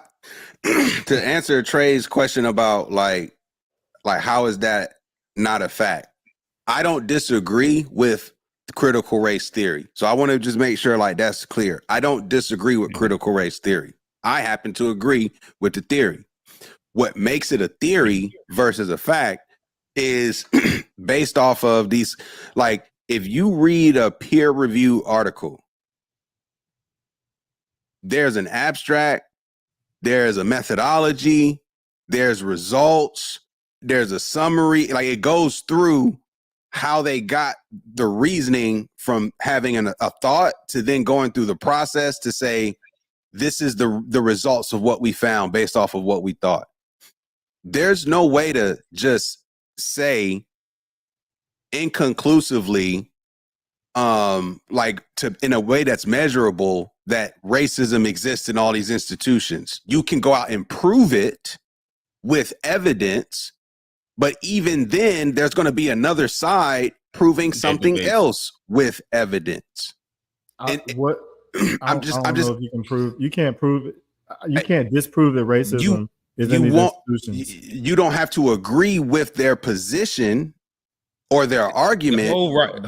to answer Trey's question about like how is that not a fact? I don't disagree with critical race theory. So I want to just make sure like that's clear. I don't disagree with critical race theory. I happen to agree with the theory. What makes it a theory versus a fact is based off of these, like if you read a peer review article, there's an abstract, there's a methodology, there's results, there's a summary, like it goes through how they got the reasoning from having a thought to then going through the process to say, this is the results of what we found based off of what we thought. There's no way to just say inconclusively, in a way that's measurable, that racism exists in all these institutions. You can go out and prove it with evidence, but even then there's going to be another side proving something else with evidence. I'm just know if you can prove. You can't prove it. You can't disprove that racism is in these institutions. You don't have to agree with their position or their argument,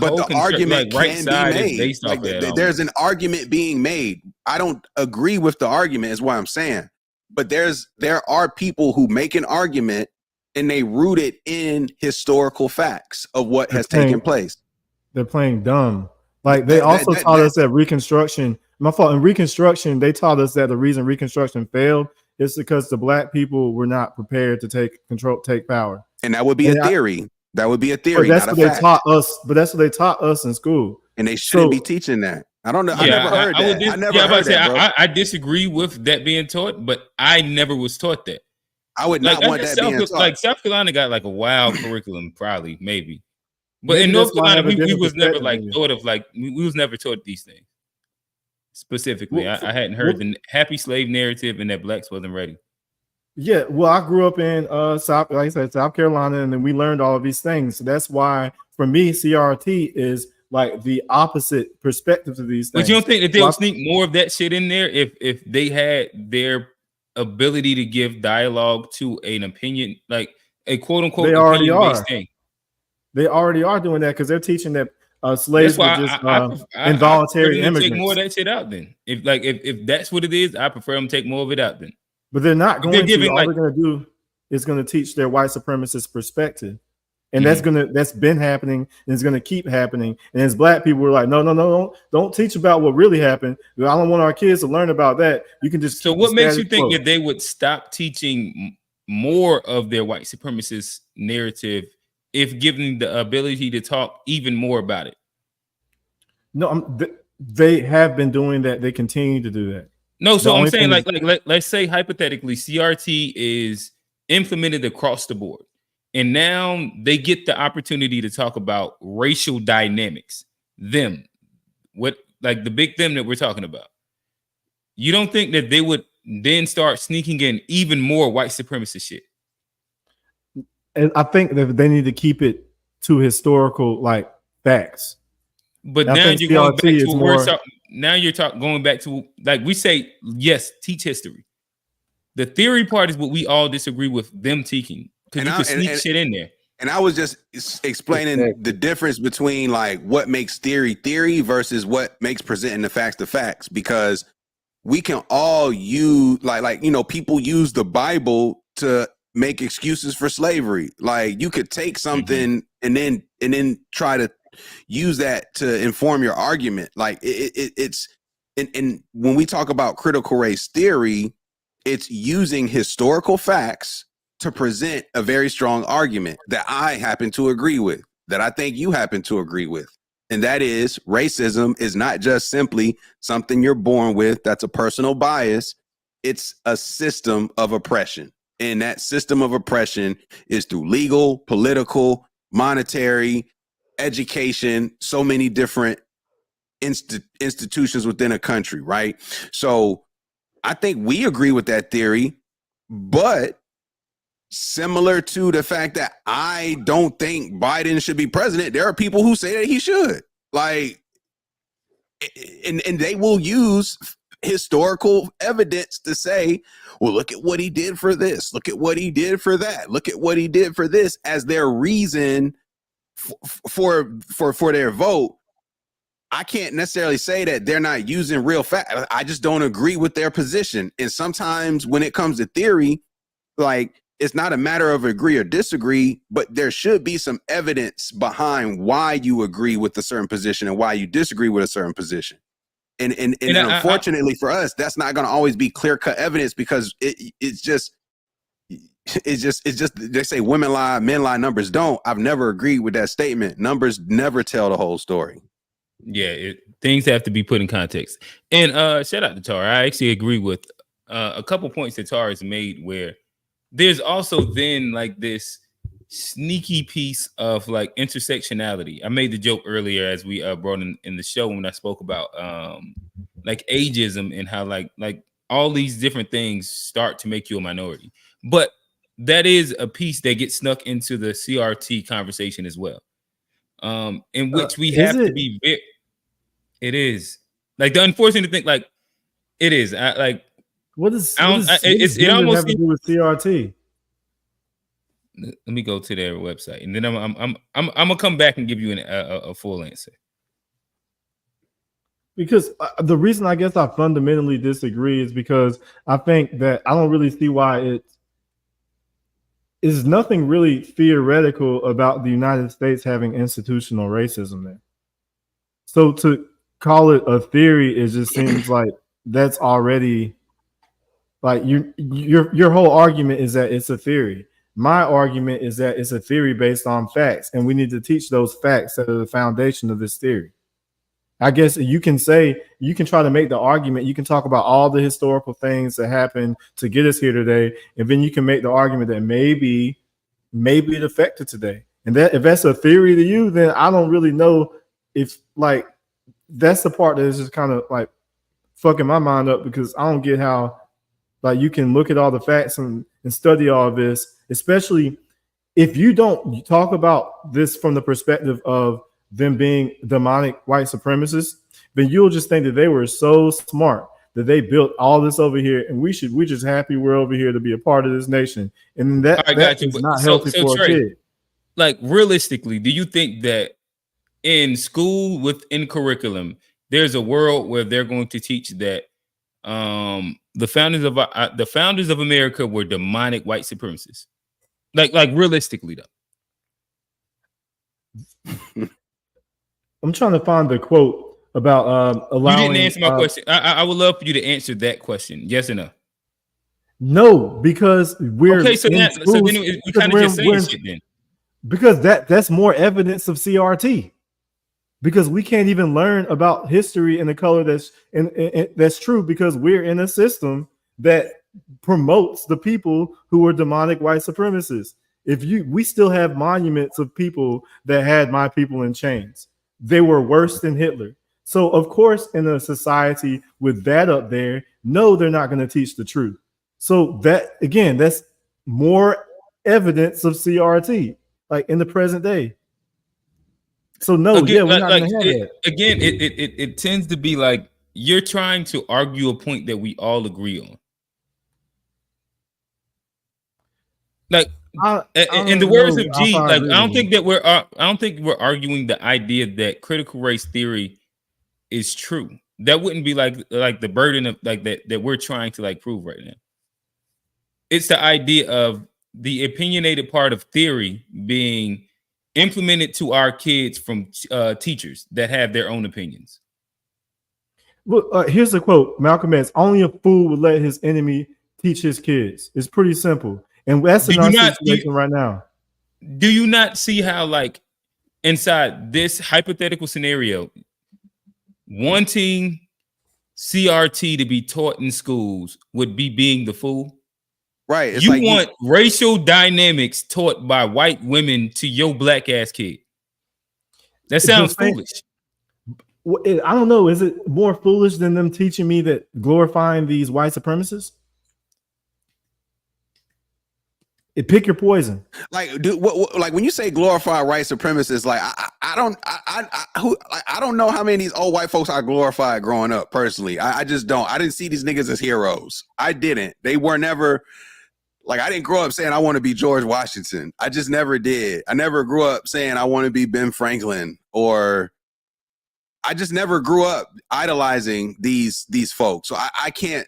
but the argument can be made. Like, there's an argument being made. I don't agree with the argument is what I'm saying, but there are people who make an argument and they root it in historical facts of what has taken place. They're playing dumb. Like they also taught us that Reconstruction. My fault. In Reconstruction, they taught us that the reason Reconstruction failed is because the black people were not prepared to take power. And that would be a theory. That would be a theory. But that's not what a they fact. taught us. But that's what they taught us in school. And they shouldn't be teaching that. I don't know. Yeah, I never heard that. I never heard that, bro. I disagree with that being taught, but I never was taught that. I would not want that being taught. Like South Carolina got like a wild curriculum, probably, maybe. But in North Carolina, we was never like thought of like we was never taught these things specifically. I hadn't heard the happy slave narrative and that blacks wasn't ready. Yeah, well, I grew up in South, like I said, South Carolina, and then we learned all of these things. So that's why, for me, CRT is like the opposite perspective to these things. But you don't think that they'll sneak more of that shit in there if they had their ability to give dialogue to an opinion, like a quote unquote they already are. Thing? They already are doing that because they're teaching that slaves were just involuntary immigrants. Take more of that shit out then. If that's what it is, I prefer them take more of it out then. But they're not going to. All they're going to do is going to teach their white supremacist perspective, and that's been happening, and it's going to keep happening. And as black people, we're like, no, don't teach about what really happened. I don't want our kids to learn about that. You can just. So what makes you think that they would stop teaching more of their white supremacist narrative if given the ability to talk even more about it? No, they have been doing that. They continue to do that. No, so I'm saying let's say hypothetically CRT is implemented across the board, and now they get the opportunity to talk about racial dynamics. Them, what like the big them that we're talking about. You don't think that they would then start sneaking in even more white supremacist shit? And I think that they need to keep it to historical like facts. But now you're going back to more. Now you're going back to like we say, yes, teach history. The theory part is what we all disagree with them teaching because you can sneak shit in there. And I was just explaining the difference between like what makes theory versus what makes presenting the facts, because we can all use like people use the Bible to make excuses for slavery. Like you could take something and then try to use that to inform your argument. Like it's and when we talk about critical race theory, it's using historical facts to present a very strong argument that I happen to agree with, that I think you happen to agree with. And that is racism is not just simply something you're born with. That's a personal bias. It's a system of oppression. And that system of oppression is through legal, political, monetary, education, so many different institutions within a country, right? So I think we agree with that theory, but similar to the fact that I don't think Biden should be president, there are people who say that he should. Like, and they will use historical evidence to say, well, look at what he did for this, look at what he did for that, look at what he did for this as their reason for their vote. I can't necessarily say that they're not using real fact. I just don't agree with their position. And sometimes when it comes to theory, like it's not a matter of agree or disagree, but there should be some evidence behind why you agree with a certain position and why you disagree with a certain position. And unfortunately for us, that's not going to always be clear-cut evidence because it's just they say women lie, men lie, numbers don't. I've never agreed with that statement. Numbers never tell the whole story. Yeah, things have to be put in context. And shout out to Tar. I actually agree with a couple points that Tar has made where there's also then like this sneaky piece of like intersectionality. I made the joke earlier as we brought in the show when I spoke about like ageism and how like all these different things start to make you a minority. But that is a piece that gets snuck into the CRT conversation as well. In which we have to be very, it is like the unfortunate thing, like it is like what is it almost have to do with CRT. Let me go to their website and then I'm gonna come back and give you a full answer. Because the reason I guess I fundamentally disagree is because I think that I don't really see why it is nothing really theoretical about the United States having institutional racism there. So to call it a theory, it just seems like that's already like your whole argument is that it's a theory. My argument is that it's a theory based on facts, and we need to teach those facts that are the foundation of this theory. I guess you can try to make the argument, you can talk about all the historical things that happened to get us here today, and then you can make the argument that maybe it affected today. And that if that's a theory to you, then I don't really know if like that's the part that is just kind of like fucking my mind up, because I don't get how like you can look at all the facts and study all of this, especially if you don't talk about this from the perspective of them being demonic white supremacists, then you'll just think that they were so smart that they built all this over here, and we're just happy we're over here to be a part of this nation. And that is not healthy for a kid. Like realistically, do you think that in school within curriculum, there's a world where they're going to teach that the founders of America were demonic white supremacists? Like realistically though. I'm trying to find the quote about allowing. You didn't answer my question. I would love for you to answer that question. Yes or no? No, because we're okay. So then we kind of just saying shit then. Because that's more evidence of CRT. Because we can't even learn about history in the color that's true, because we're in a system that promotes the people who are demonic white supremacists. We still have monuments of people that had my people in chains. They were worse than Hitler. So of course, in a society with that up there, no, they're not going to teach the truth. So that again, that's more evidence of CRT, like in the present day. So no, again, we're not going to have that. Again, it tends to be like you're trying to argue a point that we all agree on. Like in the words of G, like I don't think we're arguing the idea that critical race theory is true. That wouldn't be like the burden of like that we're trying to like prove right now. It's the idea of the opinionated part of theory being implemented to our kids from teachers that have their own opinions. Look, here's a quote: Malcolm X, "Only a fool would let his enemy teach his kids." It's pretty simple. And that's in our situation right now. Do you not see how, like, inside this hypothetical scenario, wanting CRT to be taught in schools would be being the fool? Right. It's you like want racial dynamics taught by white women to your black ass kid. That sounds foolish. I don't know. Is it more foolish than them teaching me that glorifying these white supremacists? Pick your poison. Like, dude, like when you say glorify white supremacists, like I don't know how many of these old white folks I glorified growing up. Personally, I just don't. I didn't see these niggas as heroes. I didn't. They were never like, I didn't grow up saying I want to be George Washington. I just never did. I never grew up saying I want to be Ben Franklin, or I just never grew up idolizing these folks. So I can't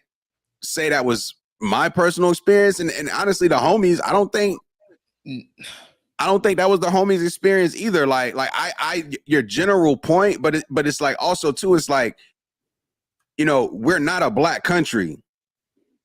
say that was my personal experience, and honestly, the homies, I don't think that was the homies' experience either. Like I your general point, but it's like also too, it's like, you know, we're not a black country.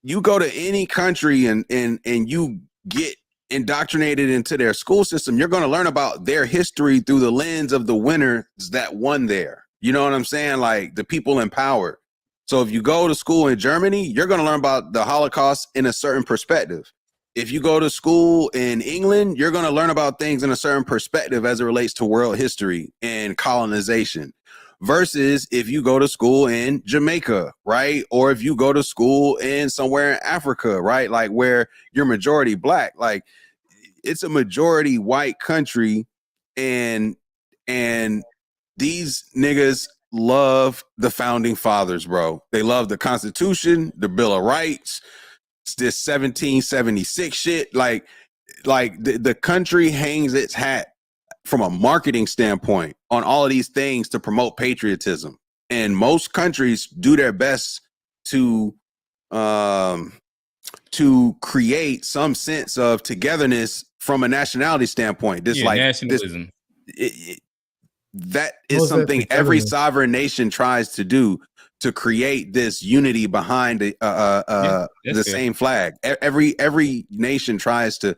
You go to any country and you get indoctrinated into their school system, you're going to learn about their history through the lens of the winners that won there. You know what I'm saying? Like the people in power. So if you go to school in Germany, you're going to learn about the Holocaust in a certain perspective. If you go to school in England, you're going to learn about things in a certain perspective as it relates to world history and colonization. Versus if you go to school in Jamaica, right? Or if you go to school in somewhere in Africa, right? Like where you're majority black, like it's a majority white country, and these niggas love the founding fathers, bro. They love the Constitution, the Bill of Rights, this 1776 shit. Like the country hangs its hat from a marketing standpoint on all of these things to promote patriotism. And most countries do their best to create some sense of togetherness from a nationality standpoint. This like nationalism. that is Was that something every togetherness? sovereign nation tries to do, to create this unity behind the fair. same flag. Every nation tries to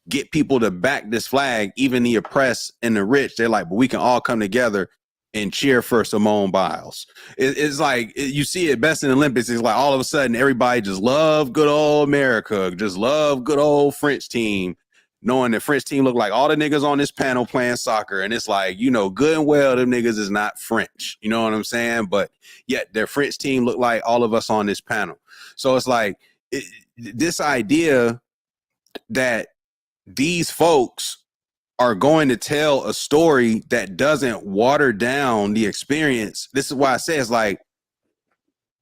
get people to back this flag, even the oppressed and the rich. They're like, but we can all come together and cheer for Simone Biles. It's like, you see it best in the Olympics. It's like all of a sudden everybody just love good old America, just love good old French team, knowing the French team look like all the niggas on this panel playing soccer. And it's like, you know, good and well, them niggas is not French. You know what I'm saying? But yet their French team look like all of us on this panel. So it's like this idea that these folks are going to tell a story that doesn't water down the experience. This is why I say it's like,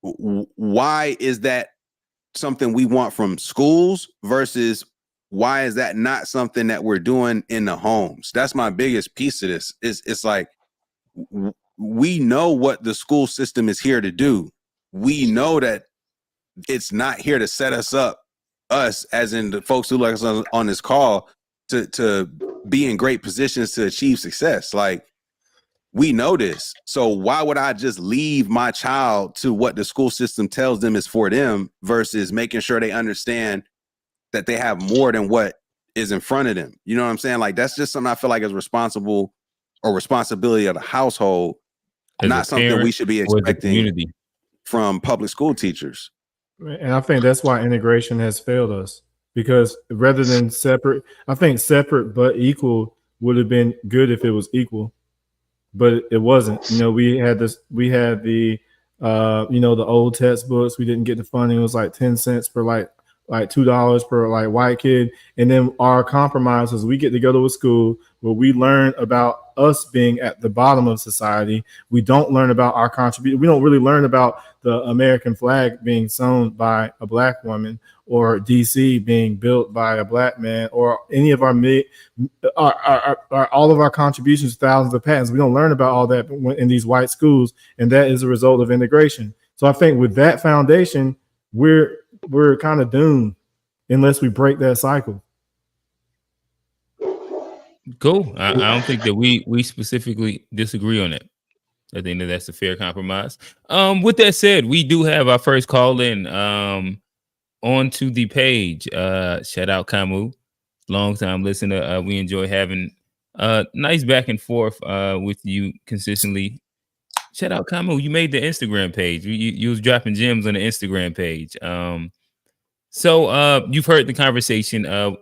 why is that something we want from schools versus why is that not something that we're doing in the homes? That's my biggest piece of this. It's like, we know what the school system is here to do. We know that it's not here to set us up, us as in the folks who like us on this call, to be in great positions to achieve success. Like, we know this. So why would I just leave my child to what the school system tells them is for them versus making sure they understand that they have more than what is in front of them? You know what I'm saying? Like, that's just something I feel like is responsible or responsibility of the household, As not a something parent we should be or the expecting community from public school teachers. And I think that's why integration has failed us, because rather than separate, I think separate but equal would have been good if it was equal, but it wasn't. You know, we had the you know, the old textbooks. We didn't get the funding. It was like 10 cents per like $2 per like white kid. And then our compromise is we get to go to a school where we learn about us being at the bottom of society. We don't learn about our contribution. We don't really learn about the American flag being sewn by a black woman, or DC being built by a black man, or any of all of our contributions, thousands of patents. We don't learn about all that in these white schools, and that is a result of integration. So I think with that foundation, we're kind of doomed unless we break that cycle. Cool. I don't think that we specifically disagree on that. I think that that's a fair compromise. With that said, we do have our first call in onto the page. Shout out Camus, long time listener. We enjoy having nice back and forth with you consistently. Shout out Camus. You made the Instagram page. You was dropping gems on the Instagram page. So you've heard the conversation.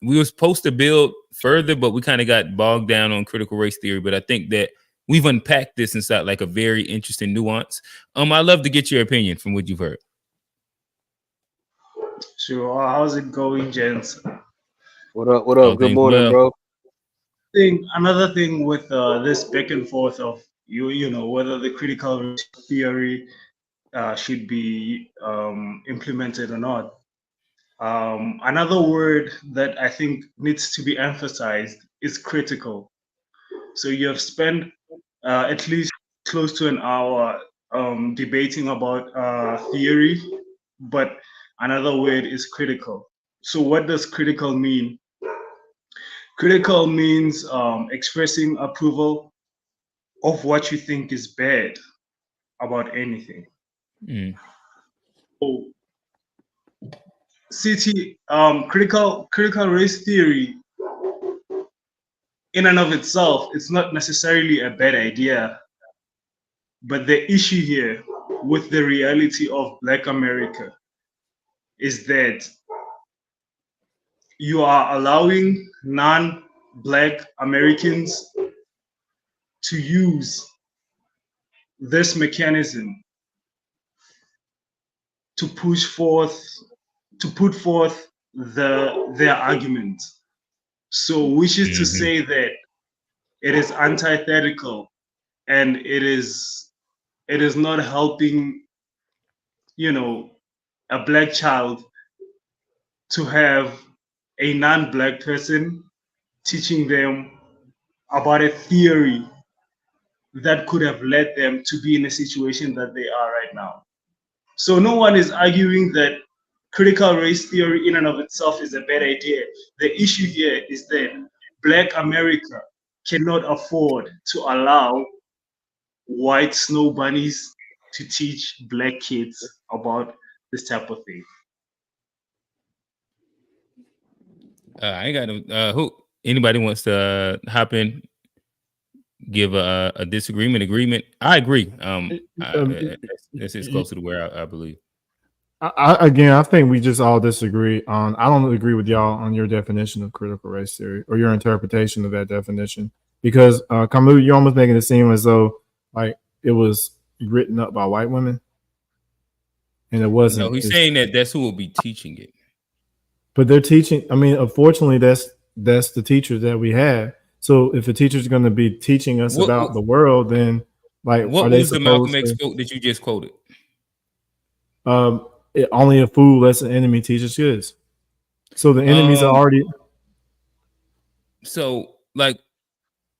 We were supposed to build further, but we kind of got bogged down on critical race theory. But I think that we've unpacked this inside like a very interesting nuance. I'd love to get your opinion from what you've heard. Sure. How's it going, gents? What up? What up? Good morning, bro. Another thing with this back and forth of you know, whether the critical race theory should be implemented or not. Another word that I think needs to be emphasized is critical. So you have spent at least close to an hour debating about theory, but another word is critical. So what does critical mean? Critical means expressing approval of what you think is bad about anything. So, critical race theory in and of itself, it's not necessarily a bad idea, but the issue here with the reality of Black America is that you are allowing non-Black Americans to use this mechanism to put forth their argument. So, which is to say that it is antithetical, and it is not helping, you know, a Black child to have a non-Black person teaching them about a theory that could have led them to be in a situation that they are right now. So no one is arguing that critical race theory in and of itself is a bad idea. The issue here is that Black America cannot afford to allow white snow bunnies to teach black kids about this type of thing. I ain't got no. Who? Anybody wants to hop in? Give a disagreement, agreement. I agree. This is closer to where I believe. I think we just all disagree on. I don't agree with y'all on your definition of critical race theory or your interpretation of that definition, because Kamlu, you're almost making it seem as though like it was written up by white women, and it wasn't. No, he's saying that that's who will be teaching it. But they're teaching. I mean, unfortunately, that's the teachers that we have. So if the teacher's going to be teaching us about the world, then like, what are they was the Malcolm supposed X quote that you just quoted? Only a fool lets an enemy teach his goods. So the enemies are already. So like,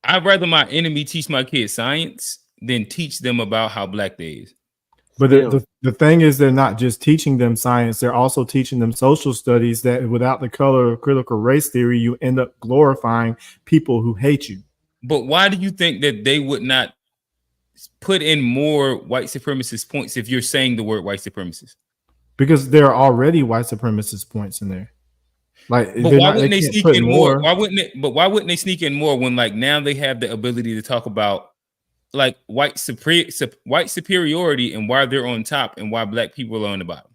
I'd rather my enemy teach my kids science than teach them about how black they is. But the thing is, they're not just teaching them science, they're also teaching them social studies, that without the color of critical race theory, you end up glorifying people who hate you. But why do you think that they would not put in more white supremacist points if you're saying the word white supremacist? Because there are already white supremacist points in there. Like, but why wouldn't they sneak in more? Why wouldn't it? But why wouldn't they sneak in more when, like, now they have the ability to talk about like white superiority and why they're on top and why black people are on the bottom?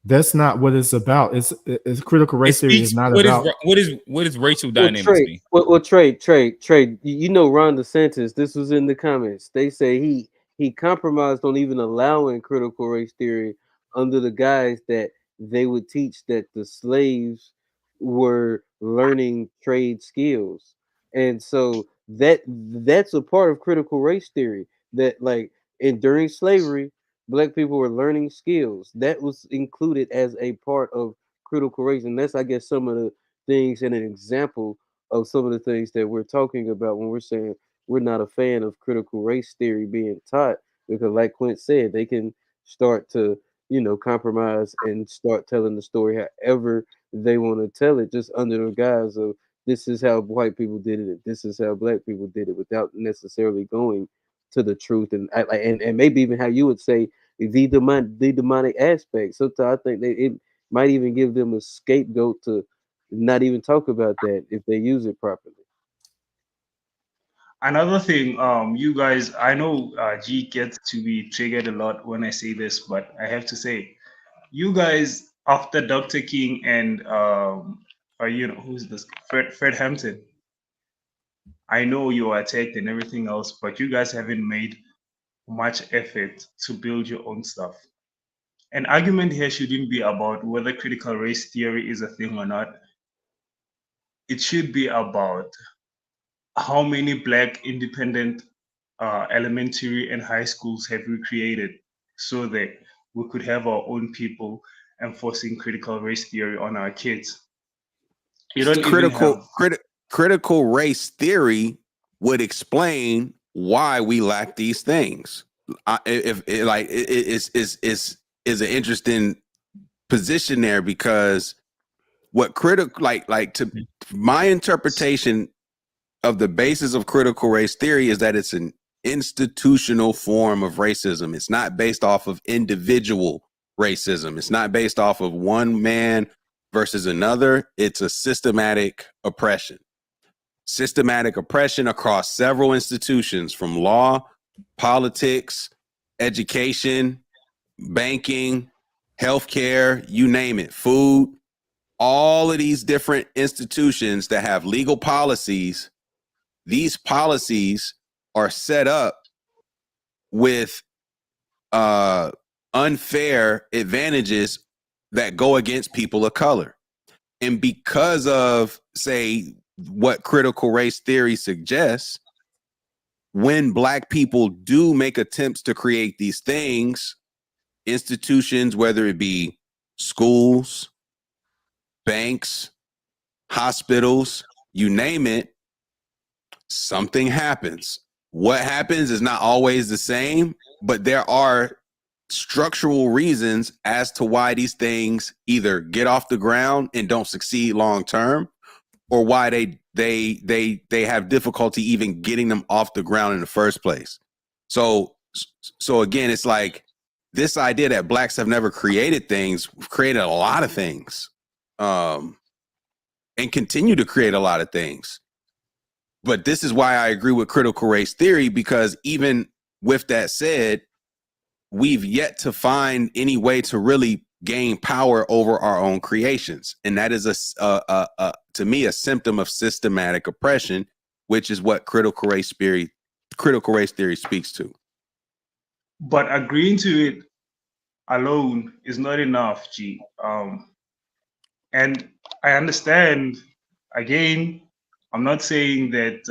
That's not what it's about. It's critical race theory is not about what is racial dynamics mean? Trey, you know, Ron DeSantis, this was in the comments. They say he compromised on even allowing critical race theory under the guise that they would teach that the slaves were learning trade skills. And so that's a part of critical race theory, that like during slavery, black people were learning skills. That was included as a part of critical race. And that's, I guess, some of the things and an example of some of the things that we're talking about when we're saying we're not a fan of critical race theory being taught, because like Quint said, they can start to, you know, compromise and start telling the story however they want to tell it, just under the guise of this is how white people did it, this is how black people did it, without necessarily going to the truth and maybe even how you would say the demonic aspect. Sometimes I think it might even give them a scapegoat to not even talk about that if they use it properly. Another thing, you guys, I know G gets to be triggered a lot when I say this, but I have to say, you guys, after Dr. King and you know, who's this? Fred Hampton. I know you are attacked and everything else, but you guys haven't made much effort to build your own stuff. An argument here shouldn't be about whether critical race theory is a thing or not. It should be about how many black independent elementary and high schools have we created so that we could have our own people enforcing critical race theory on our kids. You don't critical race theory would explain why we lack these things. If is an interesting position there, because what critical like to my interpretation of the basis of critical race theory is that it's an institutional form of racism. It's not based off of individual racism. It's not based off of one man versus another. It's a systematic oppression. Systematic oppression across several institutions, from law, politics, education, banking, healthcare, you name it, food, all of these different institutions that have legal policies. These policies are set up with unfair advantages that go against people of color. And because of, say, what critical race theory suggests, when black people do make attempts to create these things, institutions, whether it be schools, banks, hospitals, you name it, something happens. What happens is not always the same, but there are structural reasons as to why these things either get off the ground and don't succeed long term, or why they have difficulty even getting them off the ground in the first place. So again, it's like this idea that blacks have never created things. We've created a lot of things, and continue to create a lot of things. But this is why I agree with critical race theory, because even with that said, we've yet to find any way to really gain power over our own creations. And that is to me, a symptom of systematic oppression, which is what critical race theory speaks to. But agreeing to it alone is not enough, G. And I understand, again, I'm not saying that,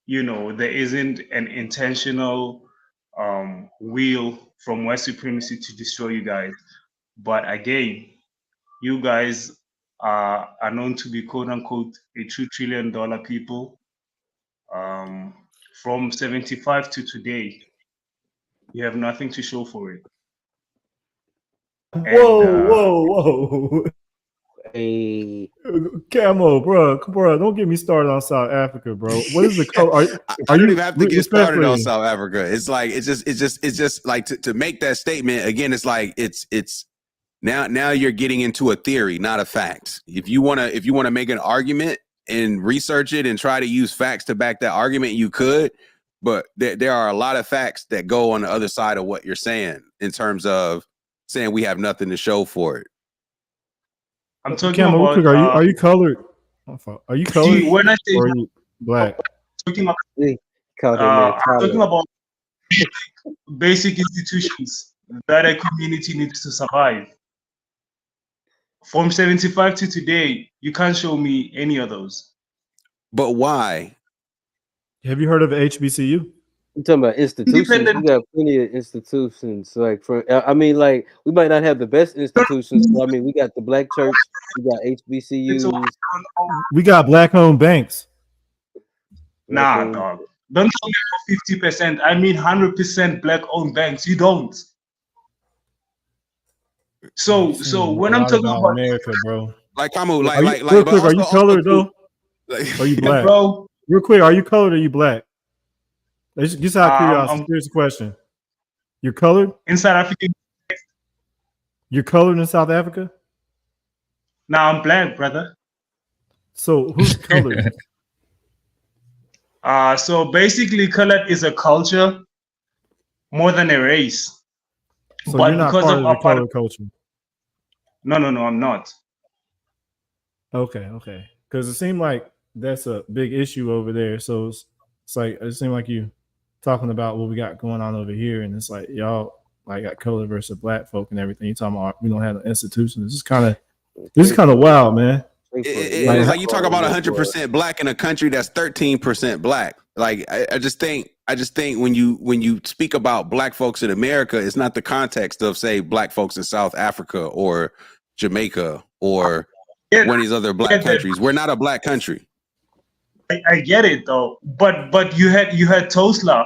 there isn't an intentional will from white supremacy to destroy you guys. But again, you guys are known to be quote unquote a $2 trillion people. From 75 to today, you have nothing to show for it. Whoa. Hey, Camo, bro, don't get me started on South Africa, bro. What is the color? I don't even have to get started on South Africa. It's like it's just like to make that statement again. It's like it's now you're getting into a theory, not a fact. If you wanna make an argument and research it and try to use facts to back that argument, you could. But there are a lot of facts that go on the other side of what you're saying in terms of saying we have nothing to show for it. I'm talking Camo, about. Are you colored? Are you colored? See, when I say or are you black? I'm talking about basic institutions that a community needs to survive. From 75 to today, you can't show me any of those. But why? Have you heard of HBCU? I'm talking about institutions. We got plenty of institutions. Like we might not have the best institutions, but I mean, we got the Black Church, we got HBCUs, we got black-owned banks. Nah, dog. Don't tell me 50%. I mean 100% black-owned banks. You don't. So when I'm talking about America, bro, like Kamu, real quick, are you colored though? Are you black, bro? Real quick, are you colored or are you black? Just out of curiosity, here's a question. You're colored? In South Africa. You're colored in South Africa? No, I'm black, brother. So who's colored? So basically, colored is a culture more than a race. So but you're not part of the colored culture? No, I'm not. Okay. Because it seemed like that's a big issue over there. So it's like it seemed like you talking about what we got going on over here, and it's like y'all like got colored versus black folk and everything. You talking about we don't have an institution. This is kind of wild, man. It's like you talk about 100% black in a country that's 13% black. Like I just think when you speak about black folks in America, it's not the context of say black folks in South Africa or Jamaica or one of these other black countries. We're not a black country. I get it though, but you had Tulsa,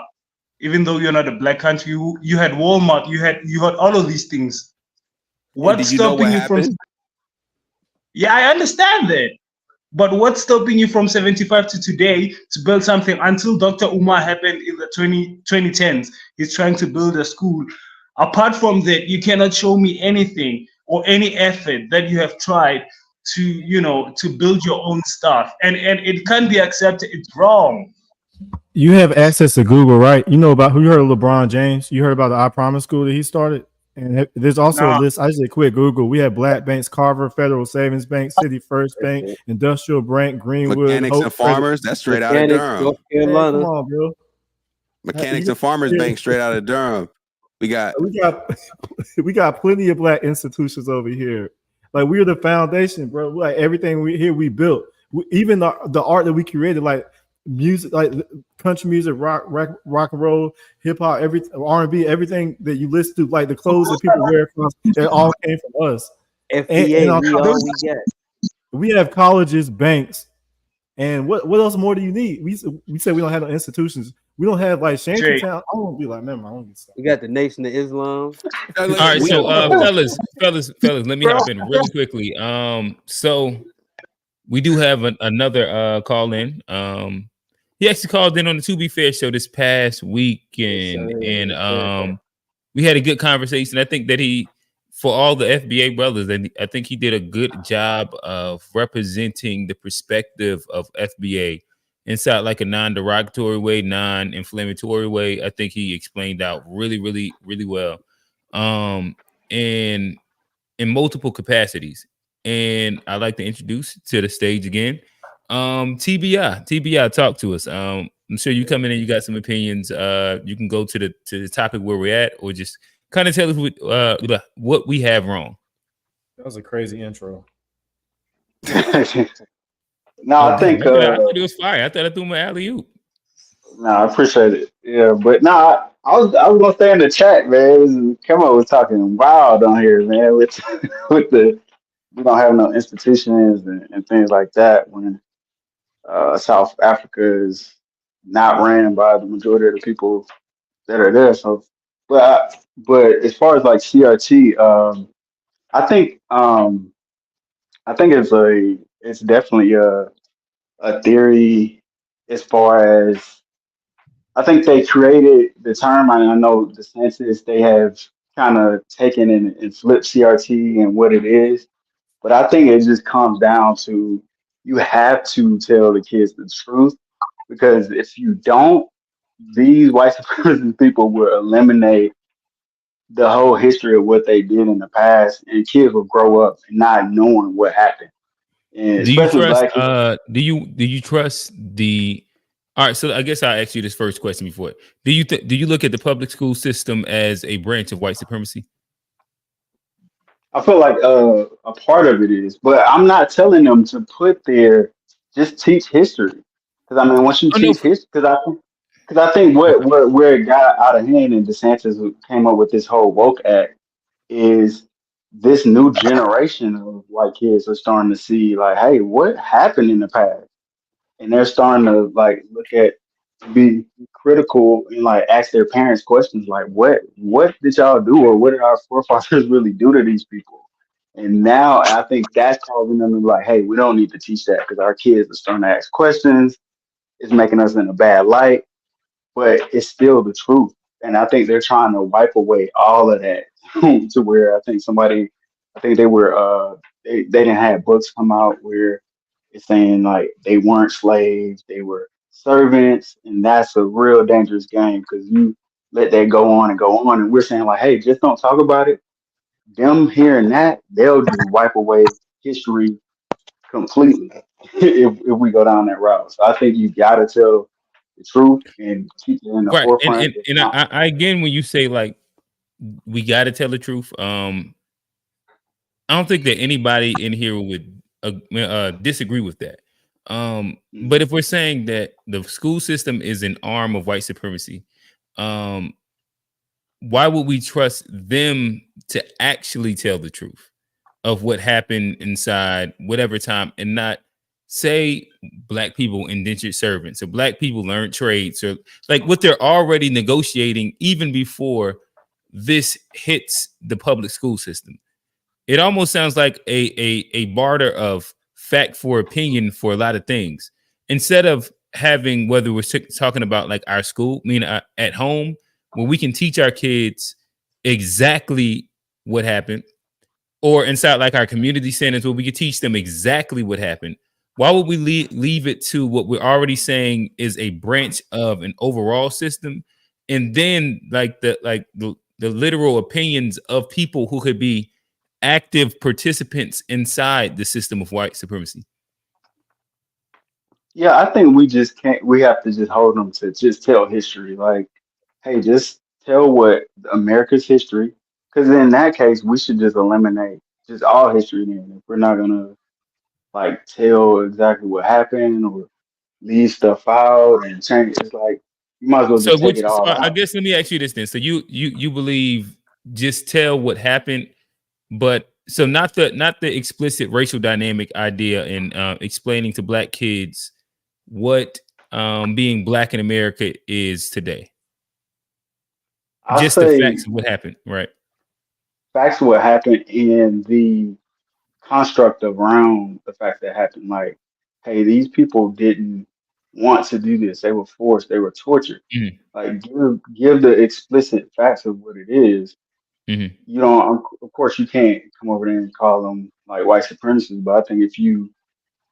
even though you're not a black country. You had Walmart. You had all of these things. What's stopping you from? Yeah, I understand that, but what's stopping you from 75 to today to build something? Until Dr. Umar happened in the 2010s, he's trying to build a school. Apart from that, you cannot show me anything or any effort that you have tried to build your own stuff, and it can't be accepted. It's wrong. You have access to Google, right? You know about who you heard of LeBron James? You heard about the I Promise School that he started? And there's also a list. I just did quick Google. We have Black Banks, Carver, Federal Savings Bank, City First Bank, Industrial Bank, Greenwood, Mechanics Hope, and Farmers. That's straight out of Durham. Hey, come on, bro. Mechanics and Farmers Bank, straight out of Durham. We got plenty of black institutions over here. Like we're the foundation, bro. Like everything we built. Even the art that we created, like music, like country music, rock and roll, hip hop, everything, R&B, everything that you listen to, like the clothes that people wear, that all came from us. FBA, we have colleges, banks, and what else more do you need? We say we don't have no institutions. We don't have like Shantytown. I won't be like, man, I don't get stuff. We got the Nation of Islam. All right, so fellas, let me hop in really quickly. So we do have another call in. He actually called in on the To Be Fair show this past weekend, and we had a good conversation. I think that for all the FBA brothers, and I think he did a good job of representing the perspective of FBA inside like a non-derogatory way, non-inflammatory way. I think he explained out really, really, really well, and in multiple capacities. And I'd like to introduce to the stage again, TBI, talk to us. I'm sure you come in and you got some opinions. You can go to the topic where we're at, or just kind of tell us what we have wrong. That was a crazy intro. No, I think I thought it was fire. I thought I threw my alley-oop. No, I appreciate it. Yeah, but no, I was gonna stay in the chat, man. Kemo was talking wild on here, man. With we don't have no institutions and things like that when South Africa is not ran by the majority of the people that are there. So, but as far as like CRT, I think it's definitely a theory as far as I think they created the term. I know the census they have kind of taken and flipped CRT and what it is, but I think it just comes down to you have to tell the kids the truth, because if you don't, these white supremacist people will eliminate the whole history of what they did in the past, and kids will grow up not knowing what happened. And Do you especially trust? black kids. Do you trust the? All right, so I guess I'll ask you this first question before. Do you look at the public school system as a branch of white supremacy? I feel like a part of it is, but I'm not telling them to put there. Just teach history, because I mean, once you Oh no. teach history, because I think where it got out of hand and DeSantis came up with this whole woke act is this new generation of white kids are starting to see like, hey, what happened in the past, and they're starting to like look at, be critical and like ask their parents questions like what did y'all do, or what did our forefathers really do to these people? And now I think that's causing them to be like, hey, we don't need to teach that because our kids are starting to ask questions. It's making us in a bad light, but it's still the truth. And I think they're trying to wipe away all of that to where I think they were they didn't have books come out where it's saying like they weren't slaves, they were servants, and that's a real dangerous game because you let that go on and go on, and we're saying like, hey, just don't talk about it. Them hearing that, they'll just wipe away history completely if we go down that route. So I think you gotta tell the truth and keep it in the Right, forefront. and I again, when you say like we got to tell the truth, I don't think that anybody in here would disagree with that. But if we're saying that the school system is an arm of white supremacy, why would we trust them to actually tell the truth of what happened inside whatever time, and not say black people indentured servants or black people learned trades, or like what they're already negotiating even before this hits the public school system? It almost sounds like a barter of fact for opinion for a lot of things, instead of having, whether we're talking about like our school, I mean at home, where we can teach our kids exactly what happened, or inside like our community centers where we can teach them exactly what happened. Why would we leave it to what we're already saying is a branch of an overall system, and then like the literal opinions of people who could be active participants inside the system of white supremacy? Yeah, I think we just can't. We have to just hold them to just tell history. Like, hey, just tell what America's history. Because in that case, we should just eliminate just all history. Then, if we're not gonna like tell exactly what happened or leave stuff out and change, it's like you might as well So, just take it all I out. guess let me ask you this then. So you believe just tell what happened, but so not the explicit racial dynamic idea and explaining to black kids what being black in America is today. I Just the say facts of what happened, right? facts of what happened in the construct around the fact that happened. Like, hey, these people didn't want to do this. They were forced. They were tortured. Mhm. Like, give the explicit facts of what it is. Mhm. You don't, of course, you can't come over there and call them like white supremacists. But I think if you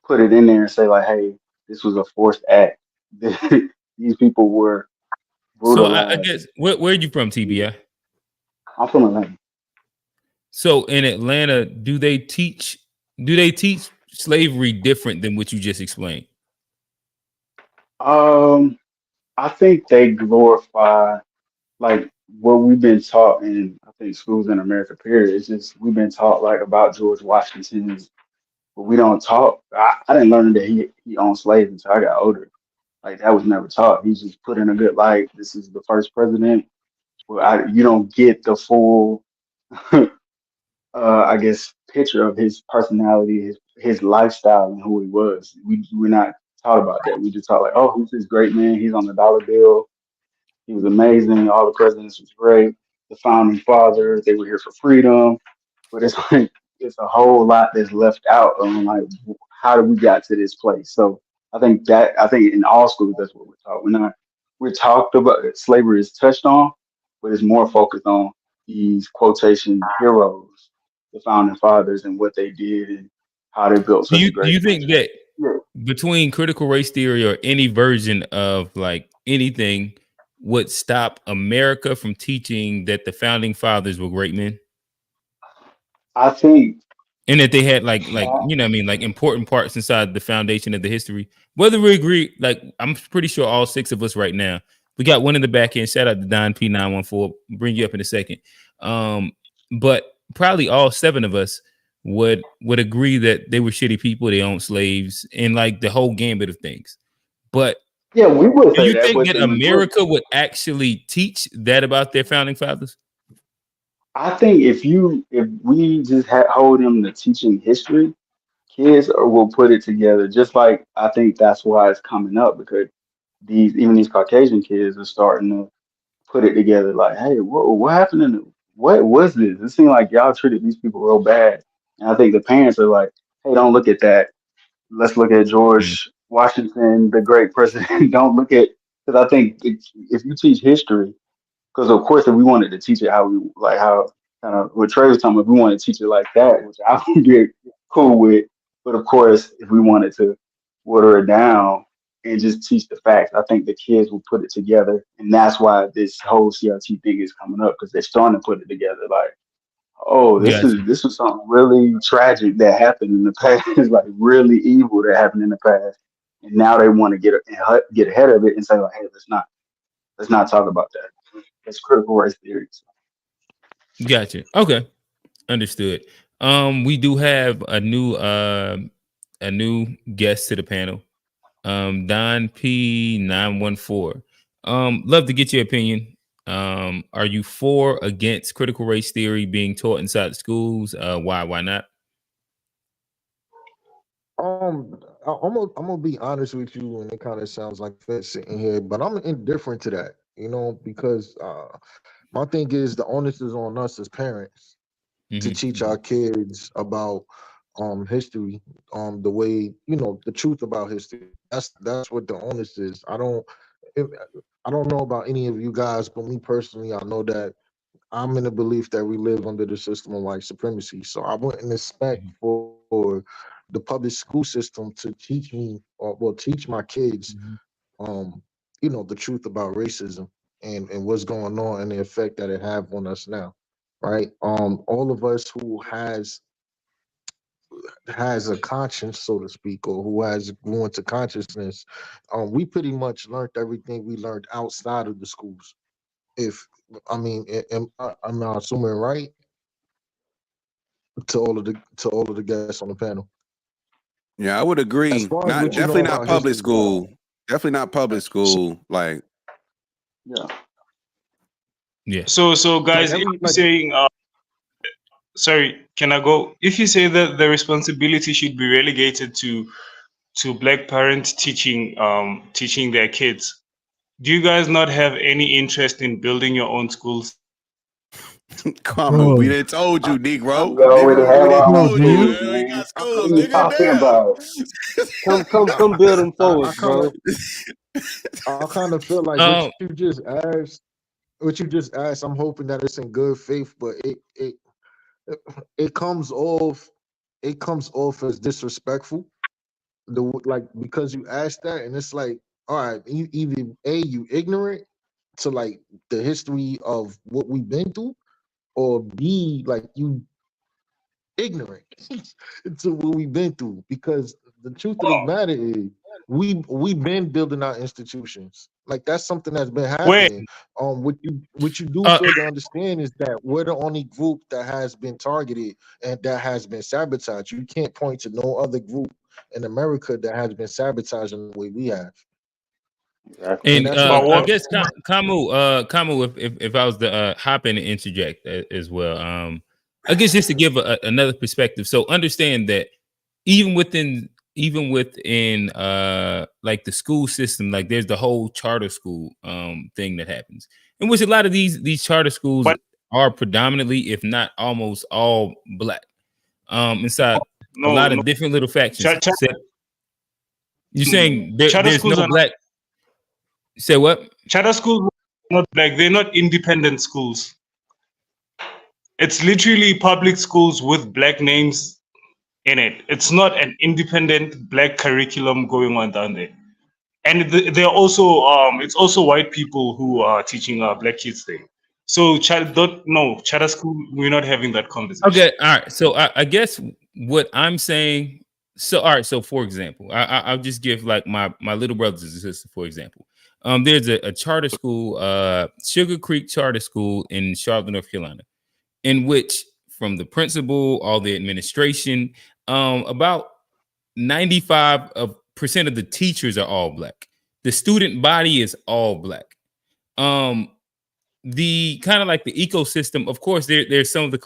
put it in there and say like, hey, this was a forced act. These people were So I brutalized. guess where are you from, TBI? I'm from Atlanta. So in Atlanta, do they teach slavery different than what you just explained? I think they glorify like what we've been taught in I think schools in America. Period. It's just we've been taught like about George Washington, but we don't talk. I didn't learn that he owned slaves until I got older. Like that was never taught. He's just put in a good light. This is the first president. Well, you don't get the full, I guess, picture of his personality, his lifestyle, and who he was. We're not taught about that. We just taught like, oh, he's this great man. He's on the dollar bill. He was amazing. All the presidents was great. The founding fathers, they were here for freedom. But it's like it's a whole lot that's left out on like how did we got to this place. So I think in all schools that's what we're taught. We're talked about slavery is touched on, but it's more focused on these quotation heroes, the founding fathers and what they did and how they built Do such a you great think country. that between critical race theory or any version of like anything would stop America from teaching that the founding fathers were great men? I think And that they had like you know what I mean, like important parts inside the foundation of the history. Whether we agree, like I'm pretty sure all six of us right now, we got one in the back end. Shout out to Don P914. Bring you up in a second. But probably all seven of us would agree that they were shitty people, they owned slaves, and like the whole gambit of things. But yeah, we would do say you that, think but that the majority. America would actually teach that about their founding fathers? I think if we just hold them to teaching history, kids will put it together. Just like I think that's why it's coming up because these Caucasian kids are starting to put it together. Like, hey, what happened in what was this? It seemed like y'all treated these people real bad, and I think the parents are like, hey, don't look at that. Let's look at George Washington, the great president. Don't look at because I think if you teach history because of course, if we wanted to teach it how we like how kind of what Trey was talking about, if we wanted to teach it like that, which I would get cool with. But of course, if we wanted to water it down and just teach the facts, I think the kids will put it together, and that's why this whole CRT thing is coming up because they're starting to put it together. Like, oh, Gotcha. this was something really tragic that happened in the past, like really evil that happened in the past, and now they want to get ahead of it and say like, hey, let's not talk about that. It's critical race theory. Gotcha. Okay. Understood. We do have a new guest to the panel. Don P914. Love to get your opinion. Are you for or against critical race theory being taught inside the schools? Why not? I'm gonna be honest with you, and it kind of sounds like fence sitting here, but I'm indifferent to that, because my thing is the onus is on us as parents to teach our kids about history, the way the truth about history. That's what the onus is. I don't know about any of you guys, but me personally, I know that I'm in the belief that we live under the system of white supremacy. So I wouldn't expect for the public school system to teach me or teach my kids, the truth about racism and what's going on and the effect that it have on us now, right? All of us who has a conscience, so to speak, or who has grew into consciousness, we pretty much learned everything we learned outside of the schools. If I mean, I'm not assuming right to all of the guests on the panel. Yeah, I would agree. As far as Not what you know definitely not about public history, school. Definitely not public school. Like, yeah. Yeah. So guys, if you're saying, sorry, can I go? If you say that the responsibility should be relegated to black parents teaching their kids, do you guys not have any interest in building your own schools? Karma, we done told you, Negro. We already Nigga, have we done our told own you. schools, We man. got schools, What are you nigga. talking Damn. about? Come build them for I us, kind bro. of, I kind of feel like what you just asked. What you just asked, I'm hoping that it's in good faith, but it comes off as disrespectful. Because you asked that, and it's like, all right, either you ignorant to like the history of what we've been through, or B, like you ignorant to what we've been through. Because the truth of the matter is, we've been building our institutions. Like that's something that's been happening. What you do fail to understand is that we're the only group that has been targeted and that has been sabotaged. You can't point to no other group in America that has been sabotaged in the way we have. Exactly. And I guess Kamu, if I was to hop in and interject as well, I guess just to give another perspective. So understand that even within like the school system, like there's the whole charter school thing that happens, in which a lot of these charter schools are predominantly, if not almost all, black. Inside a lot of different little factions. You're saying there's no black. Say what? Charter schools are not black. They're not independent schools. It's literally public schools with black names in it. It's not an independent black curriculum going on down there. And they're also it's also white people who are teaching black kids there. So charter school, we're not having that conversation. Okay, all right. So I guess what I'm saying. So all right. So for example, I'll just give like my little brothers and sisters, for example. There's a charter school, Sugar Creek Charter School in Charlotte, North Carolina, in which from the principal, all the administration, about 95% of the teachers are all black. The student body is all black. The kind of like the ecosystem, of course, there's some of the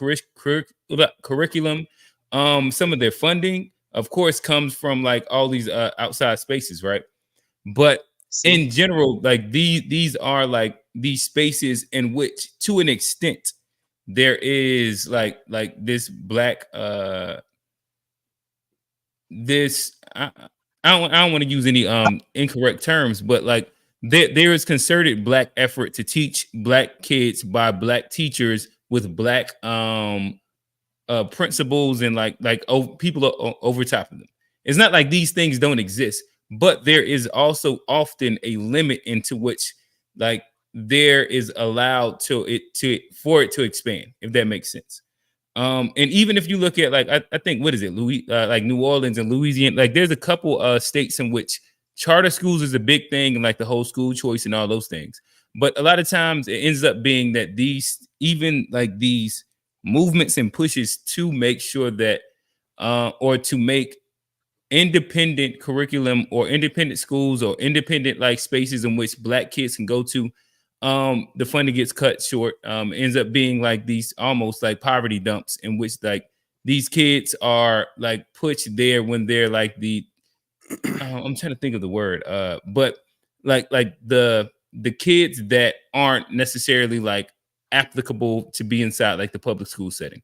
curriculum, some of their funding, of course, comes from like all these outside spaces, right? But in general, like these are like these spaces in which, to an extent, there is like this black this I don't want to use any incorrect terms, but like there is concerted black effort to teach black kids by black teachers with black principals and people over top of them. It's not like these things don't exist, but there is also often a limit into which like there is allowed for it to expand, if that makes sense. And even if you look at like I think what is it, like New Orleans and Louisiana, like there's a couple states in which charter schools is a big thing, and like the whole school choice and all those things. But a lot of times it ends up being that these movements and pushes to make sure that or to make independent curriculum or independent schools or independent like spaces in which black kids can go to, the funding gets cut short. Ends up being like these almost like poverty dumps in which like these kids are like pushed there when they're like I'm trying to think of the word, but like the kids that aren't necessarily like applicable to be inside like the public school setting.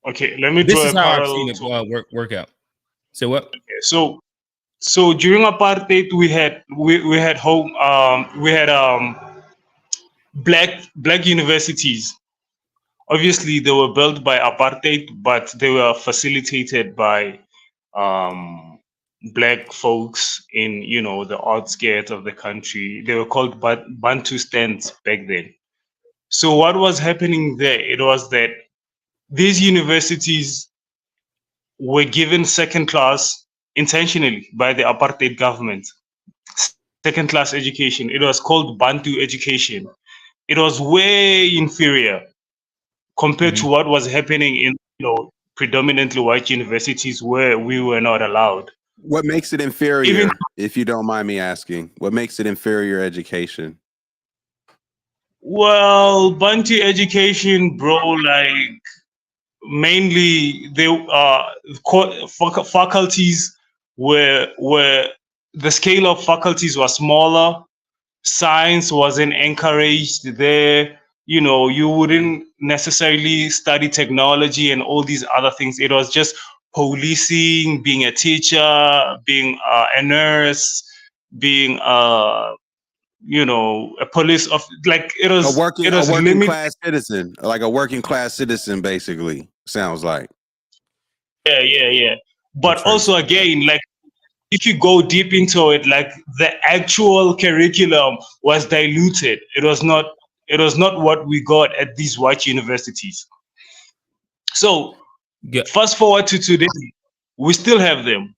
Okay, let me this draw is a how parallel. I've seen it work out. So what? Okay, so during apartheid we had black universities. Obviously they were built by apartheid, but they were facilitated by black folks in the outskirts of the country. They were called Bantustans back then. So what was happening there? It was that these universities were given second class intentionally by the apartheid government. Second class education. It was called Bantu education. It was way inferior compared to what was happening in predominantly white universities where we were not allowed. What makes it inferior, if you don't mind me asking? What makes it inferior education? Well, Bantu education, bro, like mainly faculties were the scale of faculties was smaller. Science wasn't encouraged there. you know, you wouldn't necessarily study technology and all these other things. It was just policing, being a teacher, being a nurse, being you know, a police of, like, it A was working limited. class citizen, like a working class citizen, basically sounds like. Yeah. But also, again, like, if you go deep into it, like, the actual curriculum was diluted. It was not what we got at these white universities. So fast forward to today, we still have them.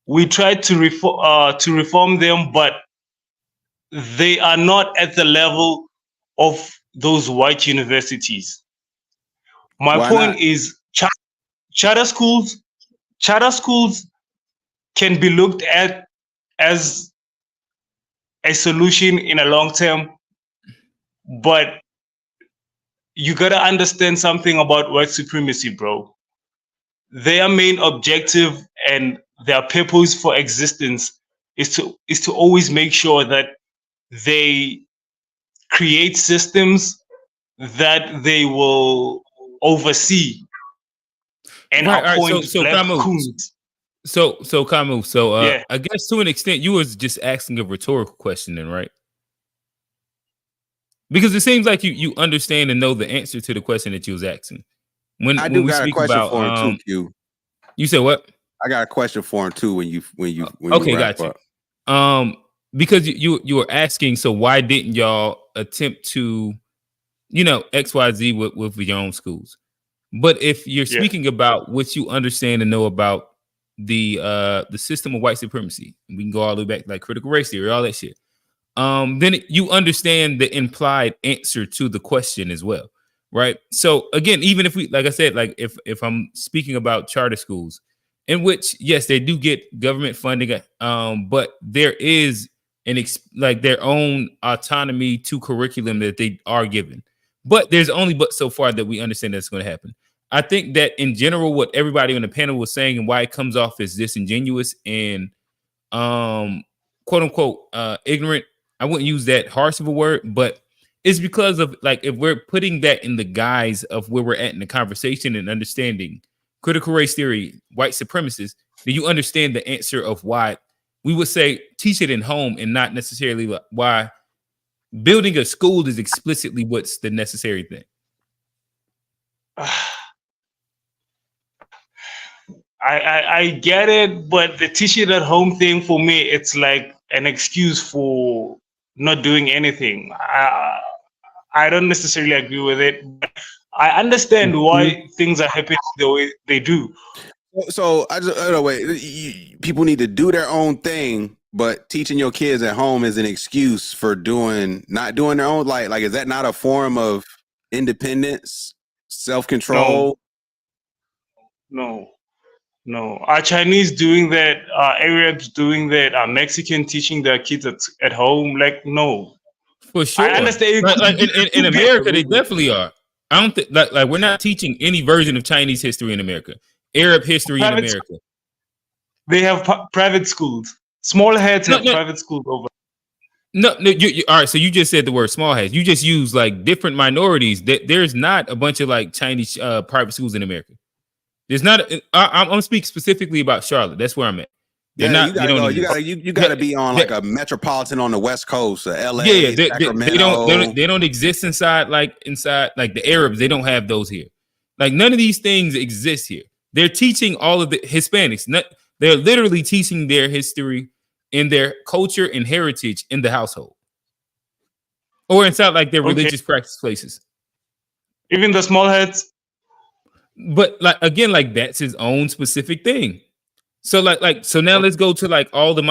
We tried to reform them, but they are not at the level of those white universities. My Why point not? is, charter schools can be looked at as a solution in a long term, but you gotta understand something about white supremacy, bro. Their main objective and their purpose for existence is to always make sure that they create systems that they will oversee and Right. All right. appoint So black Kamu. coons. So Kamu. So Yeah. I guess to an extent you was just asking a rhetorical question, then, right? Because it seems like you understand and know the answer to the question that you was asking. I When do we got a speak question about for him too, Q. You said what? I got a question for him too when you Okay, wrap got you. up. Because you were asking, so why didn't y'all attempt to, you know, XYZ with your own schools? But if you're speaking about what you understand and know about the system of white supremacy, and we can go all the way back, like critical race theory, all that shit. Then you understand the implied answer to the question as well, right? So again, even if we, like I said, like if I'm speaking about charter schools, in which yes, they do get government funding, but there is like their own autonomy to curriculum that they are given. But there's only but so far that we understand that's going to happen. I think that in general, what everybody on the panel was saying and why it comes off as disingenuous and quote unquote ignorant, I wouldn't use that harsh of a word, but it's because of, like, if we're putting that in the guise of where we're at in the conversation and understanding critical race theory, white supremacists, then you understand the answer of why we would say teach it in home and not necessarily why building a school is explicitly what's the necessary thing. I get it, but the teach it at home thing for me, it's like an excuse for not doing anything. I don't necessarily agree with it, but I understand why things are happening the way they do. So I just people need to do their own thing, but teaching your kids at home is an excuse for not doing their own. Like is that not a form of independence, self-control? No. Are Chinese doing that? Are Arabs doing that? Are Mexican teaching their kids at home? Like, no. For sure. I understand. Like in America, they definitely are. I don't think like we're not teaching any version of Chinese history in America. Arab history in America. They have private schools. Small heads have private schools over. No, you all right. So you just said the word small heads. You just use like different minorities. There's not a bunch of like Chinese private schools in America. There's not. I'm speaking specifically about Charlotte. That's where I'm at. They're not. You gotta be on like a metropolitan on the West Coast, LA, Sacramento. They don't exist inside the Arabs. They don't have those here. Like none of these things exist here. They're teaching all of the Hispanics. They're literally teaching their history and their culture and heritage in the household, or inside like their religious practice places. Even the small heads. But like again, like that's his own specific thing. So so now let's go to like all the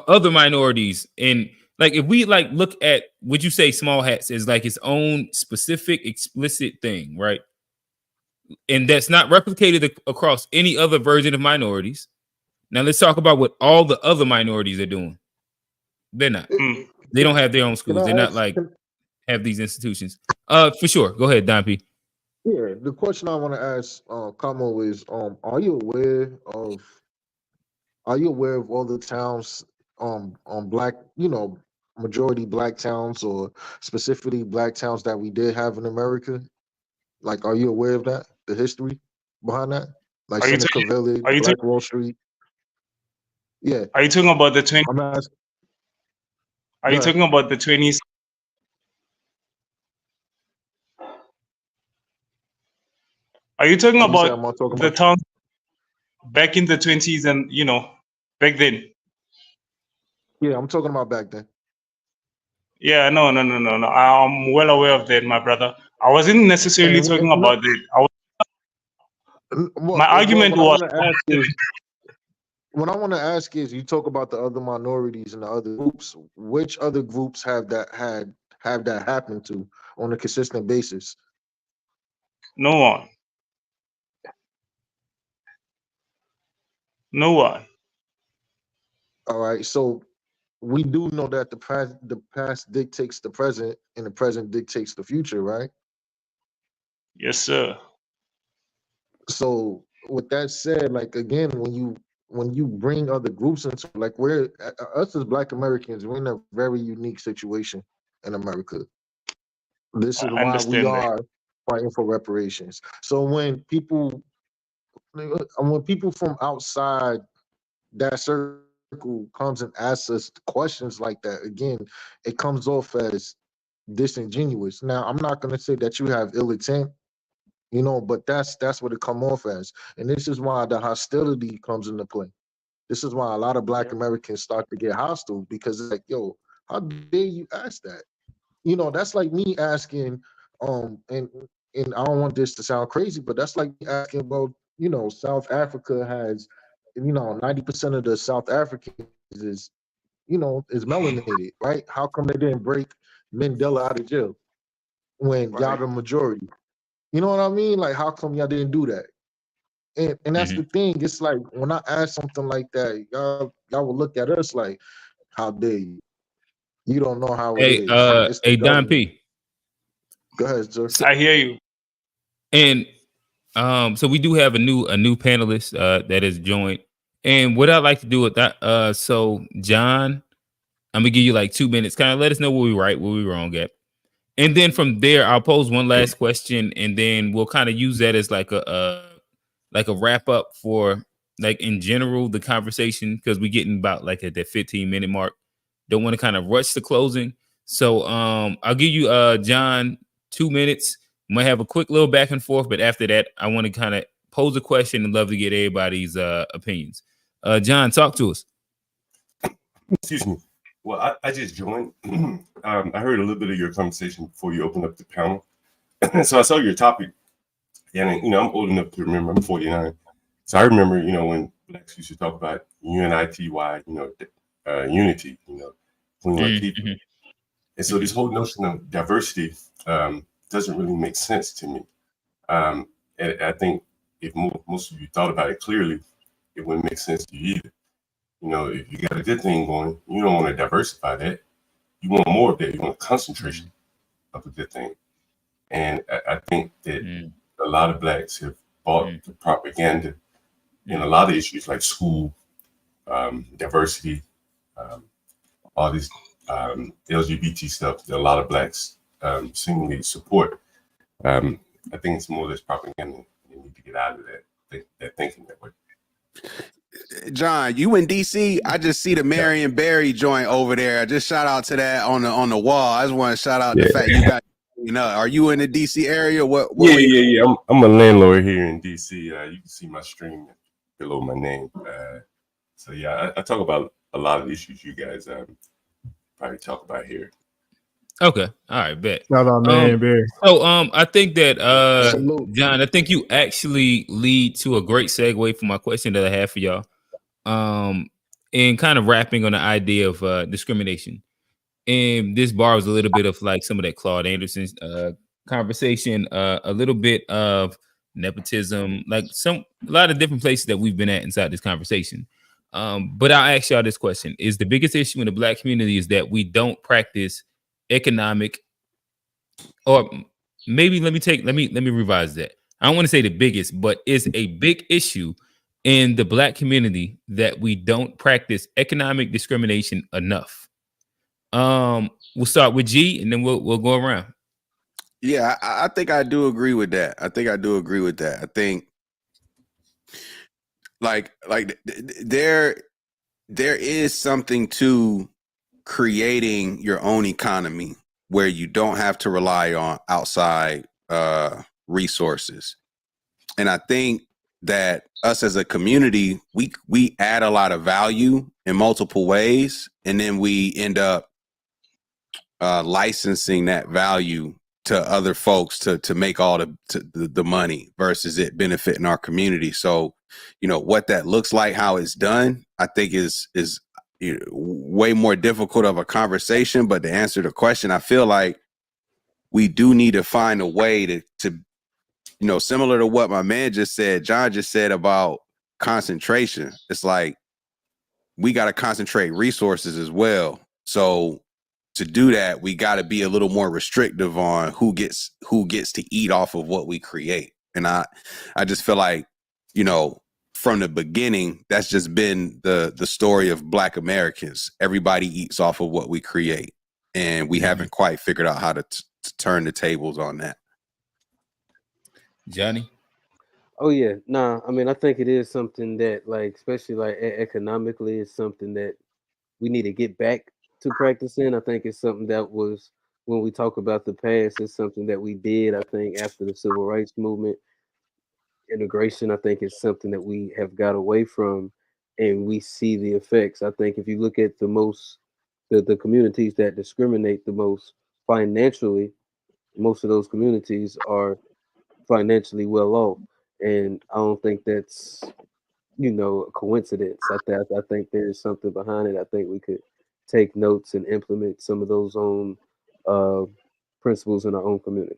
other minorities, and like if we like look at, would you say small hats is like its own specific explicit thing, right? And that's not replicated across any other version of minorities. Now let's talk about what all the other minorities are doing. They're not. They don't have their own schools. They're not like have these institutions. For sure. Go ahead, Don P. Yeah, the question I want to ask Kamo is are you aware of all the towns black, majority black towns, or specifically black towns that we did have in America? Like, are you aware of that? The history behind that? Like Are you Seneca talking? Village, Are you Black talking? Wall Street? Yeah. Are you talking about the 20? I'm asking. Are Go you ahead. talking about the 20s? Are you talking What do you say? about Am I talking the about? towns back in the 20s and back then? Yeah, I'm talking about back then. Yeah, no. I'm well aware of that, my brother. I wasn't necessarily And talking no, about that. My well, argument what I was want to ask is, you talk about the other minorities and the other groups. Which other groups have that happen to on a consistent basis? no one. No one. All right, so we do know that the past dictates the present, and the present dictates the future, right? Yes, sir. So with that said, like again, when you bring other groups into, like, we're us as Black Americans, we're in a very unique situation in America. This is I why we understand that. are fighting for reparations. So when people from outside that circle comes and asks us questions like that, again, it comes off as disingenuous. Now, I'm not going to say that you have ill intent, but that's what it come off as. And this is why the hostility comes into play. This is why a lot of Black Americans start to get hostile, because it's like, yo, how dare you ask that? That's like me asking, and I don't want this to sound crazy, but that's like me asking about, South Africa has, 90% of the South Africans is melanated, right? How come they didn't break Mandela out of jail when y'all the majority? You know what I mean? Like, how come y'all didn't do that? And that's the thing. It's like, when I ask something like that, y'all will look at us like, how dare you? You don't know how it is. It's the Don government. P. Go ahead, sir. I hear you. And so we do have a new panelist that has joined. And what I'd like to do with that, so John, I'm gonna give you like 2 minutes, kind of let us know where we right, where we wrong at. And then from there, I'll pose one last question, and then we'll kind of use that as like a wrap up for, like, in general, the conversation, because we're getting about like at that 15-minute mark. Don't want to kind of rush the closing. So I'll give you John 2 minutes. Might have a quick little back and forth, but after that, I want to kind of pose a question and love to get everybody's opinions. John, talk to us. Excuse me. Well, I just joined. I heard a little bit of your conversation before you opened up the panel. So I saw your topic. And, I'm old enough to remember. I'm 49. So I remember, when Blacks used to talk about UNITY, unity, clean our people. And so this whole notion of diversity doesn't really make sense to me. And I think if most of you thought about it clearly, it wouldn't make sense to you either. If you got a good thing going, you don't want to diversify that. You want more of that. You want a concentration of a good thing. And I think that a lot of Blacks have bought the propaganda in a lot of issues like school, diversity, all this LGBT stuff that a lot of Blacks seemingly support. I think it's more or less propaganda. You need to get out of that thinking that way. John, you in DC? I just see the Marion Barry joint over there. Just shout out to that on the wall. I just want to shout out the fact you got. Are you in the DC area? Yeah. I'm a landlord here in DC. You can see my stream below my name. So yeah, I talk about a lot of issues you guys probably talk about here. Okay, all right, bet. Shout out, man, Barry. So I think that John, I think you actually lead to a great segue for my question that I have for y'all. And kind of wrapping on the idea of discrimination. And this borrows a little bit of like some of that Claude Anderson's conversation, a little bit of nepotism, like a lot of different places that we've been at inside this conversation. But I'll ask y'all this question: is the biggest issue in the Black community is that we don't practice economic, or maybe let me revise that. I don't want to say the biggest, but it's a big issue in the Black community that we don't practice economic discrimination enough. We'll start with G, and then we'll go around. Yeah, I think I do agree with that. I think like there is something to creating your own economy where you don't have to rely on outside resources. And I think that us as a community, we add a lot of value in multiple ways, and then we end up licensing that value to other folks to make all the money versus it benefiting our community. So, you know, what that looks like, how it's done, I think is way more difficult of a conversation. But to answer the question, I feel like we do need to find a way to you know, similar to what my man just said, John just said about concentration. It's like we got to concentrate resources as well. So to do that, we got to be a little more restrictive on who gets to eat off of what we create. And I just feel like, you know, from the beginning, that's just been the story of Black Americans. Everybody eats off of what we create, and we haven't quite figured out how to turn the tables on that. Johnny? Oh yeah, nah. I mean, I think it is something that, like, especially like economically, is something that we need to get back to practicing. I think it's something that was, when we talk about the past, it's something that we did. I think after the civil rights movement, integration, I think is something that we have got away from, and we see the effects. I think if you look at the communities that discriminate the most financially, most of those communities are financially well off, and I don't think that's, you know, a coincidence. I think there's something behind it. I think we could take notes and implement some of those own principles in our own community.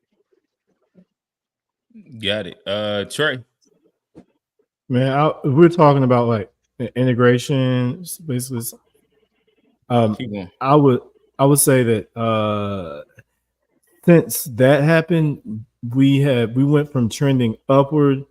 Got it. Trey? Man, we're talking about like integration, basically. I would say that since that happened, we went from trending upward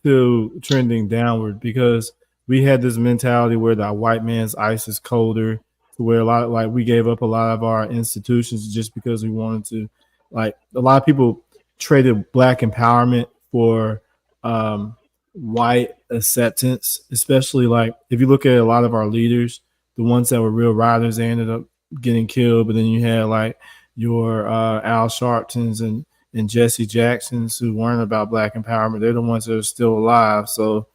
to trending downward, because we had this mentality where the white man's ice is colder, to where we gave up a lot of our institutions just because we wanted to. Like, a lot of people traded Black empowerment for white acceptance, especially like if you look at a lot of our leaders, the ones that were real riders, they ended up getting killed. But then you had like your Al Sharptons and Jesse Jacksons, who weren't about Black empowerment. They're the ones that are still alive. So,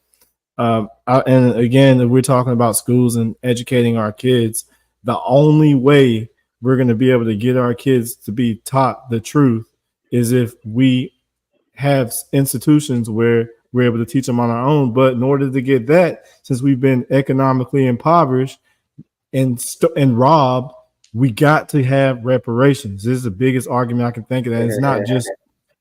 and again, we're talking about schools and educating our kids. The only way we're going to be able to get our kids to be taught the truth is if we have institutions where we're able to teach them on our own. But in order to get that, since we've been economically impoverished and robbed, we got to have reparations. This is the biggest argument I can think of. That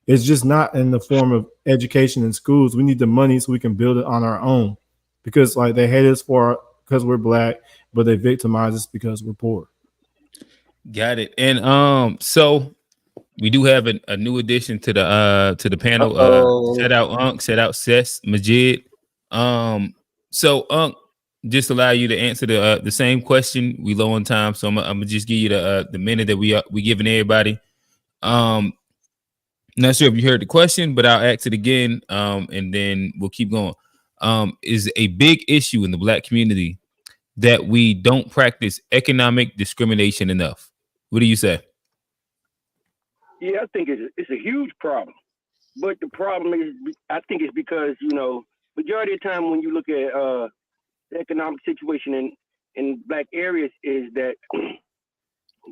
it's just not in the form of education in schools. We need the money so we can build it on our own, because like they hate us because we're Black, but they victimize us because we're poor. Got it. And so we do have a new addition to the panel. Shout out Unc, shout out Sess, Majid. So Unc, just allow you to answer the same question. We low on time, so I'm gonna just give you the minute that we giving everybody. Not sure if you heard the question, but I'll ask it again, and then we'll keep going. Is a big issue in the Black community that we don't practice economic discrimination enough? What do you say? Yeah, I think it's a huge problem. But the problem is, I think it's because, you know, majority of the time when you look at the economic situation in Black areas is that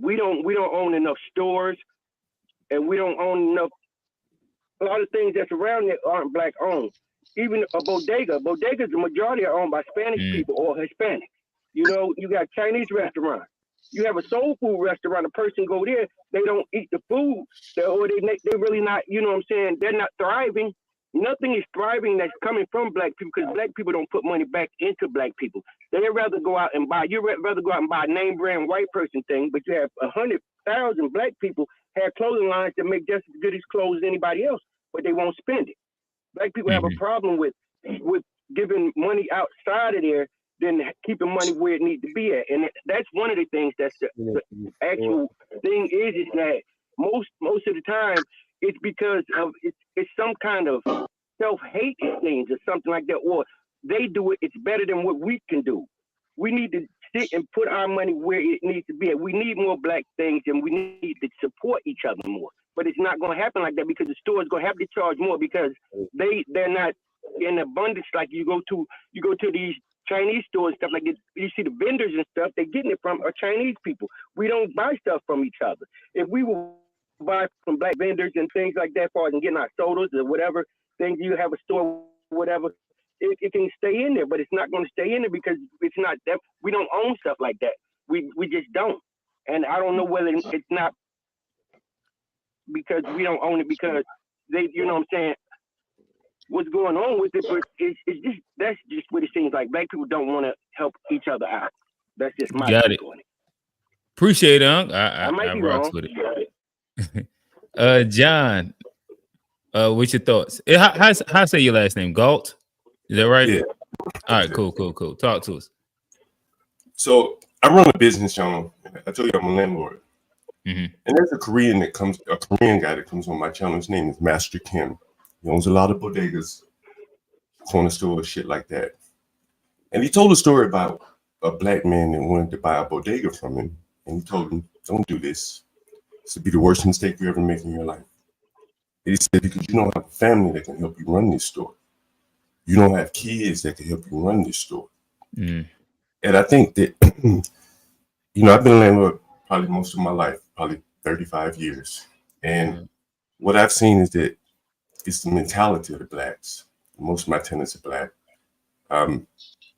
we don't own enough stores, and we don't own enough. A lot of things that's around it aren't Black owned. Even a bodegas, the majority are owned by Spanish people or Hispanics. You know, you got Chinese restaurants. You have a soul food restaurant. A person go there, they don't eat the food, or they're really not. You know what I'm saying? They're not thriving. Nothing is thriving that's coming from Black people, because Black people don't put money back into Black people. They'd rather go out and buy. You'd rather go out and buy a name brand white person thing, but you have 100,000 Black people have clothing lines that make just as good as clothes as anybody else, but they won't spend it. Black people have a problem with giving money outside of there than keeping money where it needs to be at. And that's one of the things that's the actual thing is that most of the time it's because of it's some kind of self-hate things or something like that, or they do it, it's better than what we can do. We need to sit and put our money where it needs to be at. We need more black things, and we need to support each other more. But it's not going to happen like that, because the store is going to have to charge more, because they're not in abundance. Like you go to these Chinese stores and stuff like that. You see the vendors and stuff, they're getting it from Chinese people. We don't buy stuff from each other. If we will buy from black vendors and things like that, far as getting our sodas or whatever things, you have a store, whatever, it can stay in there, but it's not going to stay in there because it's not that we don't own stuff like that. We just don't. And I don't know whether it's not because we don't own it, because they, you know what I'm saying, what's going on with it, but it's just, that's just what it seems like. Black people don't want to help each other out. That's just my take on it. Appreciate it, Unc. I might be wrong. With it. John, what's your thoughts? How say your last name? Galt? Is that right? Yeah. All right, cool. Talk to us. So I run a business, Sean. I told you I'm a landlord. Mm-hmm. And there's a Korean guy that comes on my channel. His name is Master Kim. He owns a lot of bodegas, corner stores, shit like that. And he told a story about a black man that wanted to buy a bodega from him. And he told him, don't do this. This would be the worst mistake you ever make in your life. And he said, because you don't have a family that can help you run this store. You don't have kids that can help you run this store. Mm. And I think that, I've been a landlord probably most of my life, probably 35 years. And what I've seen is that it's the mentality of the blacks. Most of my tenants are black.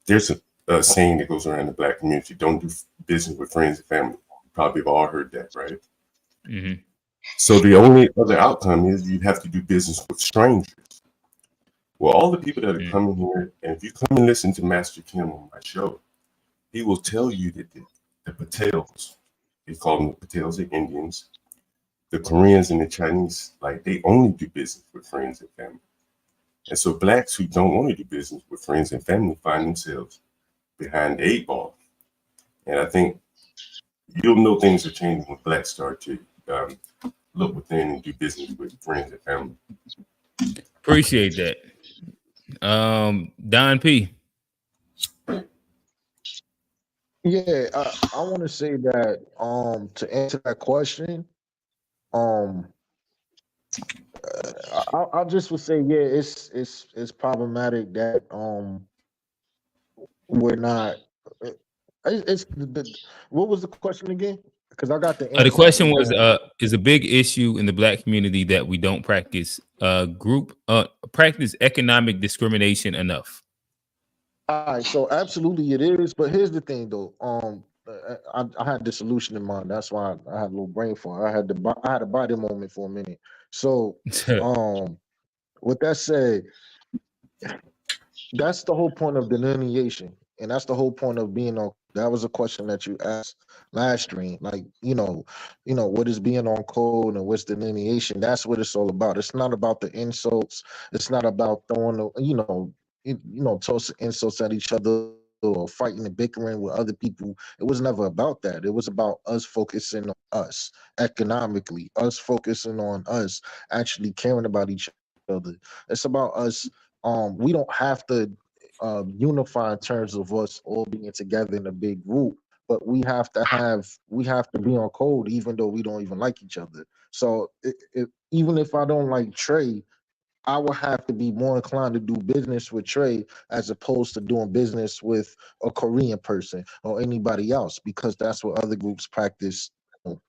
There's a saying that goes around the black community: don't do business with friends and family. You probably have all heard that, right? Mm-hmm. So the only other outcome is you have to do business with strangers. Well, all the people that are coming here, and if you come and listen to Master Kim on my show, he will tell you that the Patels, they call them the Patels, the Indians, the Koreans and the Chinese, like they only do business with friends and family. And so blacks who don't want to do business with friends and family find themselves behind the 8 ball. And I think you'll know things are changing when blacks start to look within and do business with friends and family. Appreciate that. Don P. Yeah, I want to say that to answer that question, I just would say, yeah, it's problematic that we're not. What was the question again? Because I got the answer. The question was, is a big issue in the black community that we don't practice practice economic discrimination enough. All right, so absolutely it is, but here's the thing though. I had the solution in mind. That's why I had a little brain fart. I had a body moment for a minute. So, with that said, that's the whole point of delineation, and that's the whole point of being on. That was a question that you asked last stream. Like, what is being on code and what's delineation? That's what it's all about. It's not about the insults. It's not about throwing tossing insults at each other or fighting and bickering with other people. It was never about that. It was about us focusing on us economically, us focusing on us actually caring about each other. It's about us. We don't have to unify in terms of us all being together in a big group, but we have to be on code, even though we don't even like each other. So even if I don't like Trey, I will have to be more inclined to do business with Trey as opposed to doing business with a Korean person or anybody else, because that's what other groups practice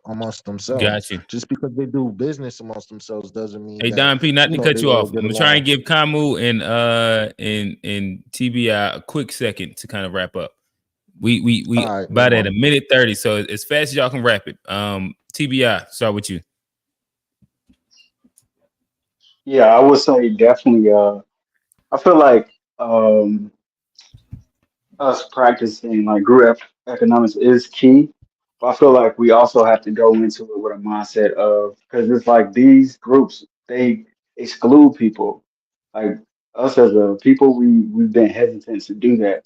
amongst themselves. Got you. Just because they do business amongst themselves doesn't mean. Hey, Don P, not to cut you off. I'm gonna try and give Kamu and TBI a quick second to kind of wrap up. We right, about at a minute 30, so as fast as y'all can wrap it. TBI, start with you. Yeah, I would say definitely. I feel like us practicing like group economics is key. But I feel like we also have to go into it with a mindset of, because it's like these groups, they exclude people. Like us as a people, we've been hesitant to do that.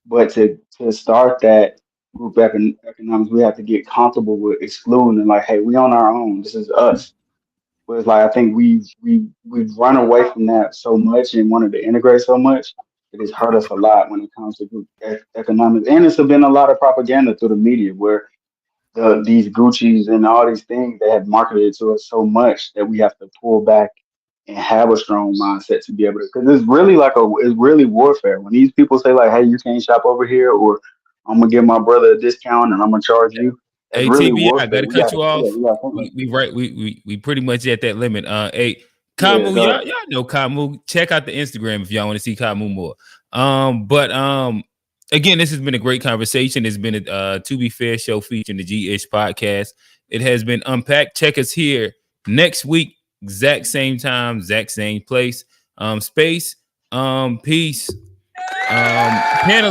But to start that group economics, we have to get comfortable with excluding and like, hey, we on our own. This is us. But it's like I think we've run away from that so much and wanted to integrate so much. It has hurt us a lot when it comes to group economics, and it's been a lot of propaganda through the media where these Gucci's and all these things they have marketed it to us so much that we have to pull back and have a strong mindset to be able to, because it's really it's really warfare when these people say like, hey, you can't shop over here, or I'm gonna give my brother a discount and I'm gonna charge you. That's Hey, really TB, I warfare. gotta cut you off. We gotta think like We pretty much at that limit. Hey, yeah, Kamu, go y'all know Kamu. Check out the Instagram if y'all want to see Kamu more. But again, this has been a great conversation. It's been a To Be Fair show featuring the G-ish podcast. It has been Unpacked. Check us here next week, exact same time, exact same place, space. Peace. Panel.